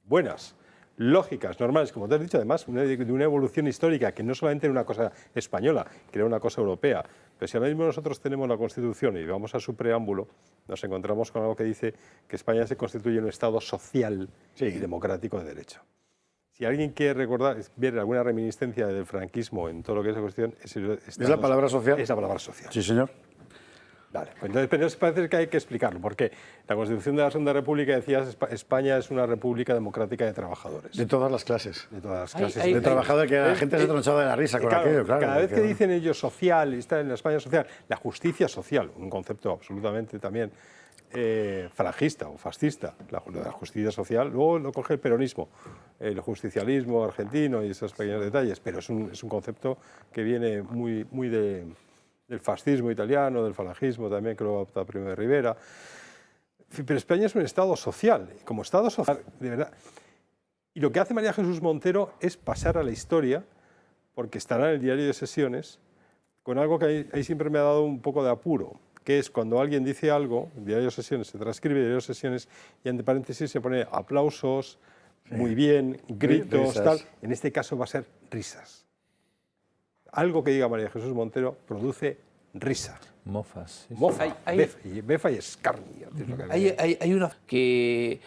D: buenas, lógicas, normales, como te has dicho, además, de una evolución histórica que no solamente era una cosa española, que era una cosa europea. Pero si ahora mismo nosotros tenemos la Constitución y vamos a su preámbulo, nos encontramos con algo que dice que España se constituye un Estado social y democrático de derecho. Si alguien quiere ver alguna reminiscencia del franquismo en todo lo que es la Constitución,
A: ¿es la palabra social?
D: Es la palabra social.
A: Sí, señor.
D: Vale, pues entonces, pero parece que hay que explicarlo, porque la Constitución de la Segunda República decía que España es una república democrática de trabajadores.
A: De todas las clases.
D: De todas las clases.
A: De trabajadores, que la gente se tronchaba de la risa con aquello, claro.
D: Cada vez que dicen ellos social, está en la España social, la justicia social, un concepto absolutamente también falangista o fascista, la justicia social, luego lo coge el peronismo, el justicialismo argentino y esos pequeños detalles, pero es un concepto que viene muy del fascismo italiano, del falangismo también, que lo adopta Primo de Rivera. Pero España es un Estado social, y como Estado social, de verdad. Y lo que hace María Jesús Montero es pasar a la historia, porque estará en el diario de sesiones, con algo que ahí siempre me ha dado un poco de apuro, que es cuando alguien dice algo, el diario de sesiones se transcribe el diario de sesiones, y entre paréntesis se pone aplausos, muy bien, gritos, tal. En este caso va a ser risas. Algo que diga María Jesús Montero produce risa.
B: Mofas. Sí,
D: Mofa, befa y escarnio.
J: Hay una que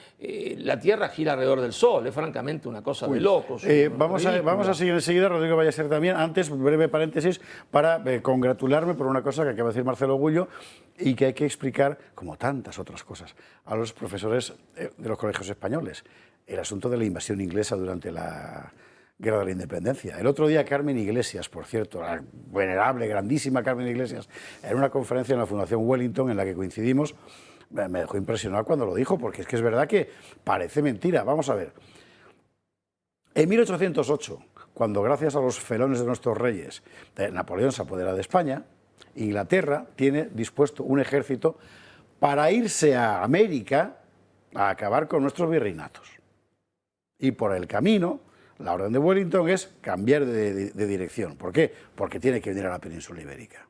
J: la Tierra gira alrededor del Sol, es francamente una cosa de locos.
A: Vamos a seguir enseguida, Rodrigo Ballester también. Antes, breve paréntesis, para congratularme por una cosa que acaba de decir Marcelo Gullo y que hay que explicar, como tantas otras cosas, a los profesores de los colegios españoles. El asunto de la invasión inglesa durante la Guerra de la Independencia. El otro día Carmen Iglesias, por cierto, la venerable, grandísima Carmen Iglesias, en una conferencia en la Fundación Wellington en la que coincidimos, me dejó impresionado cuando lo dijo, porque es que es verdad que parece mentira. Vamos a ver. En 1808, cuando gracias a los felones de nuestros reyes, Napoleón se apodera de España, Inglaterra tiene dispuesto un ejército para irse a América a acabar con nuestros virreinatos. Y por el camino, la orden de Wellington es cambiar de dirección. ¿Por qué? Porque tiene que venir a la península ibérica.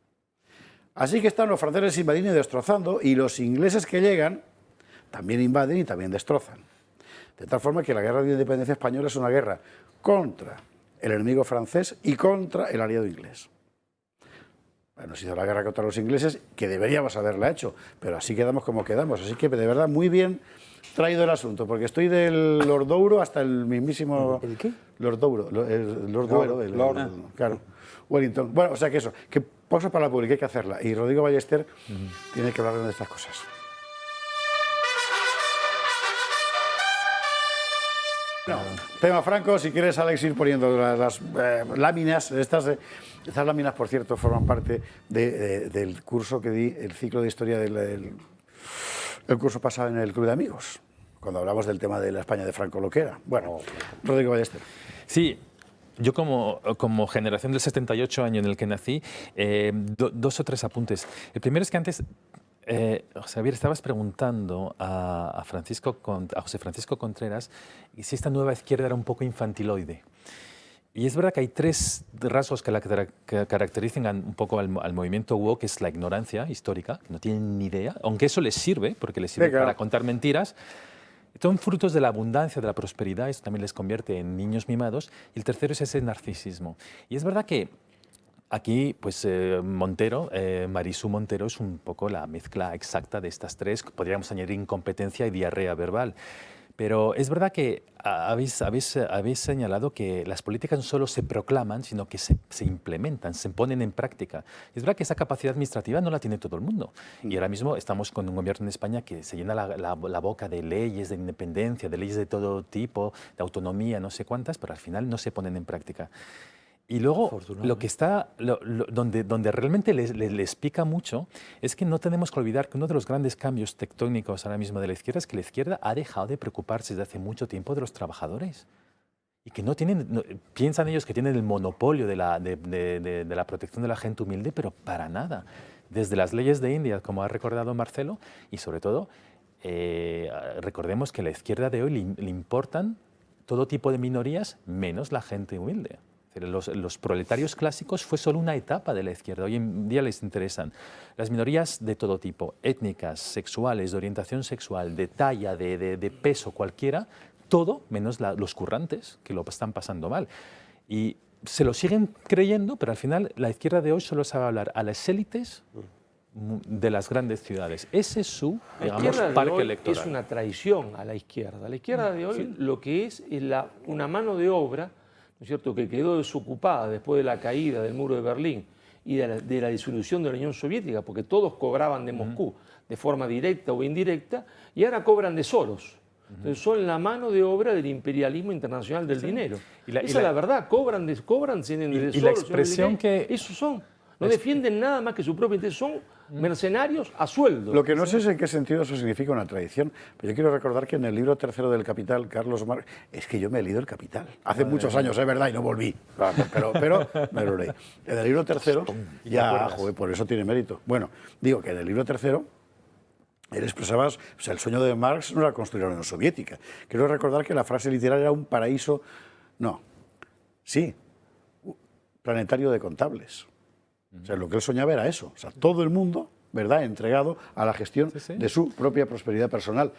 A: Así que están los franceses invadiendo y destrozando, y los ingleses que llegan también invaden y también destrozan. De tal forma que la guerra de independencia española es una guerra contra el enemigo francés y contra el aliado inglés. Bueno, se hizo la guerra contra los ingleses, que deberíamos haberla hecho, pero así quedamos como quedamos. Así que, de verdad, muy bien traído el asunto, porque estoy del Lord Douro hasta el mismísimo...
B: ¿El qué?
A: Lord Douro, Lord Douro, claro, Wellington. Bueno, o sea que eso, que pausa para la pública, hay que hacerla. Y Rodrigo Ballester tiene que hablar de estas cosas. No, tema franco, si quieres, Alex, ir poniendo las láminas. Estas láminas, por cierto, forman parte del curso que di, el ciclo de historia del el curso pasado en el Club de Amigos, cuando hablamos del tema de la España de Franco lo que era. Bueno, Rodrigo Ballester.
B: Sí. Yo como generación del 78 año en el que nací, 2 o 3 apuntes. El primero es que antes, Xavier, estabas preguntando a José Francisco Contreras si esta nueva izquierda era un poco infantiloide. Y es verdad que hay 3 rasgos que caracterizan un poco al movimiento woke, que es la ignorancia histórica, que no tienen ni idea, aunque eso les sirve, porque les sirve para contar mentiras. Son frutos de la abundancia, de la prosperidad, eso también les convierte en niños mimados. Y el tercero es ese narcisismo. Y es verdad que aquí, pues Marisú Montero es un poco la mezcla exacta de estas 3. Podríamos añadir incompetencia y diarrea verbal. Pero es verdad que habéis señalado que las políticas no solo se proclaman, sino que se implementan, se ponen en práctica. Es verdad que esa capacidad administrativa no la tiene todo el mundo. Y ahora mismo estamos con un gobierno en España que se llena la boca de leyes de independencia, de leyes de todo tipo, de autonomía, no sé cuántas, pero al final no se ponen en práctica. Y luego, lo que está, donde realmente les pica mucho es que no tenemos que olvidar que uno de los grandes cambios tectónicos ahora mismo de la izquierda es que la izquierda ha dejado de preocuparse desde hace mucho tiempo de los trabajadores. Y que piensan ellos que tienen el monopolio de la protección de la gente humilde, pero para nada. Desde las leyes de India, como ha recordado Marcelo, y sobre todo, recordemos que a la izquierda de hoy le importan todo tipo de minorías, menos la gente humilde. Los proletarios clásicos fue solo una etapa de la izquierda. Hoy en día les interesan las minorías de todo tipo, étnicas, sexuales, de orientación sexual, de talla, de peso, cualquiera, todo menos los currantes, que lo están pasando mal. Y se lo siguen creyendo, pero al final la izquierda de hoy solo sabe hablar a las élites de las grandes ciudades. Ese es su, digamos, parque electoral.
J: Es una traición a la izquierda. La izquierda de hoy lo que es una mano de obra, ¿no es cierto?, que quedó desocupada después de la caída del muro de Berlín y de la disolución de la Unión Soviética, porque todos cobraban de Moscú de forma directa o indirecta, y ahora cobran de Soros. Entonces son la mano de obra del imperialismo internacional del dinero. Esa es la verdad, cobran, tienen de Soros.
B: Y la expresión que...
J: Esos son. No defienden nada más que su propio interés, son mercenarios a sueldo.
A: Lo que no sé es en qué sentido eso significa una tradición, pero yo quiero recordar que en el libro tercero del Capital, Carlos Marx, es que yo me he leído el Capital. Hace muchos años, es verdad, y no volví, pero me lo leí. En el libro tercero, por eso tiene mérito. Bueno, digo que en el libro tercero, él expresaba, o sea, el sueño de Marx no era construir la Unión Soviética. Quiero recordar que la frase literal era un paraíso, planetario de contables. O sea, lo que él soñaba era eso. O sea, todo el mundo, ¿verdad?, entregado a la gestión de su propia prosperidad personal,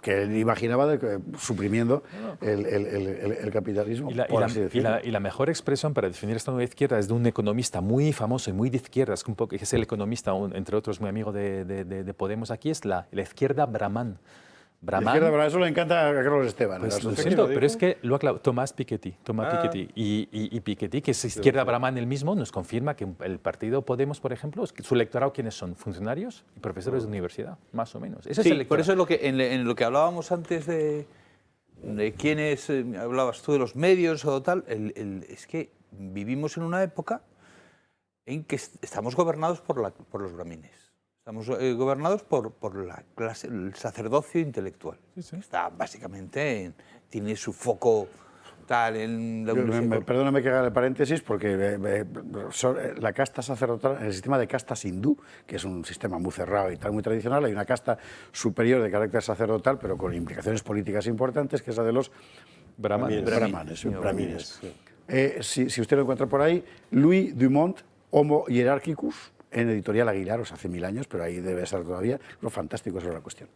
A: que él imaginaba suprimiendo el capitalismo, por así decirlo.
B: Y la mejor expresión para definir esta nueva izquierda es de un economista muy famoso y muy de izquierdas, que es el economista, entre otros, muy amigo de Podemos aquí, es la izquierda Brahman.
A: Eso le encanta a Carlos Esteban.
B: Pues lo siento, pero es que lo ha clavado Tomás Piketty. Y Piketty, que es izquierda Brahman él mismo, nos confirma que el partido Podemos, por ejemplo, su electorado, ¿quiénes son? Funcionarios y profesores de universidad, más o menos. Ese es el
C: por eso es en lo que hablábamos antes de quiénes, hablabas tú de los medios o tal, es que vivimos en una época en que estamos gobernados por los brahmines. Estamos gobernados por la clase, el sacerdocio intelectual. Está básicamente, tiene su foco tal en la universidad.
A: Perdóname que haga el paréntesis, porque la casta sacerdotal, el sistema de castas hindú, que es un sistema muy cerrado y tal, muy tradicional, hay una casta superior de carácter sacerdotal, pero con implicaciones políticas importantes, que es la de los brahmanes. Si usted lo encuentra por ahí, Louis Dumont, Homo Hierarchicus, en Editorial Aguilar, hace 1000 años, pero ahí debe estar todavía. Lo fantástico es la cuestión.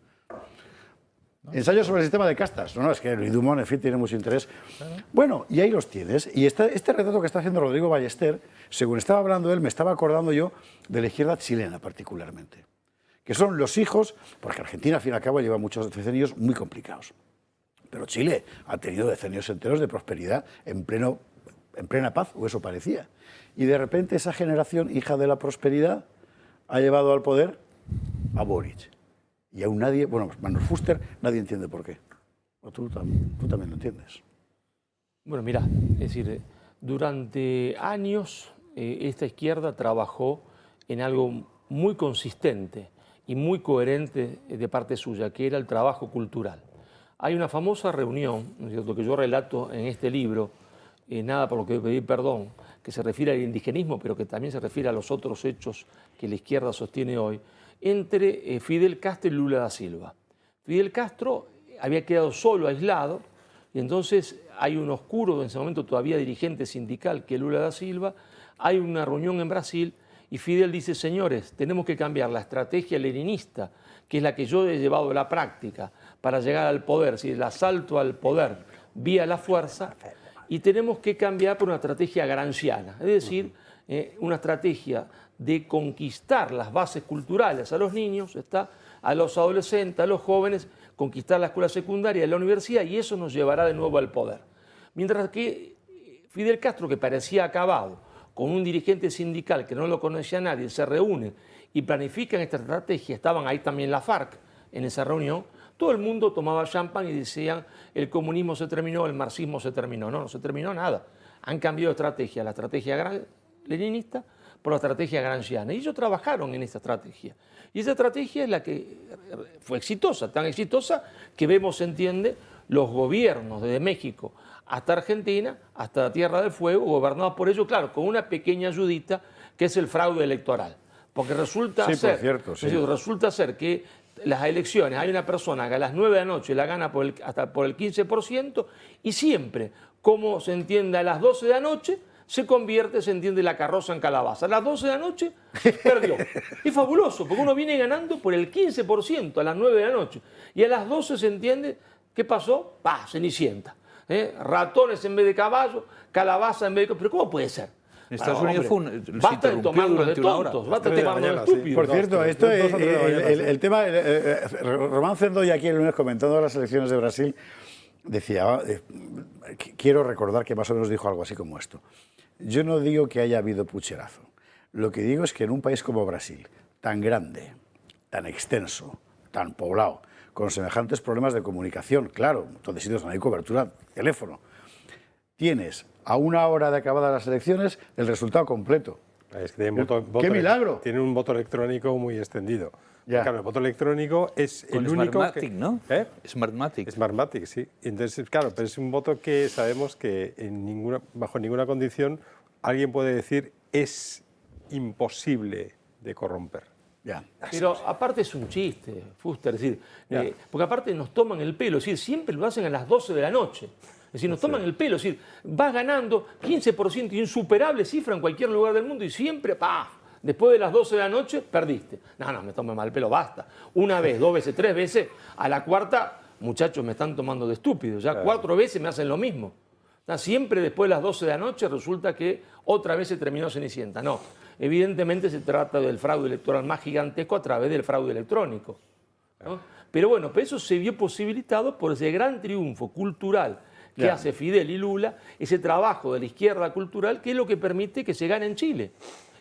A: Ensayo sobre el sistema de castas. Es que Louis Dumont, en fin, tiene mucho interés. Bueno, y ahí los tienes. Y este retrato que está haciendo Rodrigo Ballester, según estaba hablando él, me estaba acordando yo de la izquierda chilena particularmente, que son los hijos, porque Argentina, al fin y al cabo, lleva muchos decenios muy complicados. Pero Chile ha tenido decenios enteros de prosperidad en plena paz, o eso parecía. Y de repente esa generación, hija de la prosperidad, ha llevado al poder a Boric. Y aún nadie, Manuel Fuster, nadie entiende por qué. Tú también lo entiendes.
J: Bueno, mira, es decir, durante años esta izquierda trabajó en algo muy consistente, y muy coherente de parte suya, que era el trabajo cultural. Hay una famosa reunión, ¿no es cierto?, que yo relato en este libro, Nada por lo que pedí perdón, que se refiere al indigenismo, pero que también se refiere a los otros hechos que la izquierda sostiene hoy, entre Fidel Castro y Lula da Silva. Fidel Castro había quedado solo, aislado, y entonces hay un oscuro, en ese momento todavía dirigente sindical, que es Lula da Silva. Hay una reunión en Brasil y Fidel dice, señores, tenemos que cambiar la estrategia leninista, que es la que yo he llevado a la práctica para llegar al poder, es decir, el asalto al poder vía la fuerza, y tenemos que cambiar por una estrategia gramsciana, es decir, una estrategia de conquistar las bases culturales a los niños, a los adolescentes, a los jóvenes, conquistar la escuela secundaria, la universidad, y eso nos llevará de nuevo al poder. Mientras que Fidel Castro, que parecía acabado, con un dirigente sindical que no lo conocía a nadie, se reúnen y planifican esta estrategia, estaban ahí también la FARC en esa reunión, todo el mundo tomaba champán y decían el comunismo se terminó, el marxismo se terminó. No, no se terminó nada. Han cambiado de estrategia, la estrategia leninista por la estrategia gramsciana. Y ellos trabajaron en esta estrategia. Y esa estrategia es la que fue exitosa, tan exitosa que vemos, se entiende, los gobiernos desde México hasta Argentina, hasta Tierra del Fuego, gobernados por ellos, claro, con una pequeña ayudita que es el fraude electoral. Porque resulta resulta ser que las elecciones, hay una persona que a las 9 de la noche la gana hasta por el 15% y siempre, como se entiende, a las 12 de la noche se convierte, se entiende, la carroza en calabaza. A las 12 de la noche perdió. Es fabuloso, porque uno viene ganando por el 15% a las 9 de la noche. Y a las 12 se entiende, ¿qué pasó? Cenicienta. Ratones en vez de caballo, calabaza en vez de... ¿Pero cómo puede ser?
C: En Estados Unidos
J: basta de tomarnos de tontos, basta de tomarnos de estúpidos.
A: Por cierto, esto el tema, Román Cendoya aquí el lunes comentando las elecciones de Brasil, decía, quiero recordar que más o menos dijo algo así como esto. Yo no digo que haya habido pucherazo. Lo que digo es que en un país como Brasil, tan grande, tan extenso, tan poblado, con semejantes problemas de comunicación, claro, donde sitios donde hay cobertura, teléfono, tienes a una hora de acabadas las elecciones el resultado completo.
D: Es que
A: ¡Qué milagro!
D: Tiene un voto electrónico muy extendido.
A: Ya.
D: Claro, el voto electrónico es el único
C: Smartmatic, ¿no? Smartmatic.
D: Smartmatic, sí. Entonces, claro, pero es un voto que sabemos que bajo ninguna condición alguien puede decir es imposible de corromper.
A: Ya.
J: Pero aparte es un chiste, Fuster, es decir, porque aparte nos toman el pelo, es decir, siempre lo hacen a las 12 de la noche. Es decir, nos toman el pelo, es decir, vas ganando 15%, insuperable cifra en cualquier lugar del mundo y siempre, después de las 12 de la noche, perdiste. No, me tomen mal el pelo, basta. Una vez, 2 veces, 3 veces, a la cuarta, muchachos, me están tomando de estúpido. Ya 4 veces me hacen lo mismo. Siempre después de las 12 de la noche resulta que otra vez se terminó Cenicienta. No, evidentemente se trata del fraude electoral más gigantesco a través del fraude electrónico, ¿no? Pero bueno, eso se vio posibilitado por ese gran triunfo cultural que hace Fidel y Lula, ese trabajo de la izquierda cultural, que es lo que permite que se gane en Chile.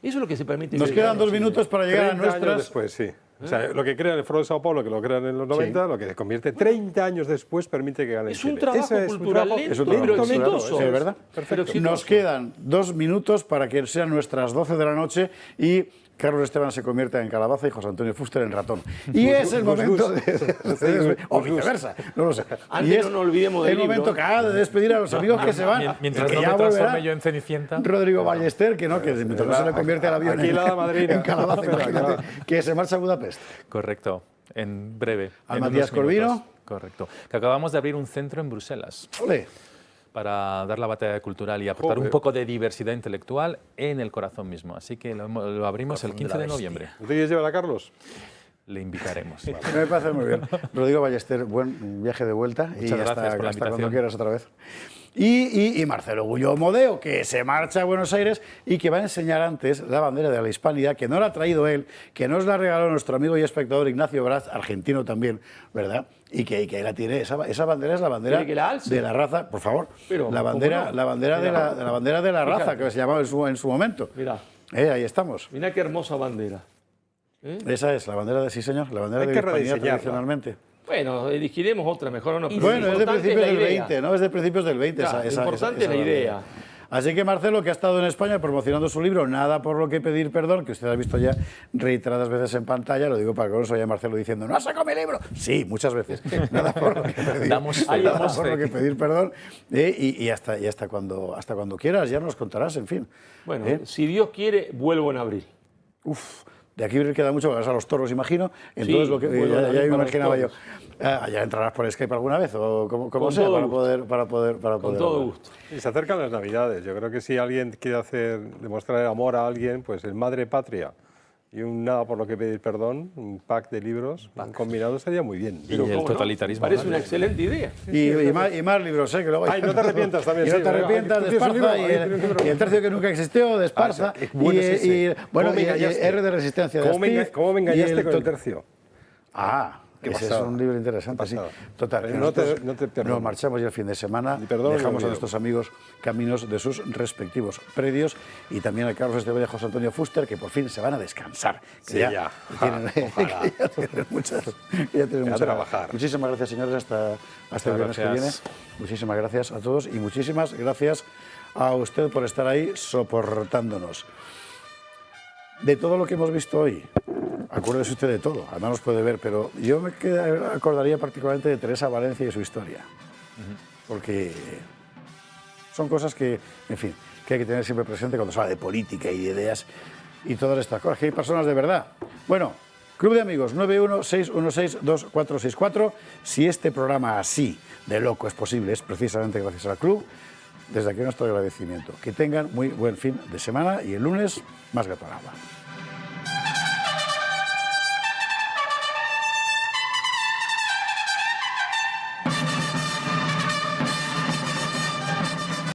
J: Eso es lo que se permite.
A: Nos quedan 2 minutos para llegar a nuestras...
D: años después, sí. O sea, lo que crean en el Foro de Sao Paulo, que lo crean en los 90, lo que se convierte 30 años después permite que gane en Chile.
J: Es un trabajo cultural lento, pero exitoso.
A: Sí, ¿verdad?
D: Perfecto.
A: Nos quedan 2 minutos para que sean nuestras 12 de la noche y Carlos Esteban se convierta en calabaza y José Antonio Fuster en ratón. Y es el momento de... o viceversa, no lo sé.
J: Antes no nos olvidemos del
A: libro. El momento de despedir a los amigos que se van.
B: Mientras no me transforme yo en Cenicienta.
A: Rodrigo Ballester, que mientras no se le convierte el avión en calabaza, imagínate, que se marcha a Budapest.
B: Correcto, en breve.
A: Al Matías Corvino.
B: Correcto. Que acabamos de abrir un centro en Bruselas.
A: ¡Ole!
B: Para dar la batalla cultural y aportar un poco de diversidad intelectual en el corazón mismo. Así que lo abrimos el 15 de noviembre.
D: ¿No te quieres llevar a Carlos?
B: Le invitaremos.
A: Me parece muy bien. Rodrigo Ballester, buen viaje de vuelta.
B: Muchas
A: y
B: gracias
A: hasta
B: por la invitación.
A: Cuando quieras otra vez. Y Marcelo Gullo Modeo, que se marcha a Buenos Aires y que va a enseñar antes la bandera de la hispanidad, que no la ha traído él, que nos la regaló nuestro amigo y espectador Ignacio Braz, argentino también, ¿verdad? Y que ahí la tiene. Esa bandera es la bandera de la raza, por favor.
J: Pero,
A: la bandera de la raza, que se llamaba en su momento.
J: Mira.
A: Ahí estamos.
J: Mira qué hermosa bandera.
A: Esa es la bandera sí señor, la bandera de la hispanidad tradicionalmente.
J: Bueno, elegiremos otra mejor o no.
A: Bueno, es de principios del 20, ¿no? Es de principios del 20.
J: Lo importante es la idea.
A: Así que Marcelo, que ha estado en España promocionando su libro Nada por lo que pedir perdón, que usted ha visto ya reiteradas veces en pantalla, lo digo para que no se vaya Marcelo diciendo ¿no has sacado mi libro? Sí, muchas veces. Nada por lo que pedir perdón. Y hasta cuando quieras, ya nos contarás, en fin.
J: Bueno, si Dios quiere, vuelvo en abril.
A: Uf, de aquí queda mucho, vas a los toros, imagino. Entonces,
J: Sí,
A: lo que
J: bueno,
A: ya me
J: para
A: imaginaba yo.
J: los
A: ¿Ya entrarás por Skype alguna vez? ¿O como sea?
J: todo
A: Para poder
J: Con todo
A: hablar.
J: gusto.
D: Y se acercan las Navidades. Yo creo que si alguien quiere demostrar amor a alguien, pues el Madre Patria y un Nada por lo que pedir perdón, un pack de libros combinado estaría muy bien.
B: Y el totalitarismo.
J: Parece una excelente idea.
A: Y más libros, que luego...
D: Ay, no te arrepientas también.
A: Y no te arrepientas, de Esparza, y el tercio que nunca existió, de Esparza, y R de Resistencia, de Astiz,
D: ¿Cómo me
A: y
D: engañaste con el tercio?
A: Ese es un libro interesante, sí. Total, que
D: no te
A: nosotros nos marchamos ya el fin de semana,
D: perdón,
A: dejamos a nuestros amigos caminos de sus respectivos predios y también a Carlos Estevella y José Antonio Fuster, que por fin se van a descansar. Que ya tienen muchas... a trabajar. Muchísimas gracias, señores, hasta el viernes que viene. Muchísimas gracias a todos y muchísimas gracias a usted por estar ahí soportándonos. De todo lo que hemos visto hoy, acuérdese usted de todo, además nos puede ver, pero yo me acordaría particularmente de Teresa Valencia y su historia, porque son cosas que, en fin, que hay que tener siempre presente cuando se habla de política y de ideas y todas estas cosas, que hay personas de verdad. Bueno, Club de Amigos 916162464, si este programa así de loco es posible, es precisamente gracias al club. Desde aquí nuestro agradecimiento. Que tengan muy buen fin de semana y el lunes más Gato al Agua.